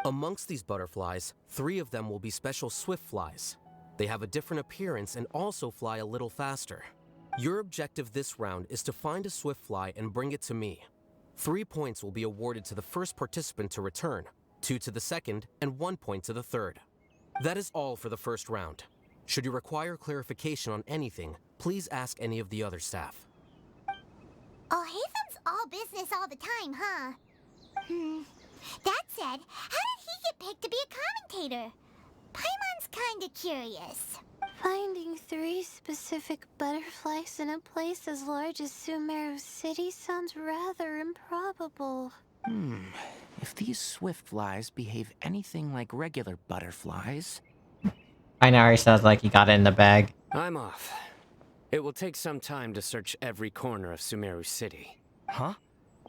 Amongst these butterflies, 3 of them will be special swift flies. They have a different appearance and also fly a little faster. Your objective this round is to find a swift fly and bring it to me. 3 points will be awarded to the first participant to return, 2 to the second, and 1 point to the third. That is all for the first round. Should you require clarification on anything, please ask any of the other staff. Alhaitham's all business all the time, huh? That said, how did he get picked to be a commentator? Paimon's kinda curious. Finding 3 specific butterflies in a place as large as Sumeru City sounds rather improbable. If these swift flies behave anything like regular butterflies... Inari sounds like he got it in the bag. I'm off. It will take some time to search every corner of Sumeru City. Huh?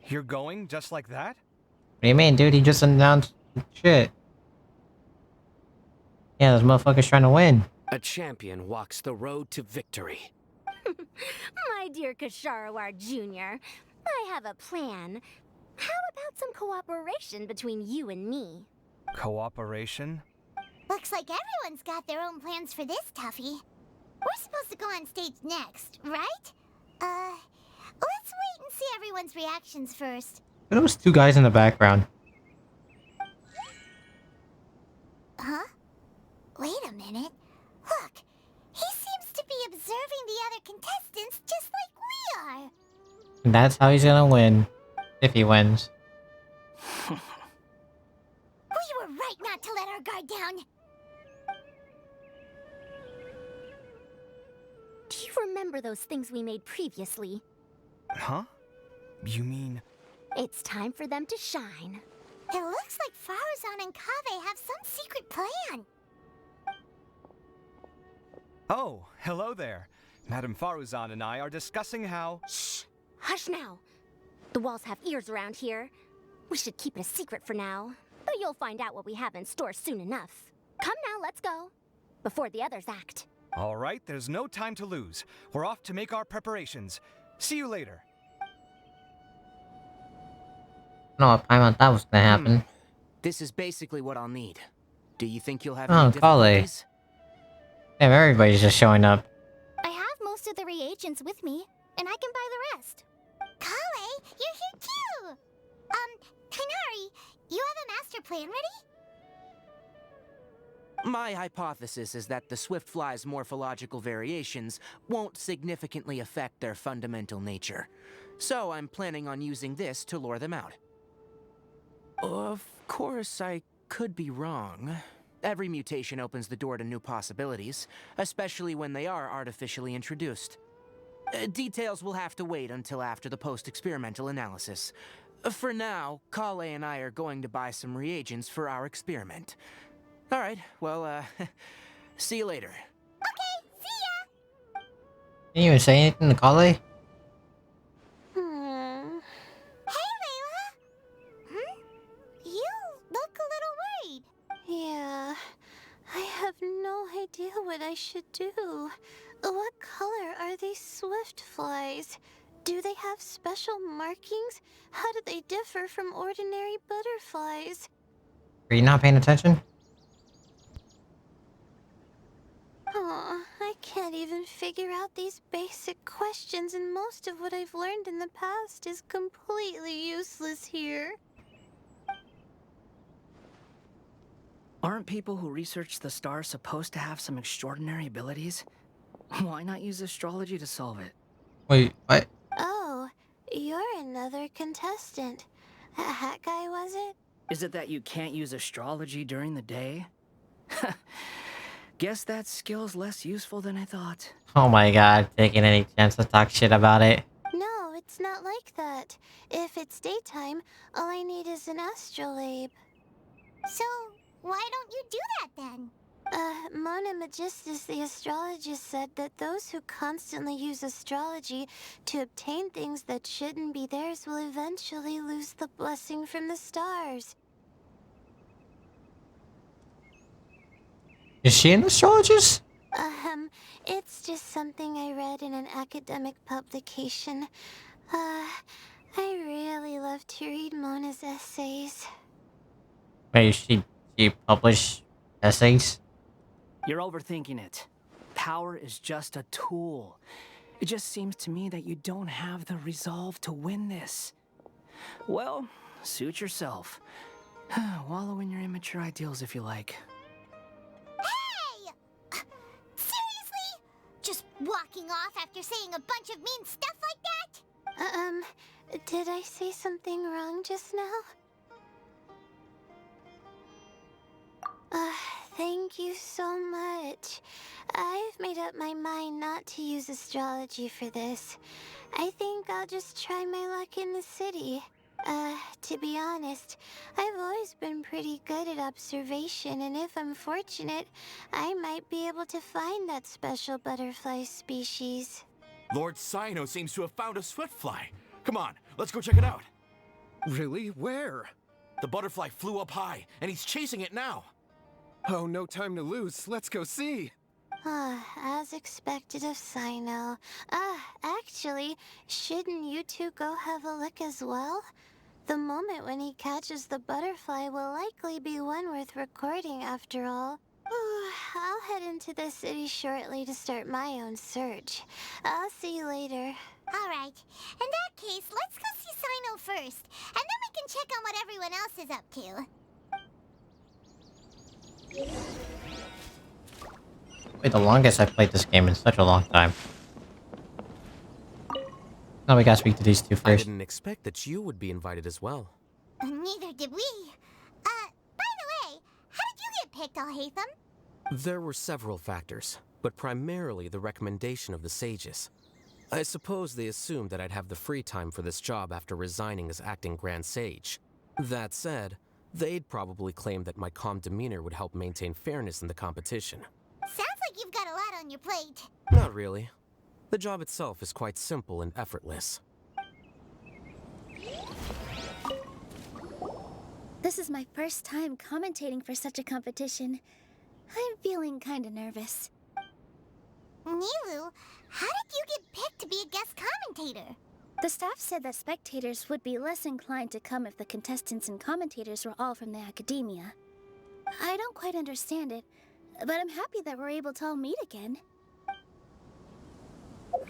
You're going just like that? What do you mean, dude? He just announced shit. Yeah, those motherfuckers trying to win. A champion walks the road to victory. My dear Kasharawar Jr., I have a plan. How about some cooperation between you and me? Cooperation? Looks like everyone's got their own plans for this, Tuffy. We're supposed to go on stage next, right? Let's wait and see everyone's reactions first. Look at those 2 guys in the background. Huh? Wait a minute. Look, he seems to be observing the other contestants just like we are. And that's how he's gonna win. If he wins. We were right not to let our guard down. Do you remember those things we made previously? Huh? You mean... It's time for them to shine. It looks like Faruzan and Kaveh have some secret plan. Oh, hello there. Madame Faruzan and I are discussing how... Shh! Hush now. The walls have ears around here. We should keep it a secret for now. But you'll find out what we have in store soon enough. Come now, let's go. Before the others act. All right, there's no time to lose. We're off to make our preparations. See you later. No, Paimon thought was gonna happen. This is basically what I'll need. Do you think you'll have Oh, any Kale. difficulties? Damn, everybody's just showing up. I have most of the reagents with me, and I can buy the rest. Kale, you're here too! Kainari, you have a master plan ready? My hypothesis is that the swift fly's morphological variations won't significantly affect their fundamental nature. So I'm planning on using this to lure them out. Of course, I could be wrong. Every mutation opens the door to new possibilities, especially when they are artificially introduced. Details will have to wait until after the post-experimental analysis. For now, Kale and I are going to buy some reagents for our experiment. Alright, well, see you later. Can you even say anything to Kale? Hey, Layla! Hmm? You look a little worried. Yeah, I have no idea what I should do. What color are these swift flies? Do they have special markings? How do they differ from ordinary butterflies? Are you not paying attention? Aw, I can't even figure out these basic questions, and most of what I've learned in the past is completely useless here. Aren't people who research the stars supposed to have some extraordinary abilities? Why not use astrology to solve it? Wait, what? Oh, you're another contestant. That guy, was it? Is it that you can't use astrology during the day? Guess that skill's less useful than I thought. Oh my god, taking any chance to talk shit about it. No, it's not like that. If it's daytime, all I need is an astrolabe. So, why don't you do that then? Mona Magistus, the astrologist, said that those who constantly use astrology to obtain things that shouldn't be theirs will eventually lose the blessing from the stars. Is she an astrologist? It's just something I read in an academic publication. I really love to read Mona's essays. Wait, she published essays? You're overthinking it. Power is just a tool. It just seems to me that you don't have the resolve to win this. Well, suit yourself. Wallow in your immature ideals if you like. Hey! Seriously? Just walking off after saying a bunch of mean stuff like that? Did I say something wrong just now? Thank you so much. I've made up my mind not to use astrology for this. I think I'll just try my luck in the city. To be honest, I've always been pretty good at observation, and if I'm fortunate, I might be able to find that special butterfly species. Lord Sino seems to have found a swiftfly. Come on, let's go check it out. Really? Where? The butterfly flew up high, and he's chasing it now. Oh, no time to lose. Let's go see. As expected of Sino. Actually, shouldn't you two go have a look as well? The moment when he catches the butterfly will likely be one worth recording after all. I'll head into the city shortly to start my own search. I'll see you later. Alright, in that case, let's go see Sino first, and then we can check on what everyone else is up to. Wait, the longest I played this game in such a long time. Now we gotta speak to these two I first. didn't expect that you would be invited as well. Neither did we. By the way, how did you get picked, Alhaitham? There were several factors, but primarily the recommendation of the sages. I suppose they assumed that I'd have the free time for this job after resigning as acting Grand Sage. That said, they'd probably claim that my calm demeanor would help maintain fairness in the competition. Sounds like you've got a lot on your plate. Not really. The job itself is quite simple and effortless. This is my first time commentating for such a competition. I'm feeling kinda nervous. Nilu, how did you get picked to be a guest commentator? The staff said that spectators would be less inclined to come if the contestants and commentators were all from the academia. I don't quite understand it, but I'm happy that we're able to all meet again.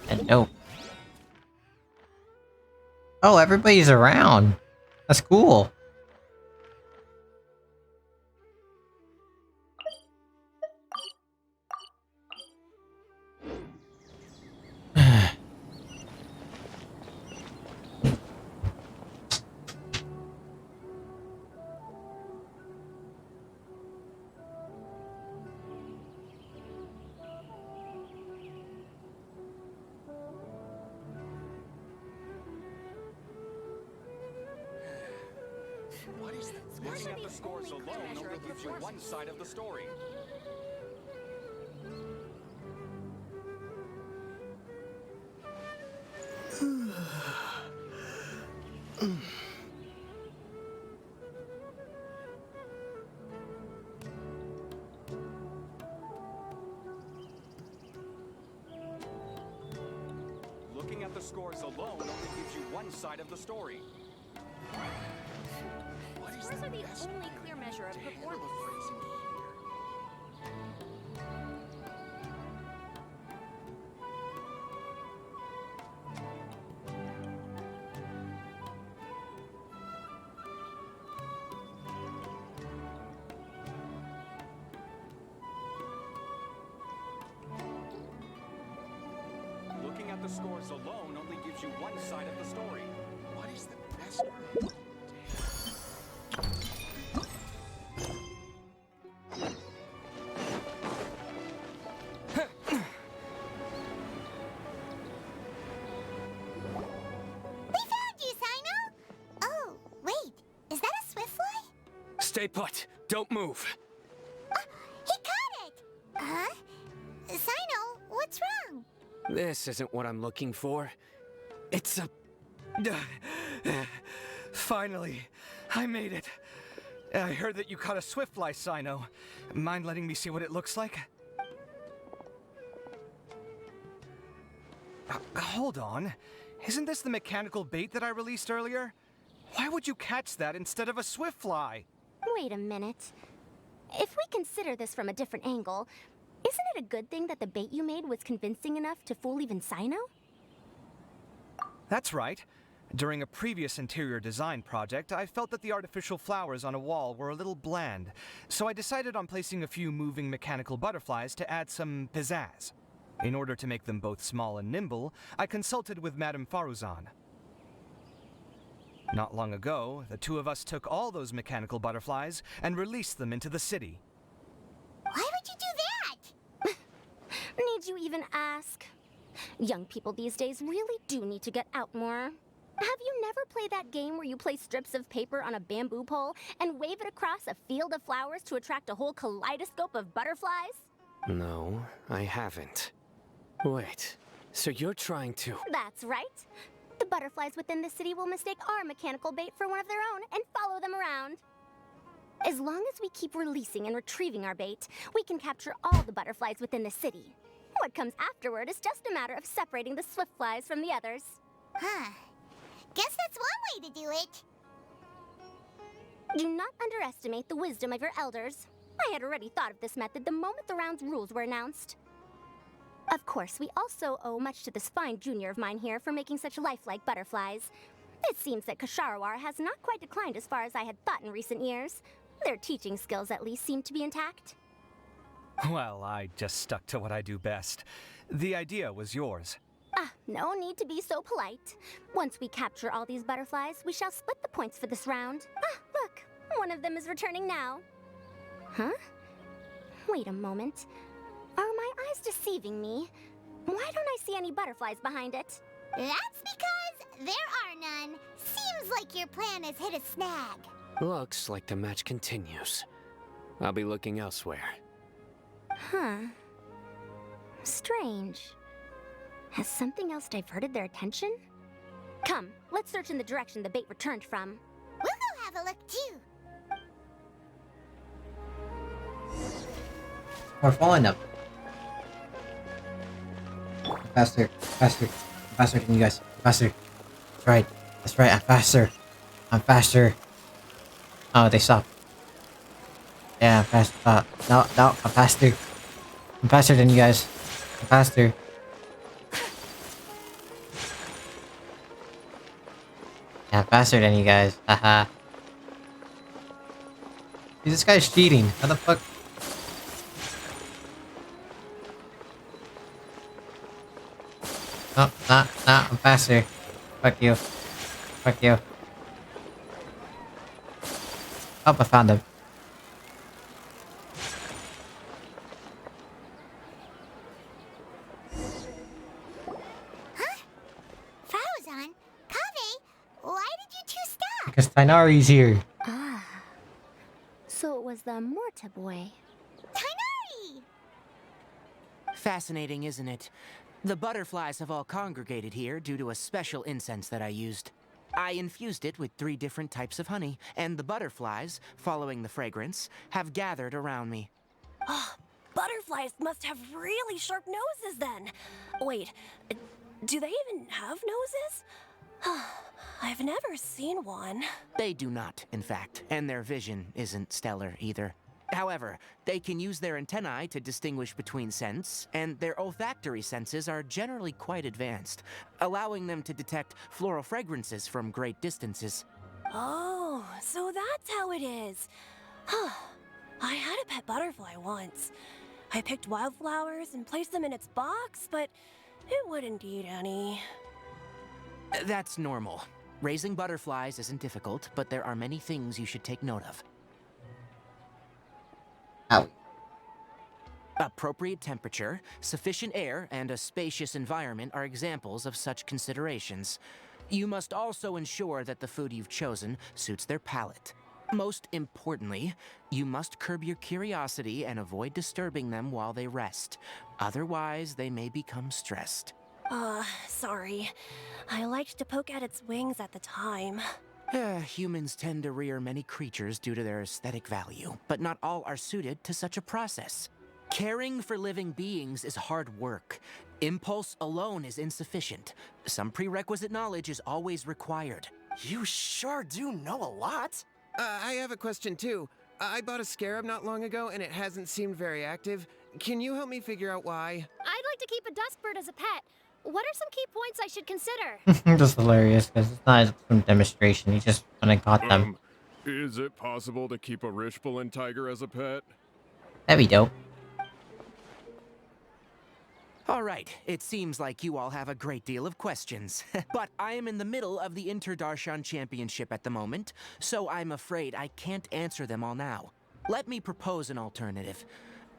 Hello. Oh, everybody's around. That's cool. Looking at the scores alone only gives you one side of the story. Looking at the scores alone only gives you one side of the story. Scores are the only clear measure of performance. Looking at the scores alone only gives you one side of the story. What is the best way? We found you, Sino! Oh, wait, is that a Swiftfly? Stay put. Don't move. He caught it! Huh? Sino, what's wrong? This isn't what I'm looking for. It's a... Finally, I made it. I heard that you caught a Swiftfly, Sino. Mind letting me see what it looks like? Hold on. Isn't this the mechanical bait that I released earlier? Why would you catch that instead of a Swiftfly? Wait a minute. If we consider this from a different angle, isn't it a good thing that the bait you made was convincing enough to fool even Sino? That's right. During a previous interior design project, I felt that the artificial flowers on a wall were a little bland, so I decided on placing a few moving mechanical butterflies to add some pizzazz. In order to make them both small and nimble, I consulted with Madame Faruzan. Not long ago, the two of us took all those mechanical butterflies and released them into the city. Why would you do that? Need you even ask? Young people these days really do need to get out more. Have you never played that game where you place strips of paper on a bamboo pole and wave it across a field of flowers to attract a whole kaleidoscope of butterflies? No, I haven't. Wait, so you're trying to... That's right. The butterflies within the city will mistake our mechanical bait for one of their own and follow them around. As long as we keep releasing and retrieving our bait, we can capture all the butterflies within the city. What comes afterward is just a matter of separating the Swiftflies from the others. Huh. Guess that's one way to do it. Do not underestimate the wisdom of your elders. I had already thought of this method the moment the round's rules were announced. Of course, we also owe much to this fine junior of mine here for making such lifelike butterflies. It seems that Kasharawar has not quite declined as far as I had thought in recent years. Their teaching skills at least seem to be intact. Well, I just stuck to what I do best. The idea was yours. Ah, no need to be so polite. Once we capture all these butterflies, we shall split the points for this round. Ah, look, one of them is returning now. Huh? Wait a moment. Are my eyes deceiving me? Why don't I see any butterflies behind it? That's because there are none. Seems like your plan has hit a snag. Looks like the match continues. I'll be looking elsewhere. Huh. Strange. Has something else diverted their attention? Come, let's search in the direction the bait returned from. We'll go have a look too. We're following them. Faster, faster, faster than you guys. Faster. That's right. That's right. I'm faster. I'm faster. Oh, they stopped. Yeah, I'm fast. No, I'm faster. I'm faster than you guys. I'm faster. Yeah, I'm faster than you guys. Haha. Dude, this guy's cheating. How the fuck? No, I'm faster. Fuck you. Fuck you. Oh, I found him. Huh? Faruzan? Kaveh? Why did you two stop? Because Tainari's here. Ah. So it was the Morta boy. Tainari! Fascinating, isn't it? The butterflies have all congregated here due to a special incense that I used. I infused it with 3 different types of honey, and the butterflies, following the fragrance, have gathered around me. Oh, butterflies must have really sharp noses then. Wait, do they even have noses? I've never seen one. They do not, in fact, and their vision isn't stellar either. However, they can use their antennae to distinguish between scents, and their olfactory senses are generally quite advanced, allowing them to detect floral fragrances from great distances. Oh, so that's how it is. I had a pet butterfly once. I picked wildflowers and placed them in its box, but it wouldn't eat any. That's normal. Raising butterflies isn't difficult, but there are many things you should take note of. Ow. Appropriate temperature, sufficient air, and a spacious environment are examples of such considerations. You must also ensure that the food you've chosen suits their palate. Most importantly, you must curb your curiosity and avoid disturbing them while they rest. Otherwise, they may become stressed. Sorry. I liked to poke at its wings at the time. Humans tend to rear many creatures due to their aesthetic value, but not all are suited to such a process. Caring for living beings is hard work. Impulse alone is insufficient. Some prerequisite knowledge is always required. You sure do know a lot. I have a question too. I bought a scarab not long ago and it hasn't seemed very active. Can you help me figure out why? I'd like to keep a dustbird as a pet. What are some key points I should consider? Just hilarious, because it's not some demonstration. He just went and caught them. Is it possible to keep a Rishbalin tiger as a pet? That'd be dope. All right, it seems like you all have a great deal of questions. But I am in the middle of the Inter-Darshan Championship at the moment, so I'm afraid I can't answer them all now. Let me propose an alternative.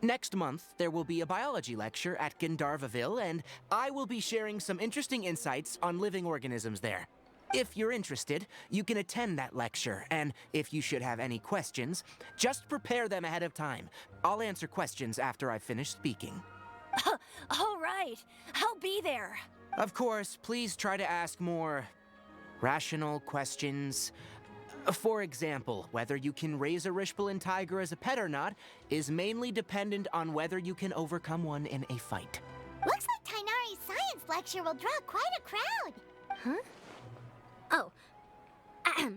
Next month, there will be a biology lecture at Gandharvaville, and I will be sharing some interesting insights on living organisms there. If you're interested, you can attend that lecture, and if you should have any questions, just prepare them ahead of time. I'll answer questions after I've finished speaking. All right, I'll be there. Of course, please try to ask more rational questions. For example, whether you can raise a Rishbalin tiger as a pet or not is mainly dependent on whether you can overcome one in a fight. Looks like Tainari's science lecture will draw quite a crowd. Huh? Oh. Was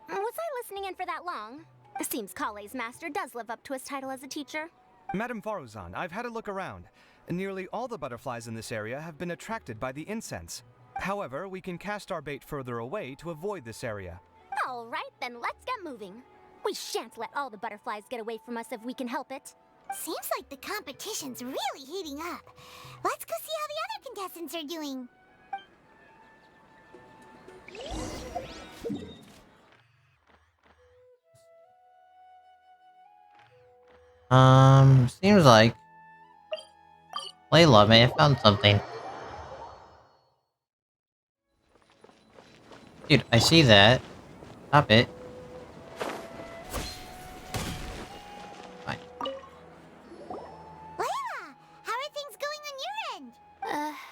I listening in for that long? Seems Kale's master does live up to his title as a teacher. Madame Faruzan, I've had a look around. Nearly all the butterflies in this area have been attracted by the incense. However, we can cast our bait further away to avoid this area. All right, then let's get moving. We shan't let all the butterflies get away from us if we can help it. Seems like the competition's really heating up. Let's go see how the other contestants are doing. Seems like Layla may have found something. Dude, I see that. Stop it. Fine. Layla, how are things going on your end?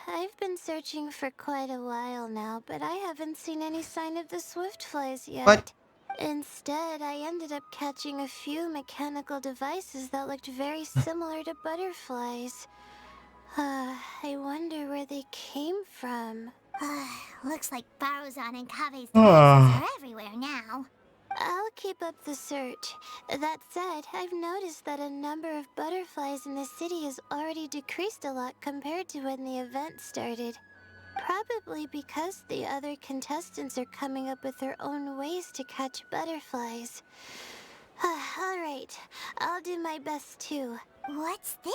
I've been searching for quite a while now, but I haven't seen any sign of the swiftflies yet. What? Instead, I ended up catching a few mechanical devices that looked very similar to butterflies. I wonder where they came from. Looks like Faruzan and Kave's devices are everywhere now. I'll keep up the search. That said, I've noticed that a number of butterflies in the city has already decreased a lot compared to when the event started. Probably because the other contestants are coming up with their own ways to catch butterflies. Alright, I'll do my best too. What's this?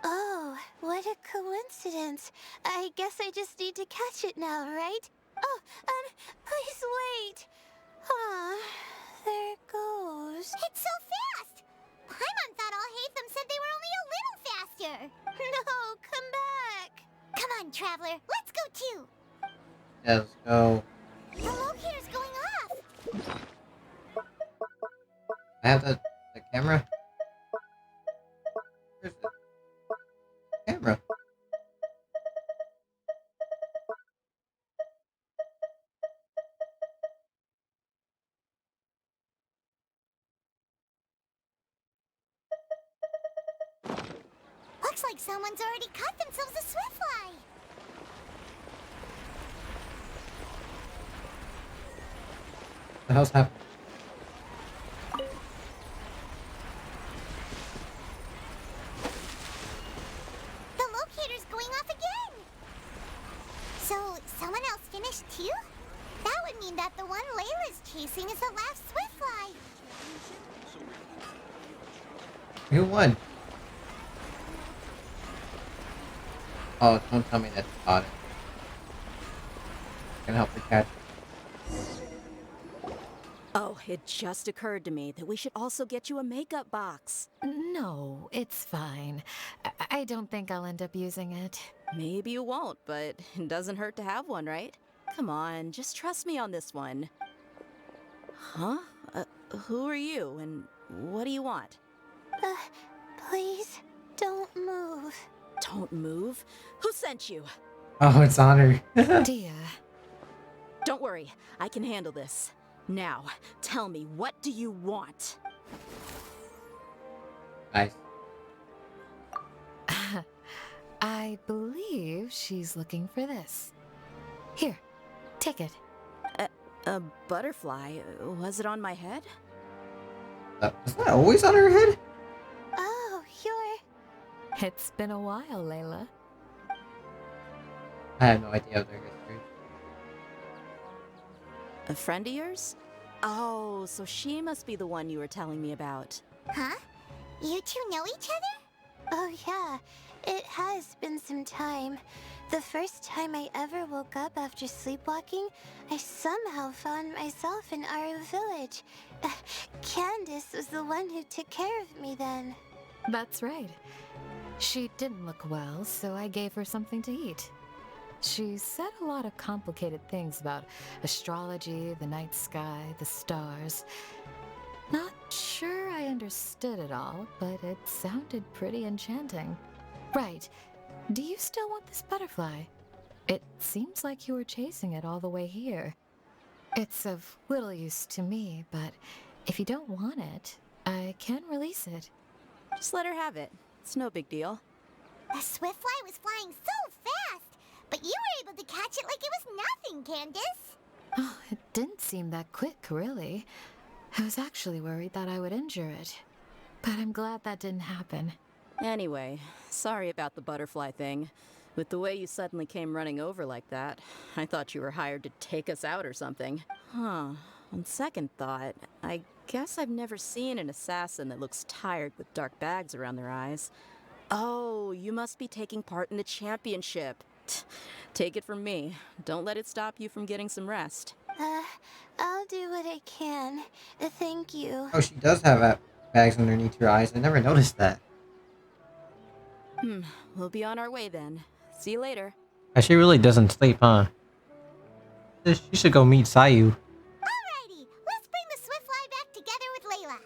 Oh, what a coincidence. I guess I just need to catch it now, right? Oh, please wait. There it goes. It's so fast! Paimon thought Alhaitham said they were only a little faster. No, come back. Come on, Traveler, let's go too. Let's go. The locator's going off. I have the camera. Where's the camera? Looks like someone's already cut themselves a swiftfly. What the hell's happening? The locator's going off again. So, someone else finished too? That would mean that the one Layla's chasing is the last swiftfly. Who won? Oh, don't tell me that you caught it. Can help her catch it. Oh, it just occurred to me that we should also get you a makeup box. No, it's fine. I don't think I'll end up using it. Maybe you won't, but it doesn't hurt to have one, right? Come on, just trust me on this one. Huh? Who are you, and what do you want? Please, don't move. Don't move? Who sent you? Oh, it's on her. Dia. Don't worry, I can handle this. Now, tell me, what do you want? Nice. I believe she's looking for this. Here, take it. A butterfly? Was it on my head? Is that always on her head? Oh, you're... It's been a while, Layla. I have no idea of their history. A friend of yours? Oh, so she must be the one you were telling me about. Huh? You two know each other? Oh yeah, it has been some time. The first time I ever woke up after sleepwalking, I somehow found myself in Aru village. Candace was the one who took care of me then. That's right. She didn't look well, so I gave her something to eat. She said a lot of complicated things about astrology, the night sky, the stars. Not sure I understood it all, but it sounded pretty enchanting. Right. Do you still want this butterfly? It seems like you were chasing it all the way here. It's of little use to me, but if you don't want it, I can release it. Just let her have it. It's no big deal. The swiftfly was flying so fast, but you were able to catch it like it was nothing, Candace. Oh, it didn't seem that quick, really. I was actually worried that I would injure it. But I'm glad that didn't happen. Anyway, sorry about the butterfly thing. With the way you suddenly came running over like that, I thought you were hired to take us out or something. Huh. On second thought, I guess I've never seen an assassin that looks tired with dark bags around their eyes. Oh, you must be taking part in the championship. Take it from me. Don't let it stop you from getting some rest. I'll do what I can. Thank you. Oh, she does have bags underneath her eyes. I never noticed that. We'll be on our way then. See you later. She really doesn't sleep, huh? She should go meet Sayu. Alrighty, let's bring the swiftfly back together with Layla.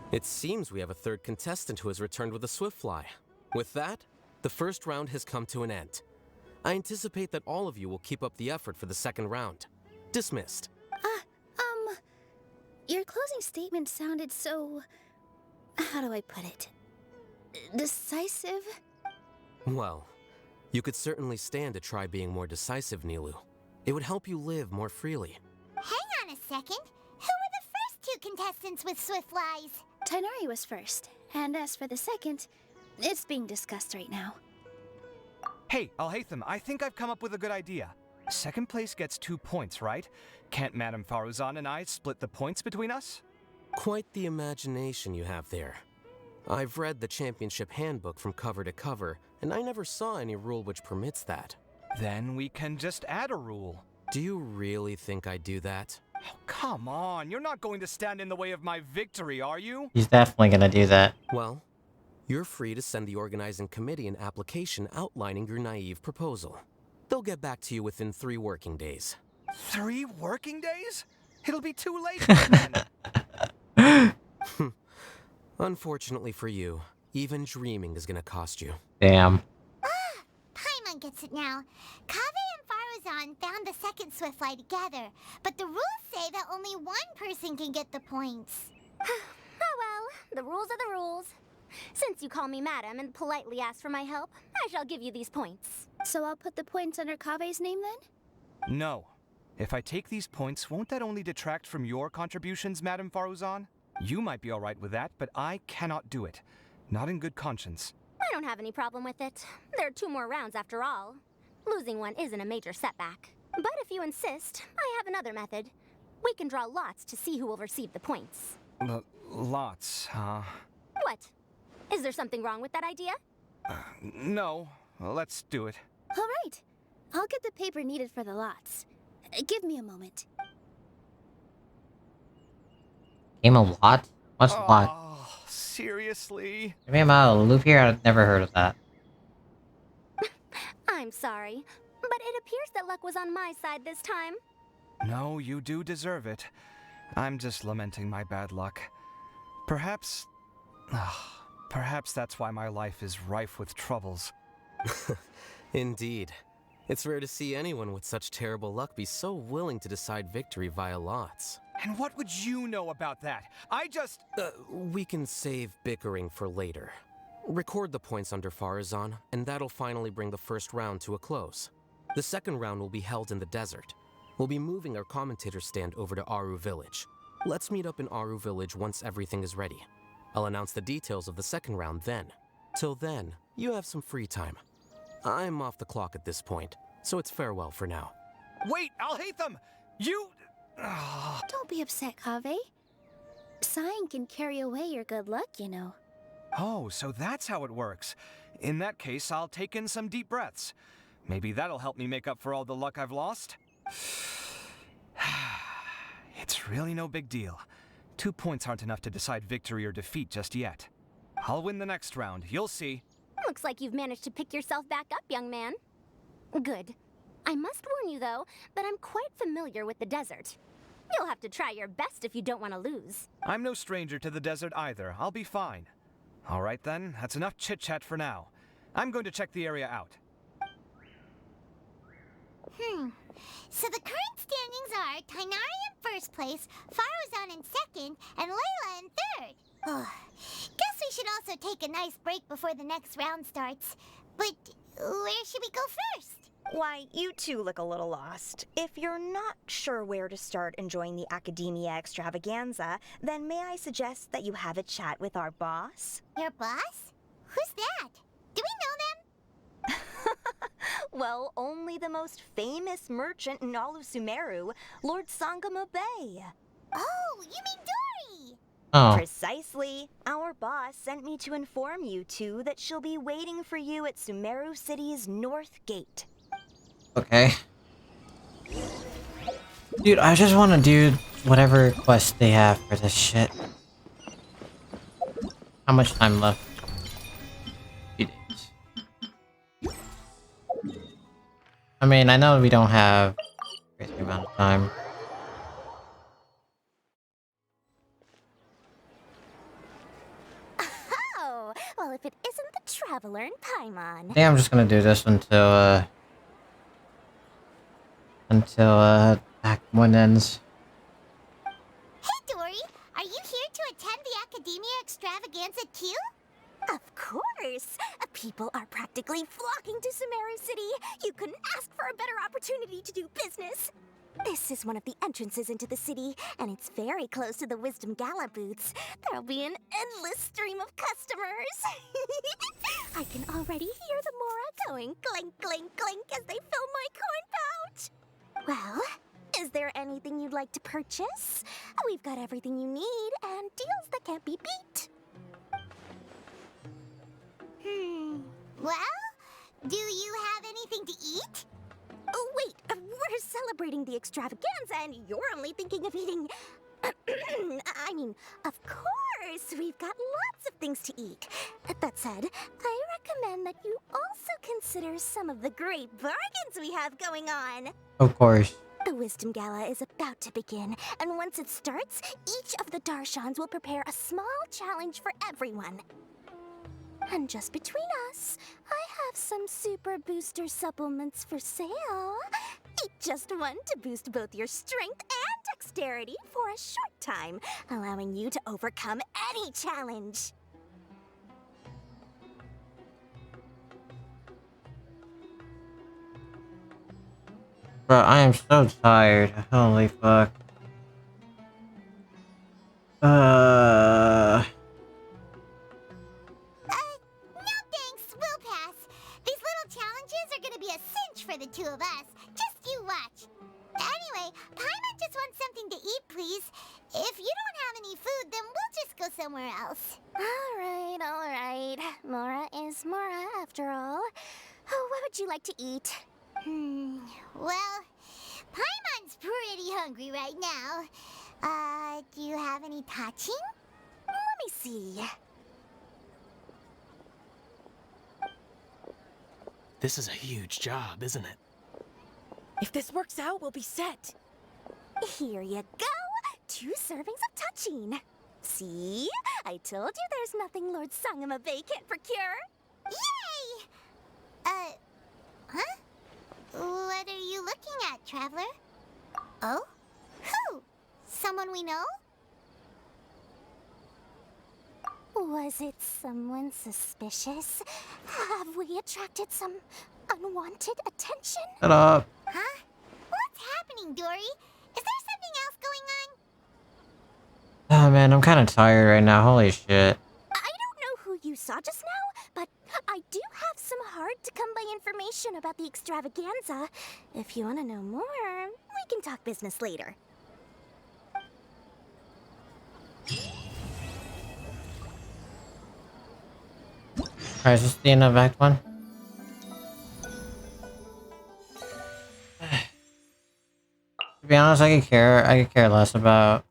It seems we have a third contestant who has returned with a swiftfly. With that, the first round has come to an end. I anticipate that all of you will keep up the effort for the second round. Dismissed. Your closing statement sounded so... how do I put it? Decisive? Well, you could certainly stand to try being more decisive, Nilu. It would help you live more freely. Hang on a second. Who were the first two contestants with swiftflies? Tainari was first, and as for the second, it's being discussed right now. Hey, Alhaitham, I think I've come up with a good idea. Second place gets 2 points, right? Can't Madame Faruzan and I split the points between us? Quite the imagination you have there. I've read the championship handbook from cover to cover, and I never saw any rule which permits that. Then we can just add a rule. Do you really think I'd do that? Come on, you're not going to stand in the way of my victory, are you? He's definitely gonna do that. Well, you're free to send the organizing committee an application outlining your naive proposal. They'll get back to you within 3 working days. 3 working days? It'll be too late by then. Unfortunately for you, even dreaming is gonna cost you. Damn. Paimon gets it now. Kaveh and Faruzan found the second Swiftfly together, but the rules say that only one person can get the points. Oh well, the rules are the rules. Since you call me madam and politely ask for my help, I shall give you these points. So I'll put the points under Kaveh's name then? No. If I take these points, won't that only detract from your contributions, Madame Faruzan? You might be alright with that, but I cannot do it. Not in good conscience. I don't have any problem with it. There are 2 more rounds after all. Losing one isn't a major setback. But if you insist, I have another method. We can draw lots to see who will receive the points. Lots, huh? What? Is there something wrong with that idea? No. Well, let's do it. All right. I'll get the paper needed for the lots. Give me a moment. Game a lot? What's a lot? Oh, seriously? Give me a mile loop here. I've never heard of that. I'm sorry, but it appears that luck was on my side this time. No, you do deserve it. I'm just lamenting my bad luck. Perhaps that's why my life is rife with troubles. Indeed. It's rare to see anyone with such terrible luck be so willing to decide victory via lots. And what would you know about that? We can save bickering for later. Record the points under Faruzan, and that'll finally bring the first round to a close. The second round will be held in the desert. We'll be moving our commentator stand over to Aru Village. Let's meet up in Aru Village once everything is ready. I'll announce the details of the second round then. Till then, you have some free time. I'm off the clock at this point, so it's farewell for now. Wait, Alhaitham! You... Don't be upset, Kaveh. Sighing can carry away your good luck, you know. Oh, so that's how it works. In that case, I'll take in some deep breaths. Maybe that'll help me make up for all the luck I've lost. It's really no big deal. 2 points aren't enough to decide victory or defeat just yet. I'll win the next round, you'll see. Looks like you've managed to pick yourself back up, young man. Good. I must warn you, though, that I'm quite familiar with the desert. You'll have to try your best if you don't want to lose. I'm no stranger to the desert either. I'll be fine. All right then, that's enough chit-chat for now. I'm going to check the area out. So the current standings are Tainari in first place, Faruzan in second, and Layla in third. Guess we should also take a nice break before the next round starts. But where should we go first? Why, you two look a little lost. If you're not sure where to start enjoying the Academia Extravaganza, then may I suggest that you have a chat with our boss? Your boss? Who's that? Do we know them? Well, only the most famous merchant in all of Sumeru, Lord Sangamo Bay. Oh, you mean Dory? Oh. Precisely. Our boss sent me to inform you two that she'll be waiting for you at Sumeru City's North Gate. Okay. Dude, I just want to do whatever quest they have for this shit. How much time left? 2 days. I mean, I know we don't have a crazy amount of time. Oh, well, if it isn't the Traveler in Paimon. I think I'm just gonna do this until Act 1 ends. Hey, Dory, are you here to attend the Academia Extravaganza too? Of course! People are practically flocking to Sumeru City. You couldn't ask for a better opportunity to do business. This is one of the entrances into the city, and it's very close to the Wisdom Gala booths. There'll be an endless stream of customers. I can already hear the Mora going clink, clink, clink as they fill my coin pouch. Well, is there anything you'd like to purchase? We've got everything you need and deals that can't be beat. Well, do you have anything to eat? Oh, wait, we're celebrating the extravaganza and you're only thinking of eating... I mean, of course, we've got lots of things to eat. That said, I recommend that you also consider some of the great bargains we have going on. Of course. The Wisdom Gala is about to begin, and once it starts, each of the Darshans will prepare a small challenge for everyone. And just between us, I have some super booster supplements for sale. Eat just one to boost both your strength and dexterity for a short time, allowing you to overcome any challenge. Bro, I am so tired. Holy fuck. No thanks, we'll pass. These little challenges are gonna be a cinch for the two of us. Just you watch. Anyway, Paimon just wants something to eat, please. If you don't have any food, then we'll just go somewhere else. Alright. Mora is Mora, after all. Oh, what would you like to eat? Well, Paimon's pretty hungry right now. Do you have any touching? Let me see. This is a huge job, isn't it? If this works out, we'll be set. Here you go. 2 servings of touching. See? I told you there's nothing Lord Sangamabe can't procure. Yay! Huh? What are you looking at, Traveler? Oh? Who? Someone we know? Was it someone suspicious? Have we attracted some unwanted attention? Shut up. Huh? What's happening, Dory? Is there something else going on? Oh man, I'm kind of tired right now. Holy shit. I don't know who you saw just now, but I do have some hard-to-come-by information about the extravaganza. If you want to know more, we can talk business later. Alright, is this the end of Act 1? To be honest, I could care less about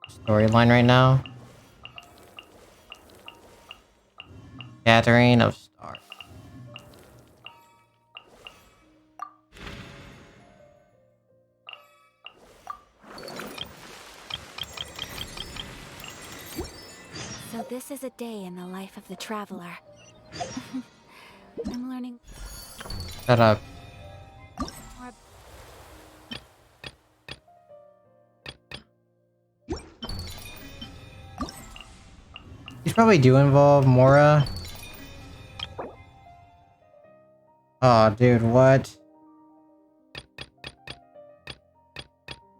storyline right now. Gathering of Stars. So this is a day in the life of the traveler. I'm learning. Shut up. These probably do involve Mora. Oh, dude, what?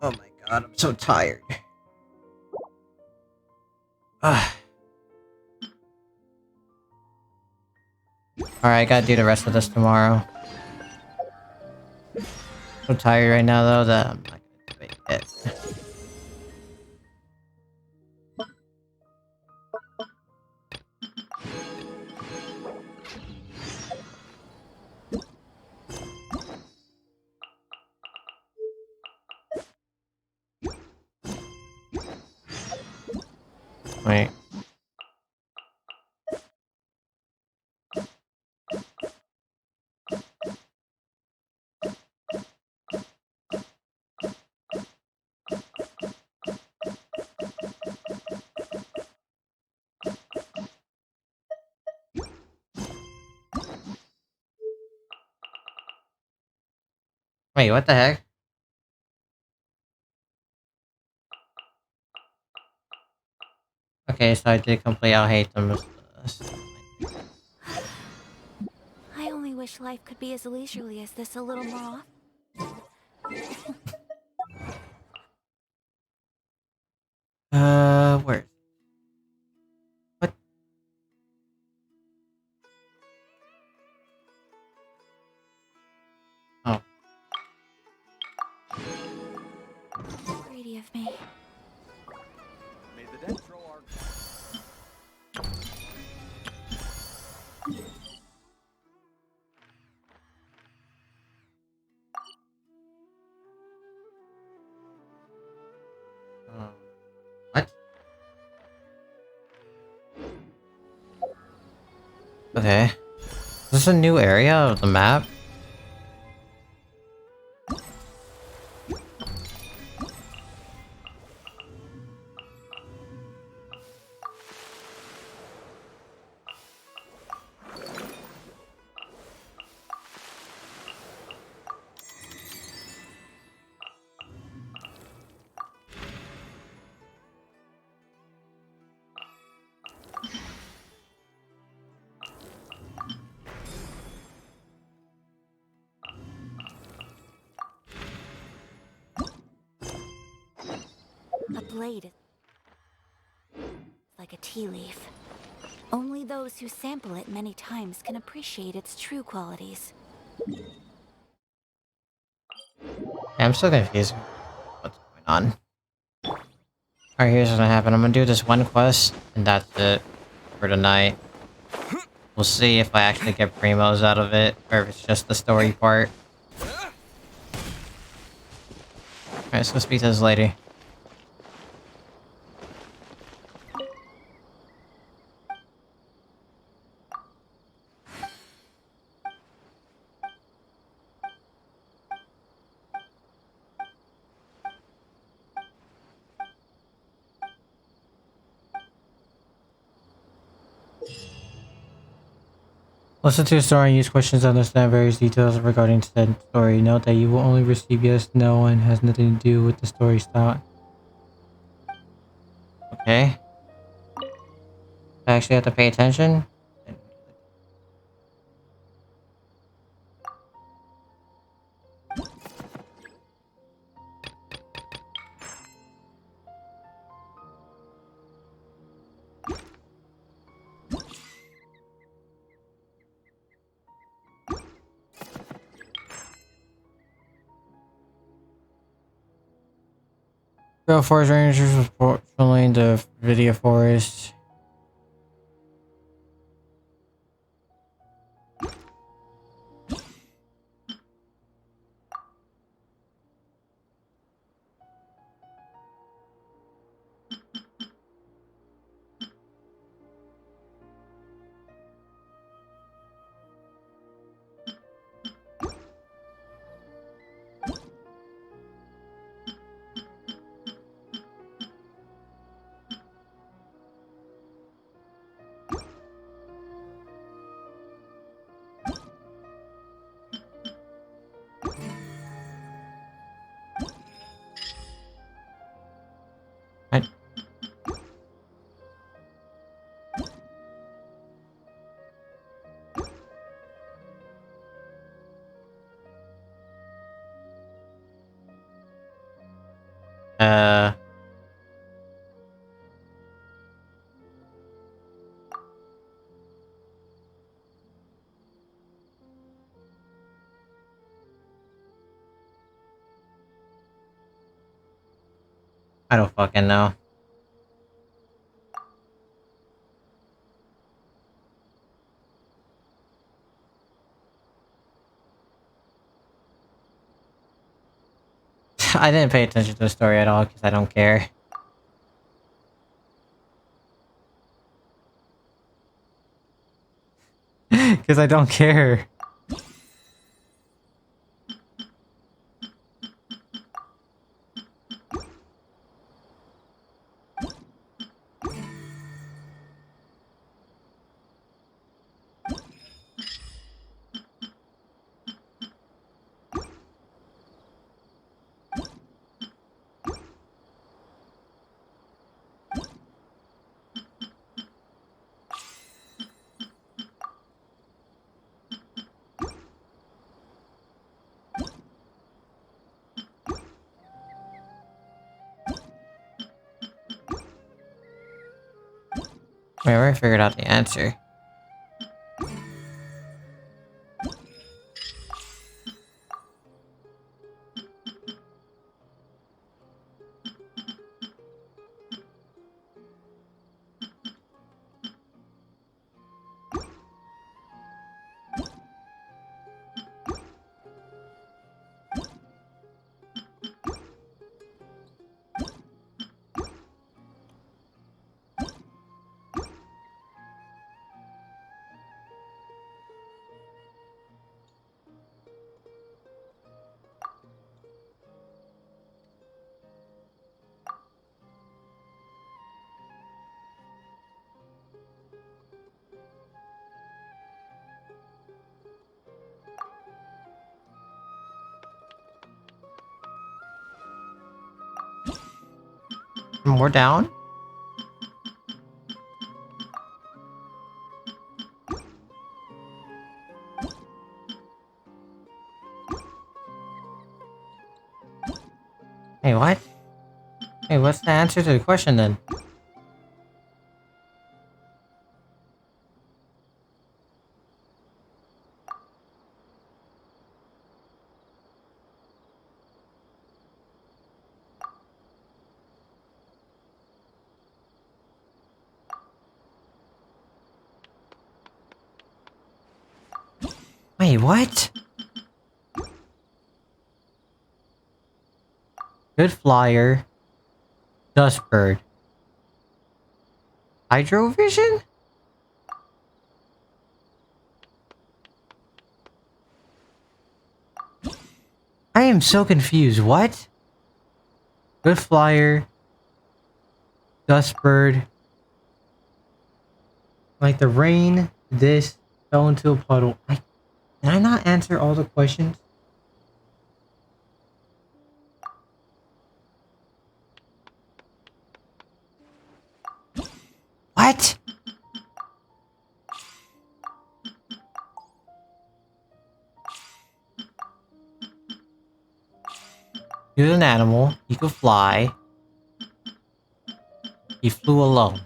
Oh my god, I'm so tired. Alright, I gotta do the rest of this tomorrow. So tired right now though that I'm not gonna make it. Wait. Wait, what the heck? Okay, so I did complete I'll hate them. I only wish life could be as leisurely as this a little more often. Where? What? Oh. Greedy of me. May the dead throw our... What? Okay. Is this a new area of the map? A blade is like a tea leaf. Only those who sample it many times can appreciate its true qualities. Yeah, I'm still confused. What's going on? Alright, here's what's gonna happen. I'm gonna do this one quest, and that's it for tonight. We'll see if I actually get primos out of it, or if it's just the story part. Alright, let's go speak to this lady. Listen to the story and use questions to understand various details regarding said story. Note that you will only receive yes, no, and has nothing to do with the story style. Okay. I actually have to pay attention? Go Forest Rangers was patrolling the video forest. Right. I don't fucking know. I didn't pay attention to the story at all because I don't care. Because I don't care. Wait, I already figured out the answer. More down? Hey, what? Hey, what's the answer to the question then? Wait, what? Good flyer. Dust bird. Hydrovision? I am so confused. What? Good flyer. Dust bird. Like the rain, this fell into a puddle. Can I not answer all the questions? What? He was an animal. He could fly. He flew alone.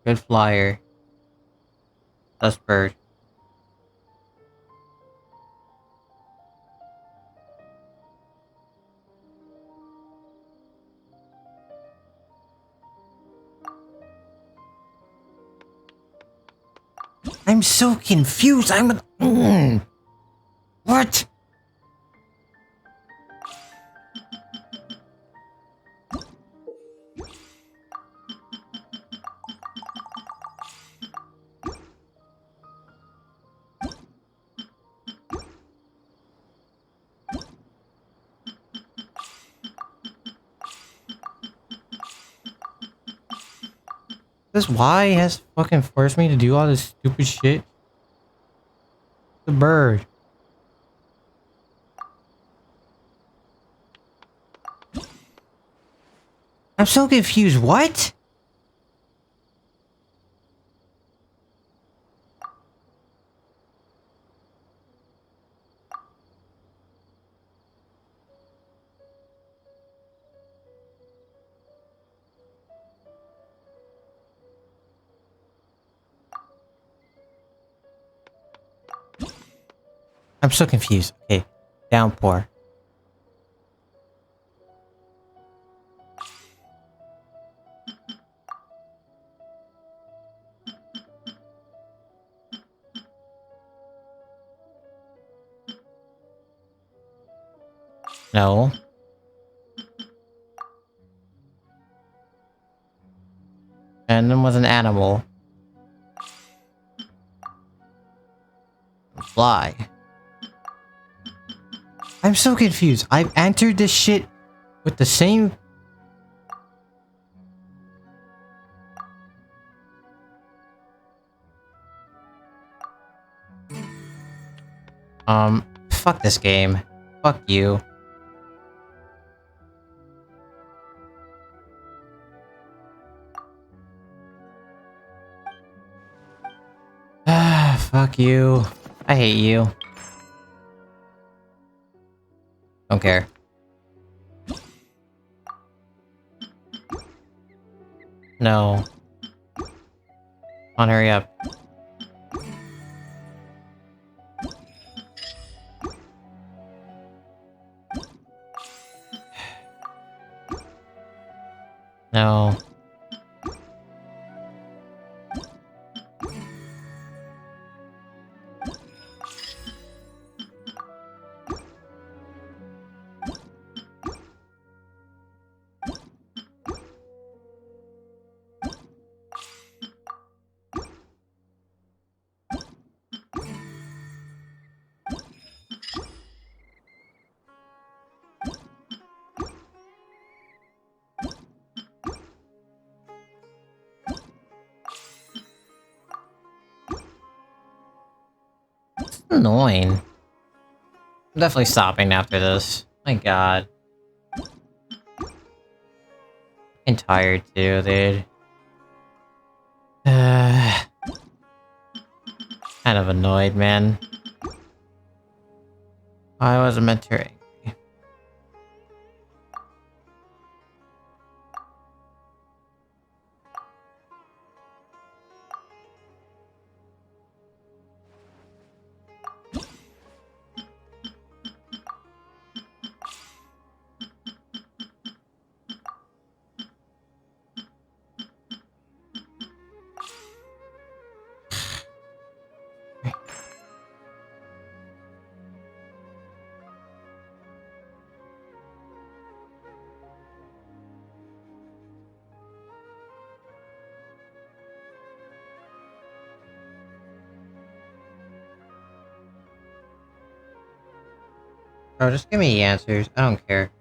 Good flyer. Dust bird. I'm so confused. What? This why has fucking forced me to do all this stupid shit? The bird. I'm so confused. What? I'm so confused. Okay. Downpour. No. Phantom was an animal. Fly. I'm so confused. I've entered this shit with the same... Fuck this game. Fuck you. Ah, fuck you. I hate you. Don't care. No. Come on, hurry up. No. Annoying. I'm definitely stopping after this. My god. I'm tired too, dude. Kind of annoyed, man. I wasn't meant to. Bro, just give me answers. I don't care.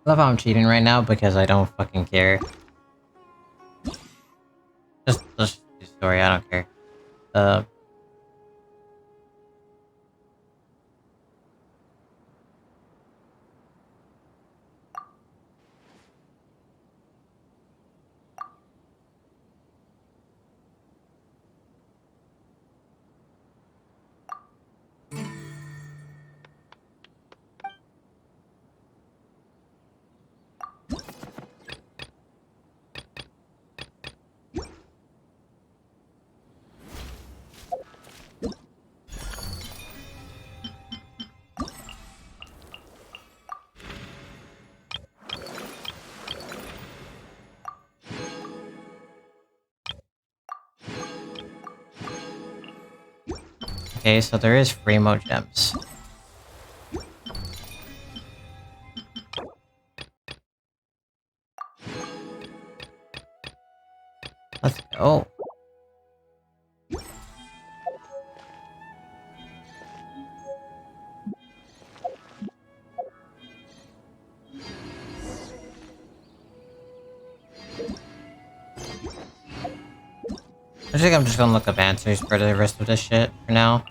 I love how I'm cheating right now because I don't fucking care. Just the story, I don't care. Okay, so there is free mo gems. Let's go. I think I'm just gonna look up answers for the rest of this shit for now.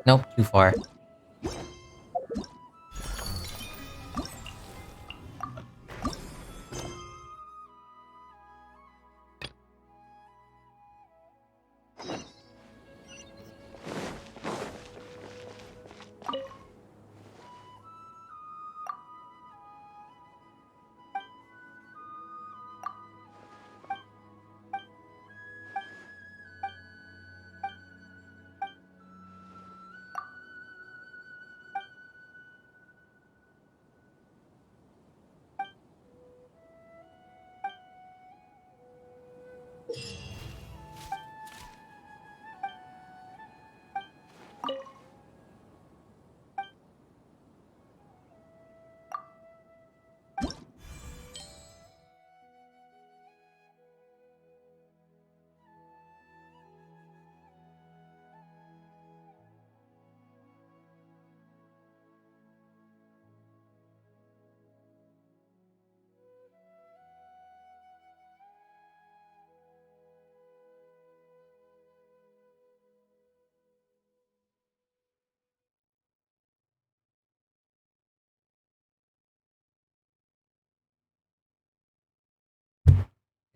Nope, too far.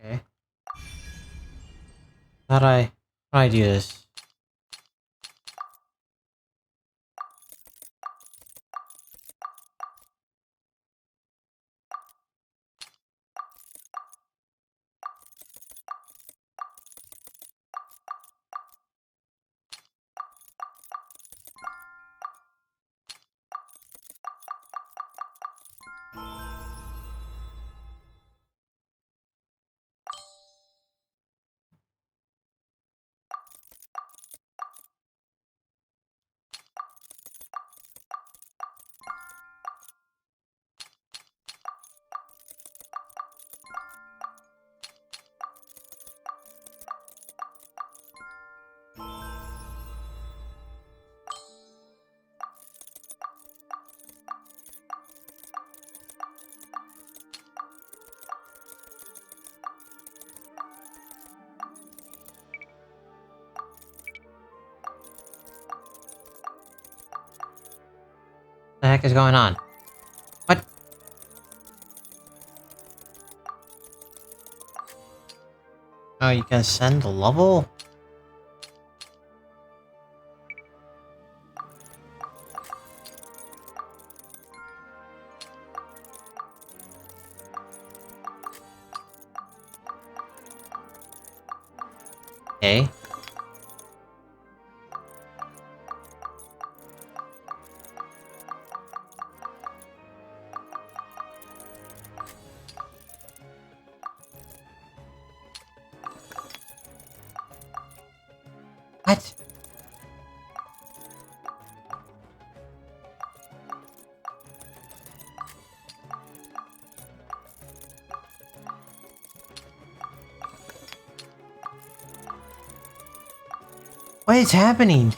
Okay. How do I do this? The heck is going on? What? Oh, you can send a level? Okay. What? What is happening?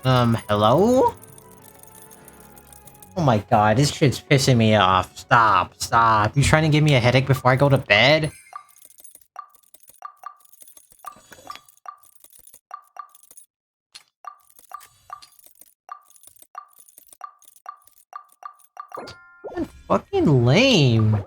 Hello? Oh my god, this shit's pissing me off. Stop, stop. You trying to give me a headache before I go to bed? Fucking lame.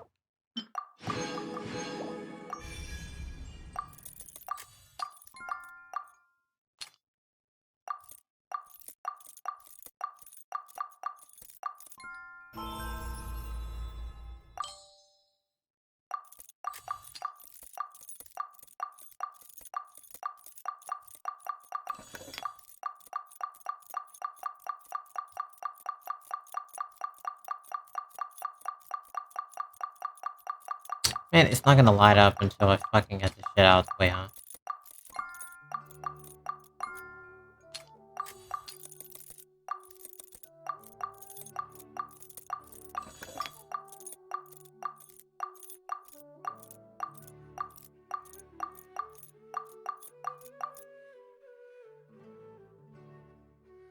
Man, it's not gonna light up until I fucking get this shit out of the way, huh?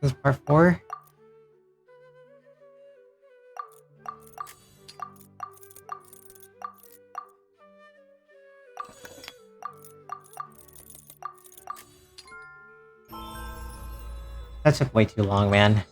This is part 4? That took way too long, man.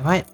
What?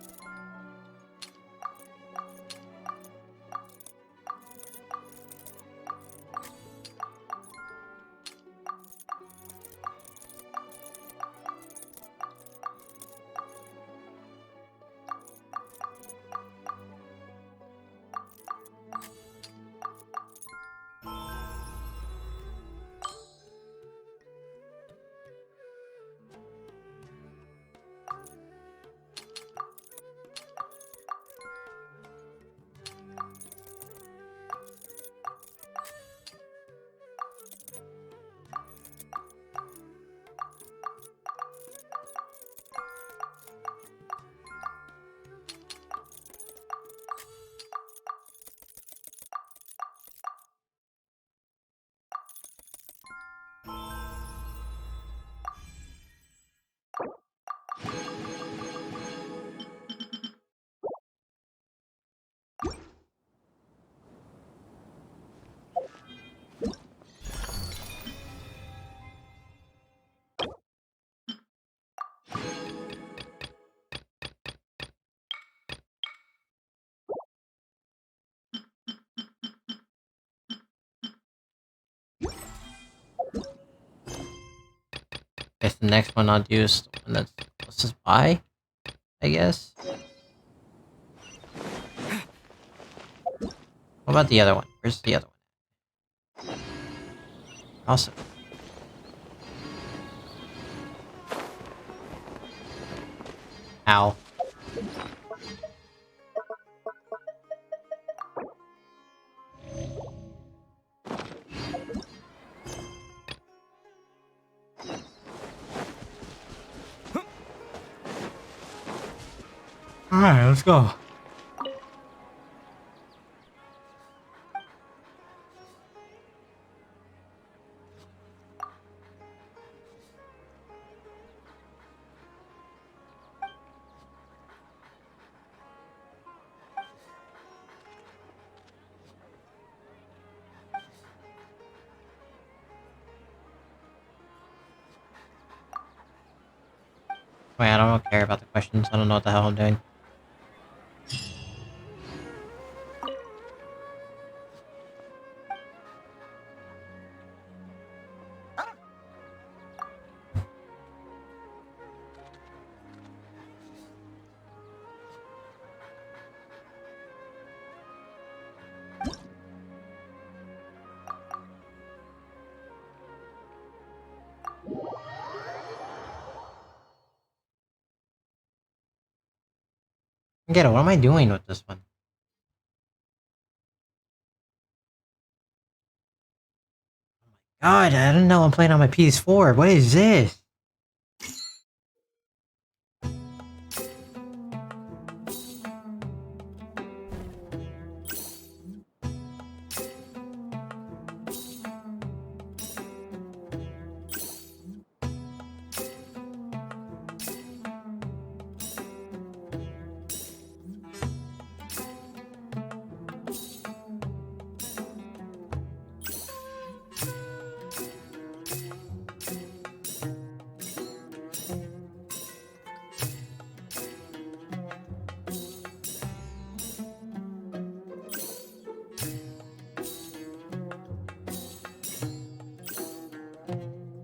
guess the next one I'll do is the one that's closest by, I guess. What about the other one? Where's the other one? Awesome. Ow. Alright, let's go. Wait, I don't care about the questions. I don't know what the hell I'm doing. Get it, what am I doing with this one? God, I don't know I'm playing on my PS4. What is this?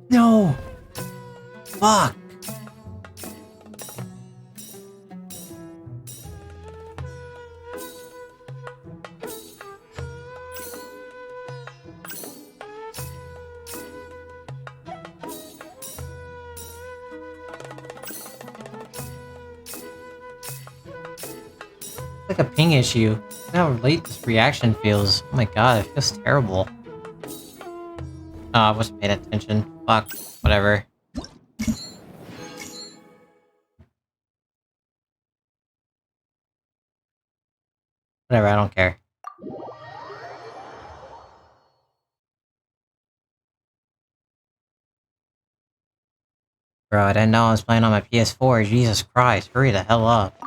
No! Fuck! It's like a ping issue. Look how late this reaction feels. Oh my god, it feels terrible. I wasn't paying attention. Fuck. Whatever. Whatever, I don't care. Bro, I didn't know I was playing on my PS4. Jesus Christ, hurry the hell up.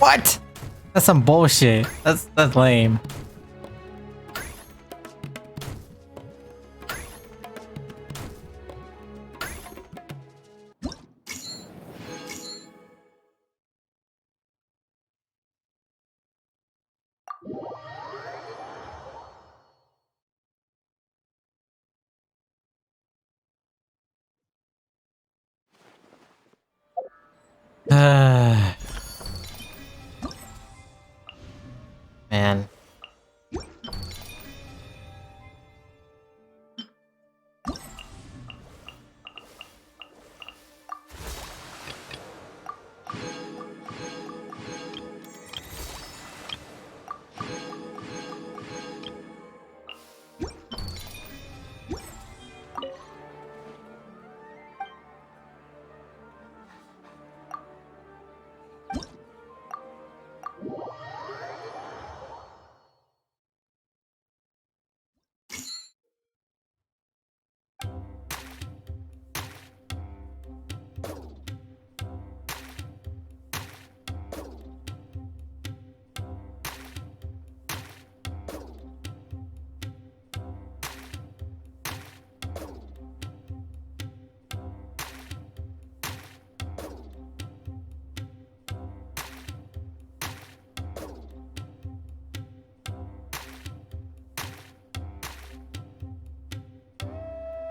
What? That's some bullshit. That's lame. Man.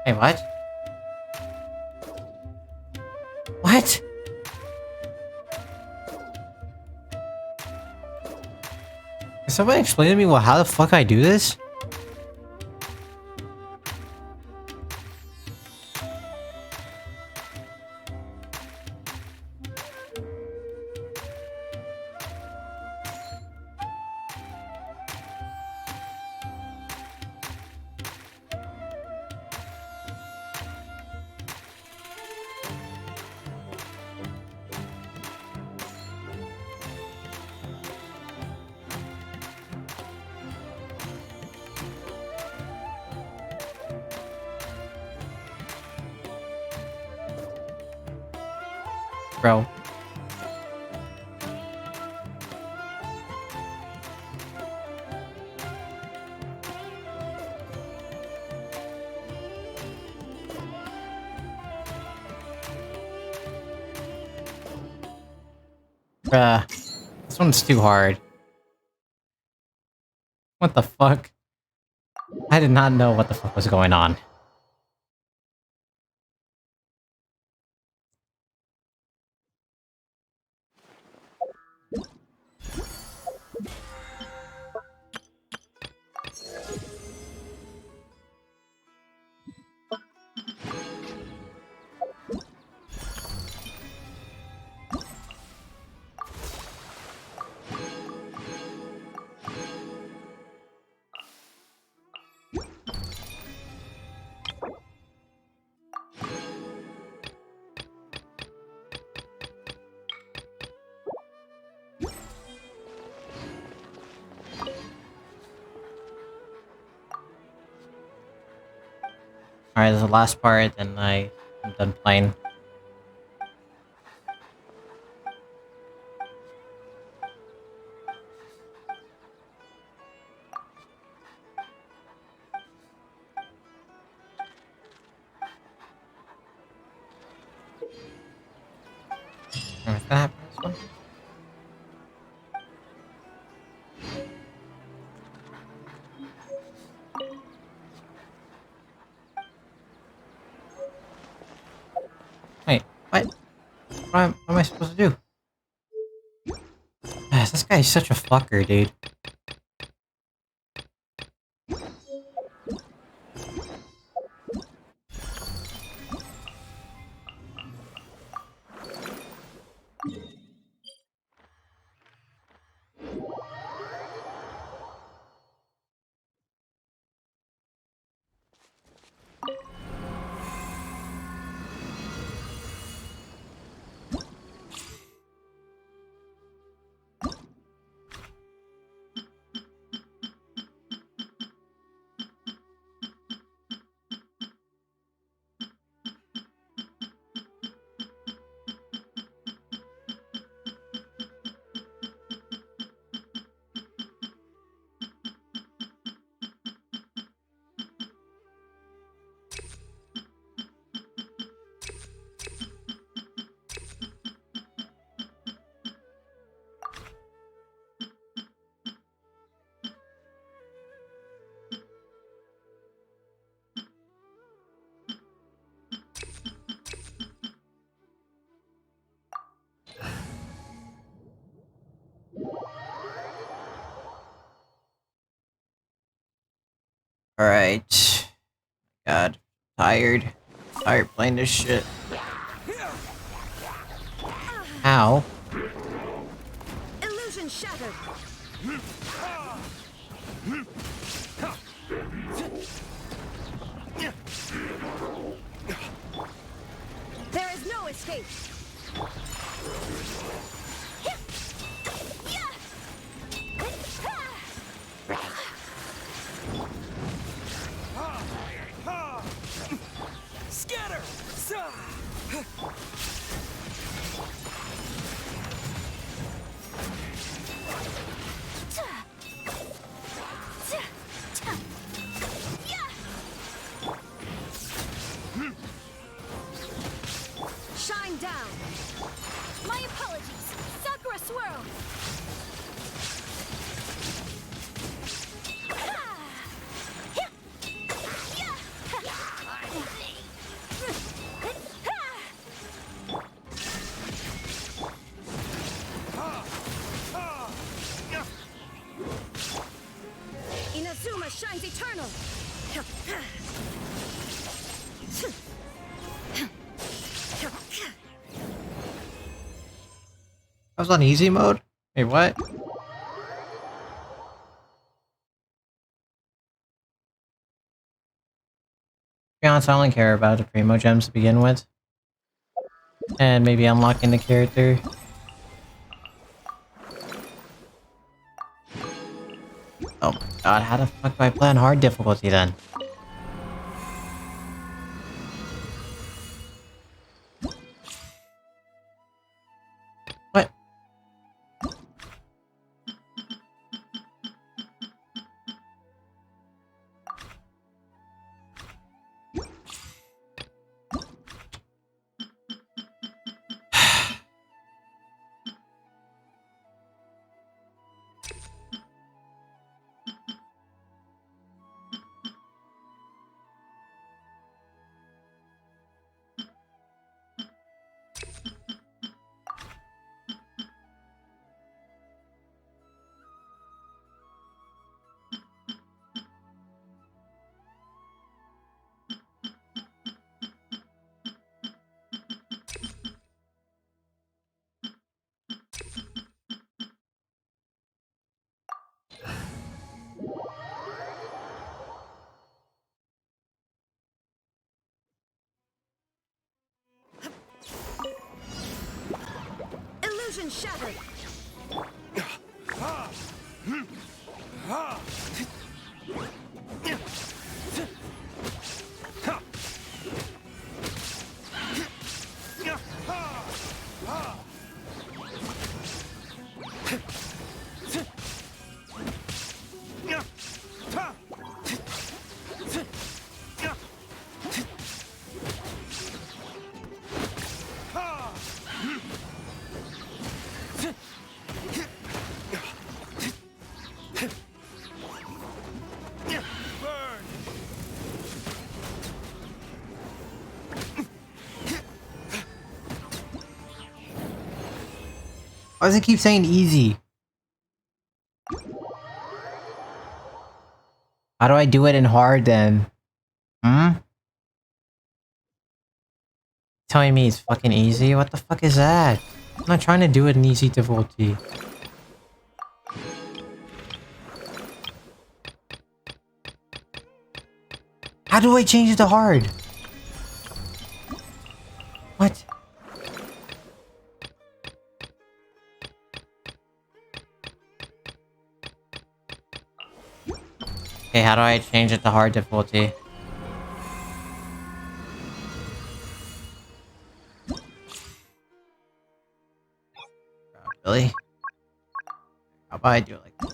Hey, what? What? Can somebody explain to me how the fuck I do this? Bro. Bruh. This one's too hard. What the fuck? I did not know what the fuck was going on. Alright, this is the last part, and I'm done playing. What's gonna happen this one? Wait, what? What am I supposed to do? This guy is such a fucker, dude. Alright. God. Tired. Tired playing this shit. Ow. Illusion shattered. There is no escape. Scatter! Shine down. My apologies. Sakura swirl. Inazuma shines eternal. I was on easy mode? Wait, what? To be honest, I only care about the Primo Gems to begin with. And maybe unlocking the character. Oh my god, how the fuck do I play on hard difficulty then? What? Illusion shattered. Why does it keep saying easy? How do I do it in hard then? Hmm? Telling me it's fucking easy? What the fuck is that? I'm not trying to do it in easy difficulty. How do I change it to hard? What? Okay, how do I change it to hard difficulty? Really? How about I do it like this?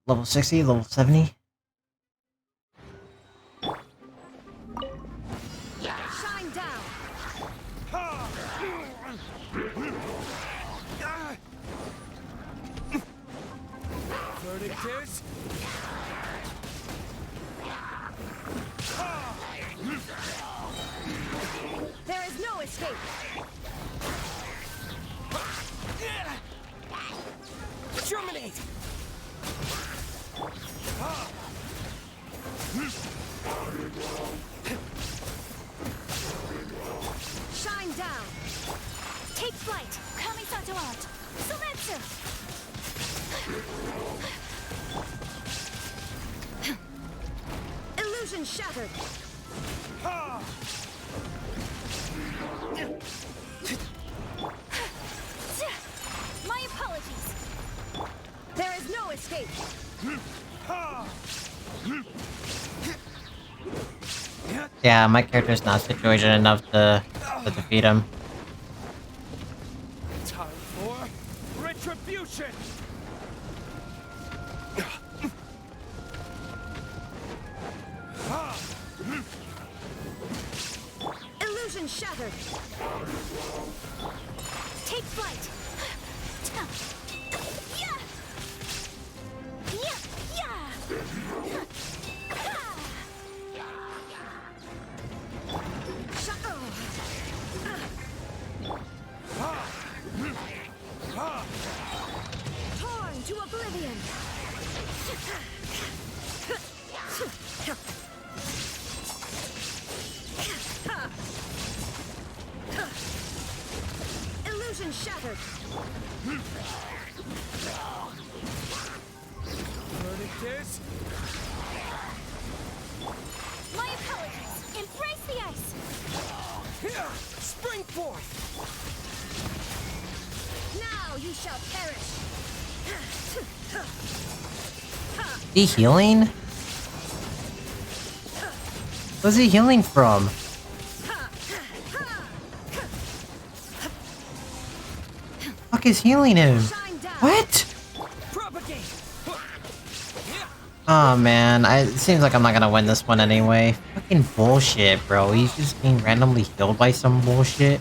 Level 60, level 70. Shine down. Verdict is... There is no escape. Terminate! Shine down. Take flight. Kamisato art. Sumetsu. Illusion shattered. My apologies. There is no escape. Yeah, my character's not situated enough to defeat him. Time for retribution! Illusion shattered. Take flight. Yeah. Yeah. Torn to oblivion. Illusion shattered. Verdict is... My apologies. Embrace the ice. Here! Spring forth! Now you shall perish. Is he healing? What's he healing from? Fuck is healing him? What? Oh man, it seems like I'm not gonna win this one anyway. Fucking bullshit, bro. He's just being randomly healed by some bullshit.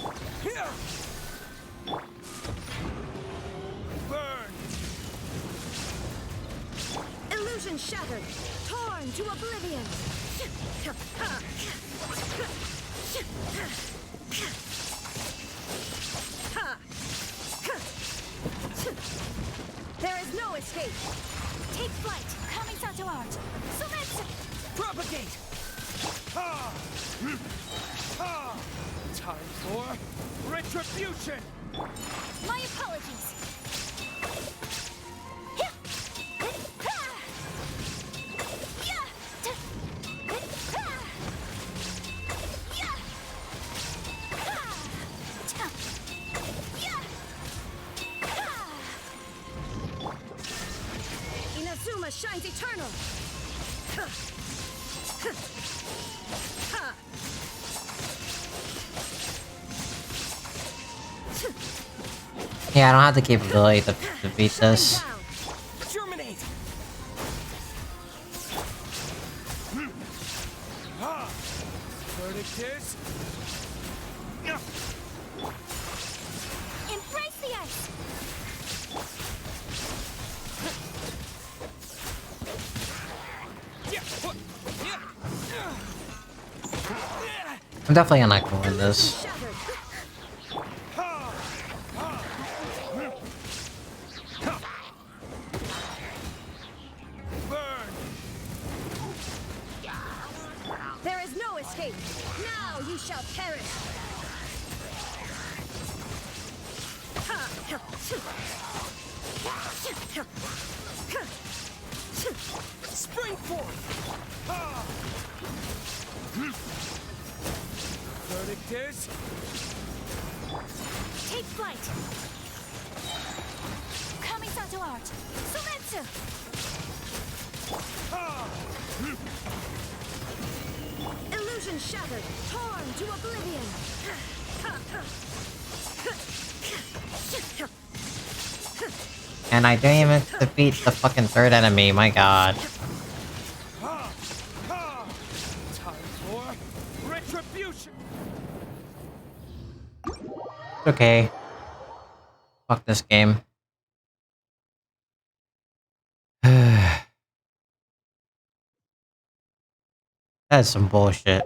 Illusion shattered. Torn to oblivion. There is no escape. Take flight. Kamisato art. Sumetsu. Propagate! Time for retribution! My apologies. Inazuma shines eternal. Yeah, I don't have the capability to defeat this. Terminate! Verdict is... Embrace the ice. I'm definitely not gonna win this. There is no escape. Now you shall perish. Spring forth! Verdict is... Take flight. Kamisato art. Sumetsu. Illusion shattered. Torn to oblivion. And I didn't even defeat the fucking third enemy, my god. Time for retribution. It's okay. Fuck this game. That's some bullshit.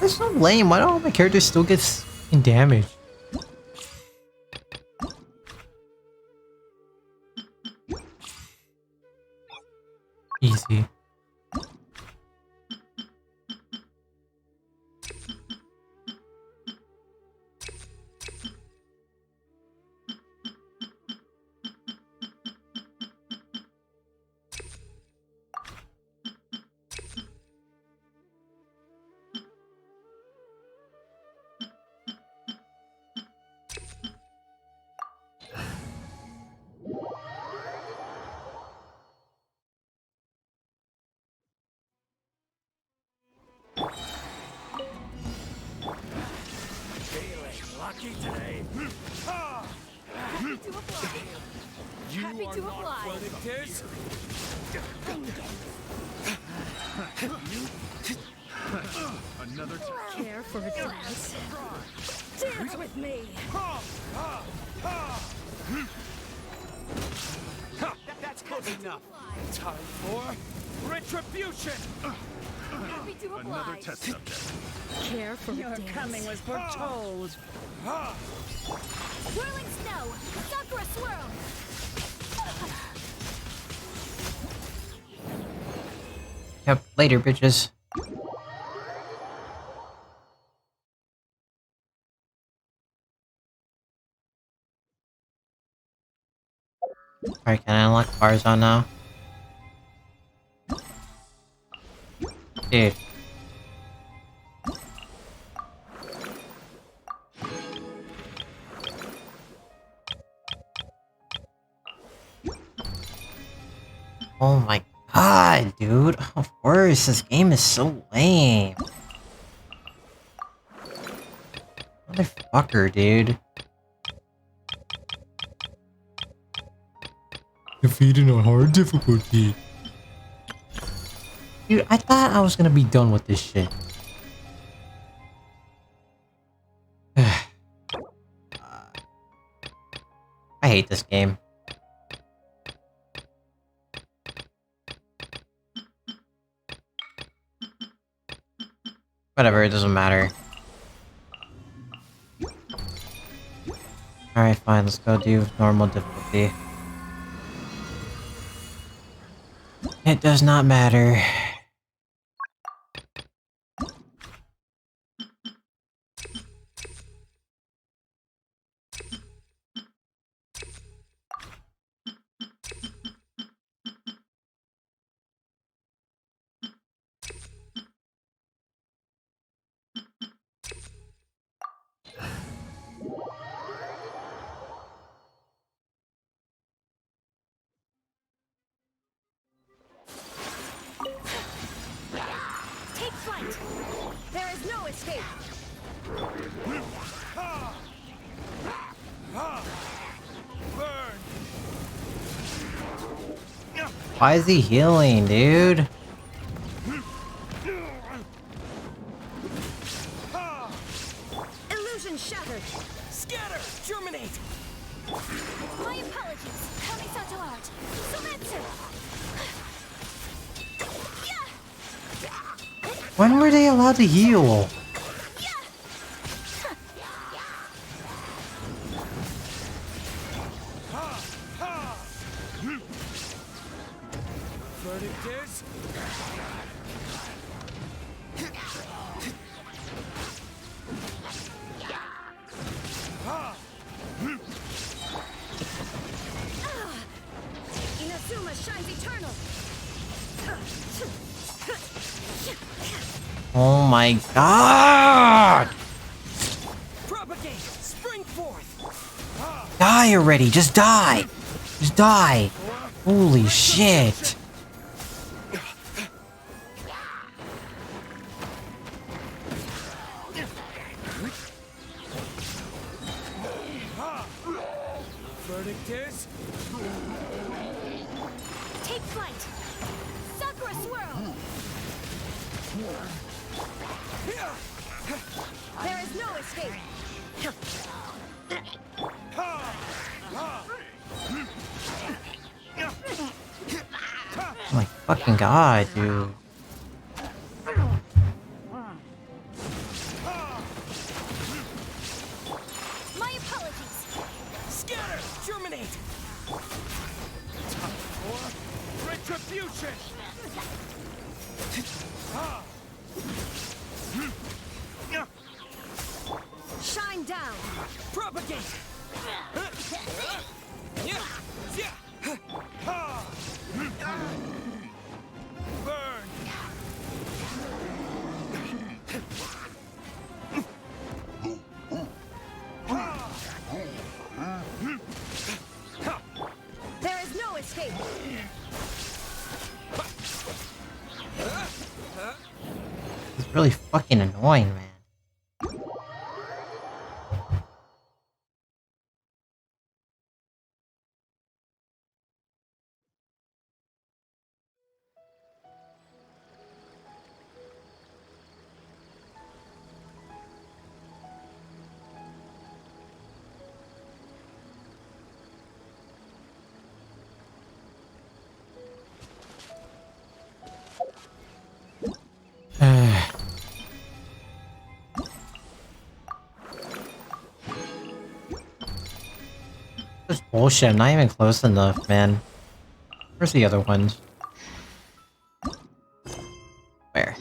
That's so lame. Why don't all my characters still get damage? Easy. Feeling lucky today. Happy to apply. You Happy are to not apply. what it is. Another Care for a dance? Dance with me. That's close enough. Time for retribution. Happy to apply. Another test subject. Care for Your a dance? coming was foretold. Whirling snow. Stop for a swirl. Yep, later, bitches. Alright, can I unlock Farzan now? Dude. Oh my god, dude. Of course, this game is so lame. Motherfucker, dude. Defeated on hard difficulty. Dude, I thought I was gonna be done with this shit. I hate this game. Whatever, it doesn't matter. Alright, fine, let's go do normal difficulty. It does not matter. Take flight. There is no escape. Why is he healing, dude? Illusion shattered. Scatter! Germinate! My apologies. Kamisato art. Sumetsu. When were they allowed to heal? Verdict is... Inazuma shines eternal. Oh my god! Propagate! Spring forth! Die already! Just die! Just die! Holy shit! Verdict is... Take flight! Sakura swirl! There is no escape! Oh my fucking god, dude. My apologies! Scatter! Germinate! Time for retribution! Shine down! Propagate! Burn! There is no escape! It's really fucking annoying, man. This bullshit, I'm not even close enough, man. Where's the other ones? Where?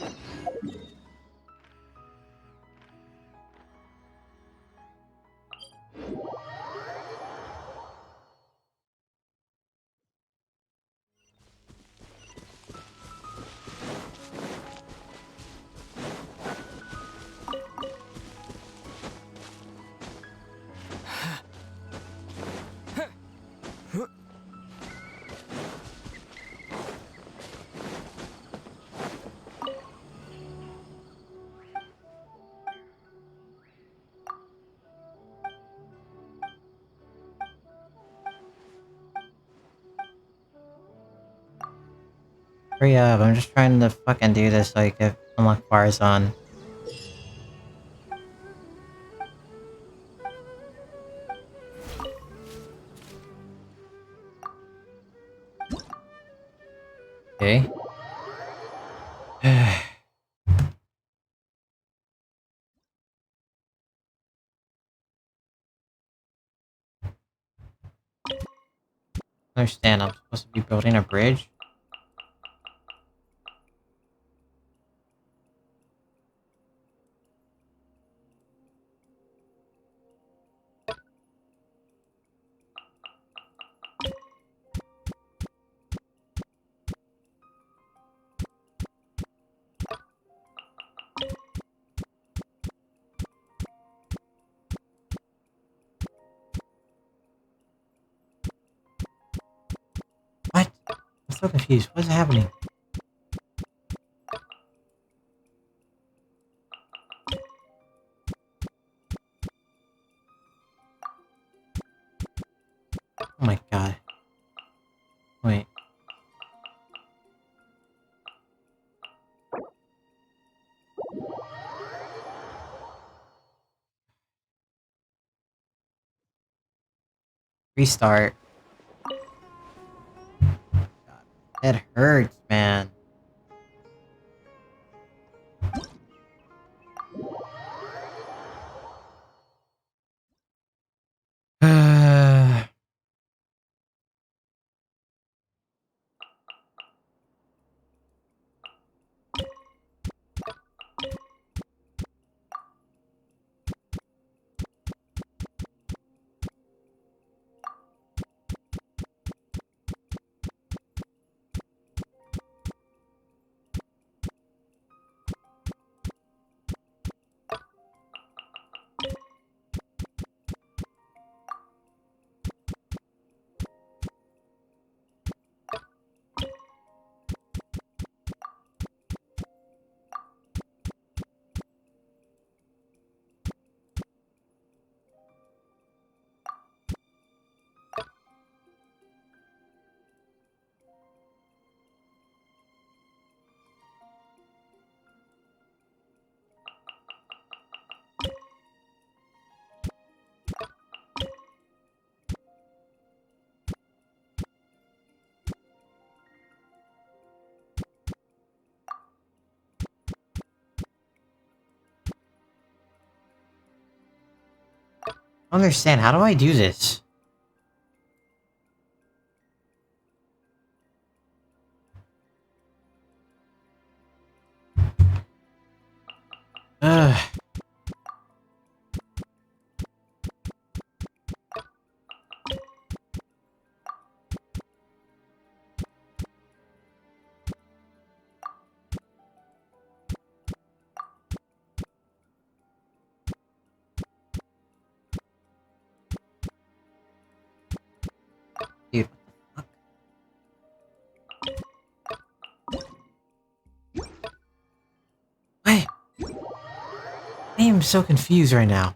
Hurry up, I'm just trying to fucking do this so I can unlock bars on. Okay. Understand, I'm supposed to be building a bridge? What? I'm so confused. What's happening? Oh my god. Wait. Restart. It hurts, man. I don't understand. How do I do this? Ugh. Dude. Wait. I am so confused right now.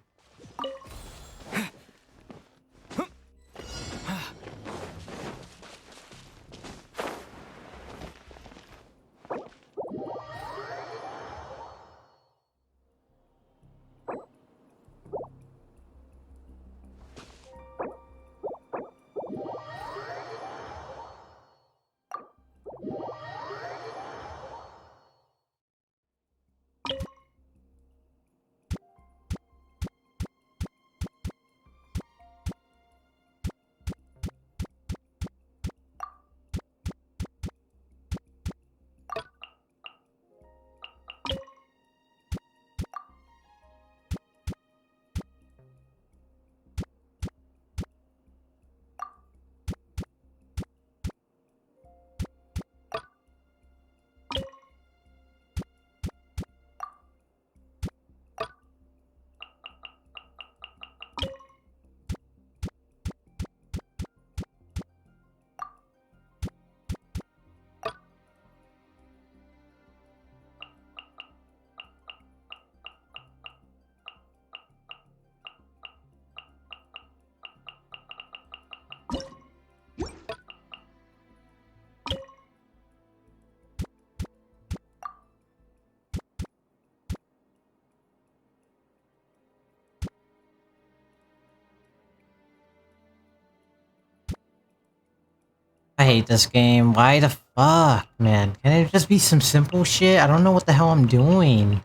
I hate this game. Why the fuck, man? Can it just be some simple shit? I don't know what the hell I'm doing.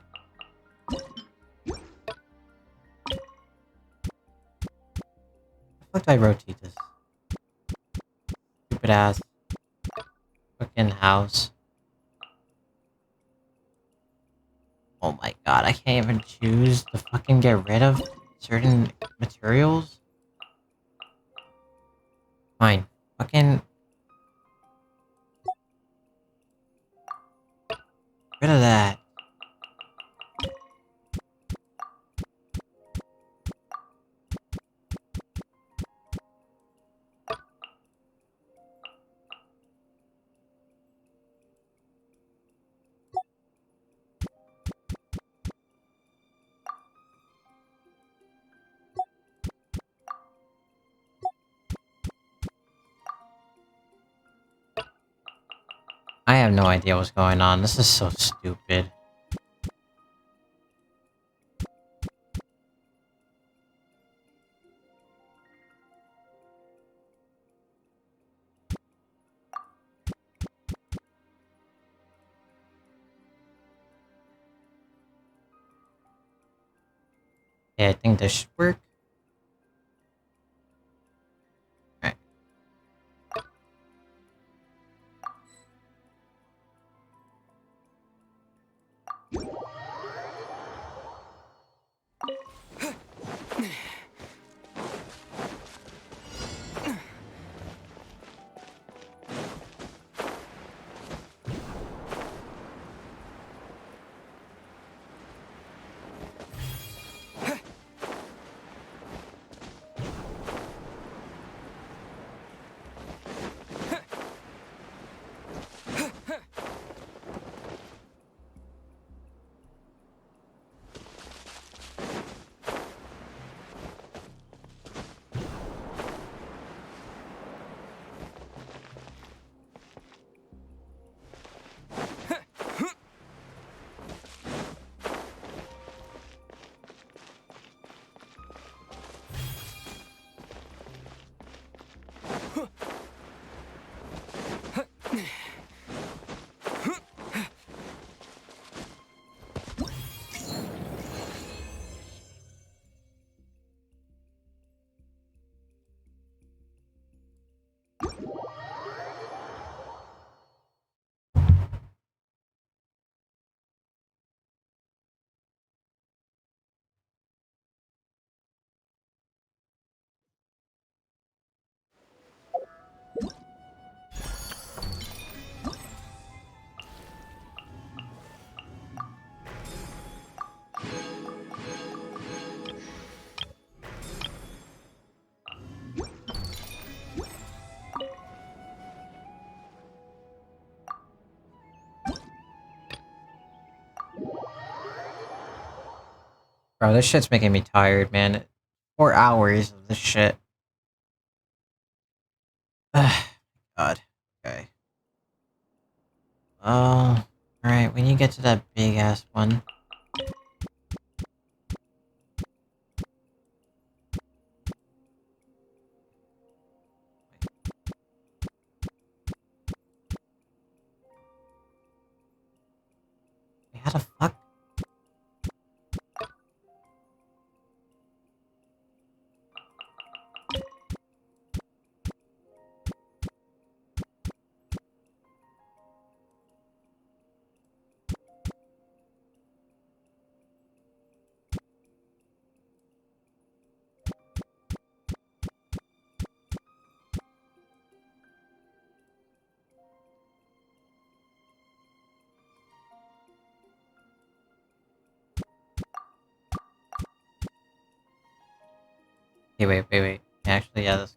How do I rotate this? Stupid ass fucking house. Oh my god, I can't even choose to fucking get rid of certain materials? Fine. Fucking... rid of that. I have no idea what's going on. This is so stupid. Yeah, I think this should work. Alright. Bro, this shit's making me tired, man. 4 hours of this shit. God. Okay. Oh, alright, we need to get to that big ass one. Wait, how the fuck? Okay, wait. Actually, yeah, this.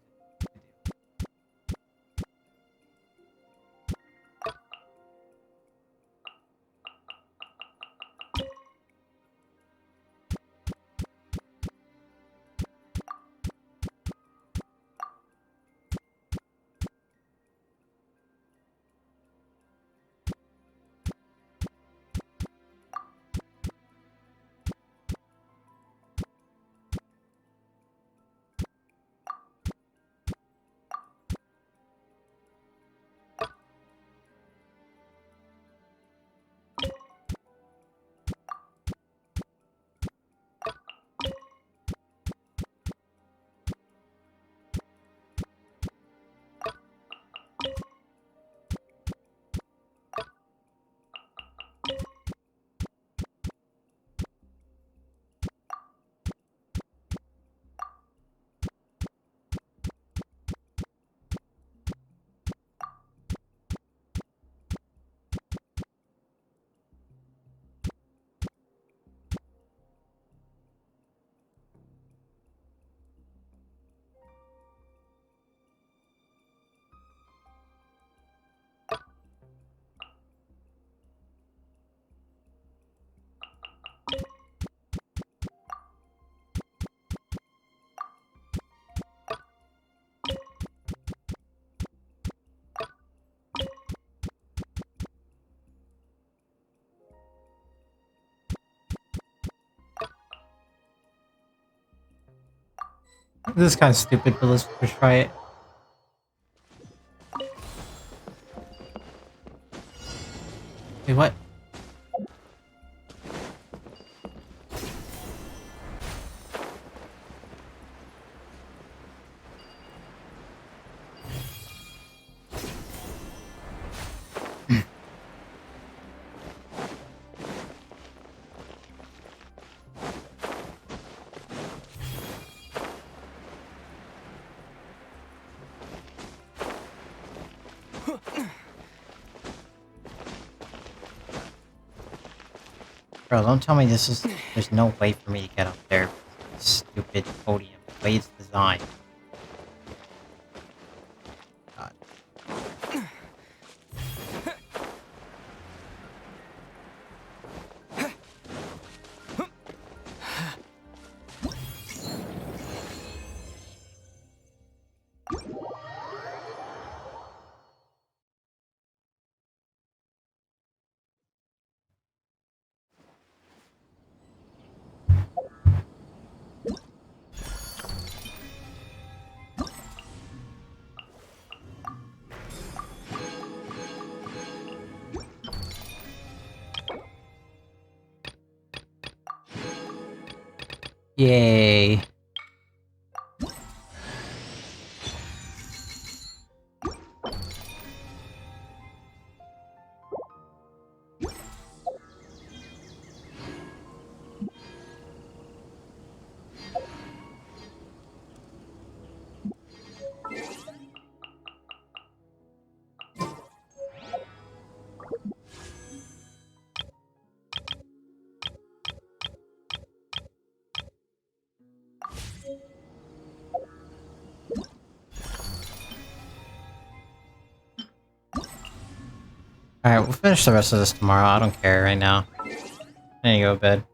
This is kind of stupid, but let's try it. Wait, what? Bro, don't tell me this is... There's no way for me to get up there. Stupid podium. The way it's designed. God. Yay. Alright, we'll finish the rest of this tomorrow. I don't care right now. I need to go to bed.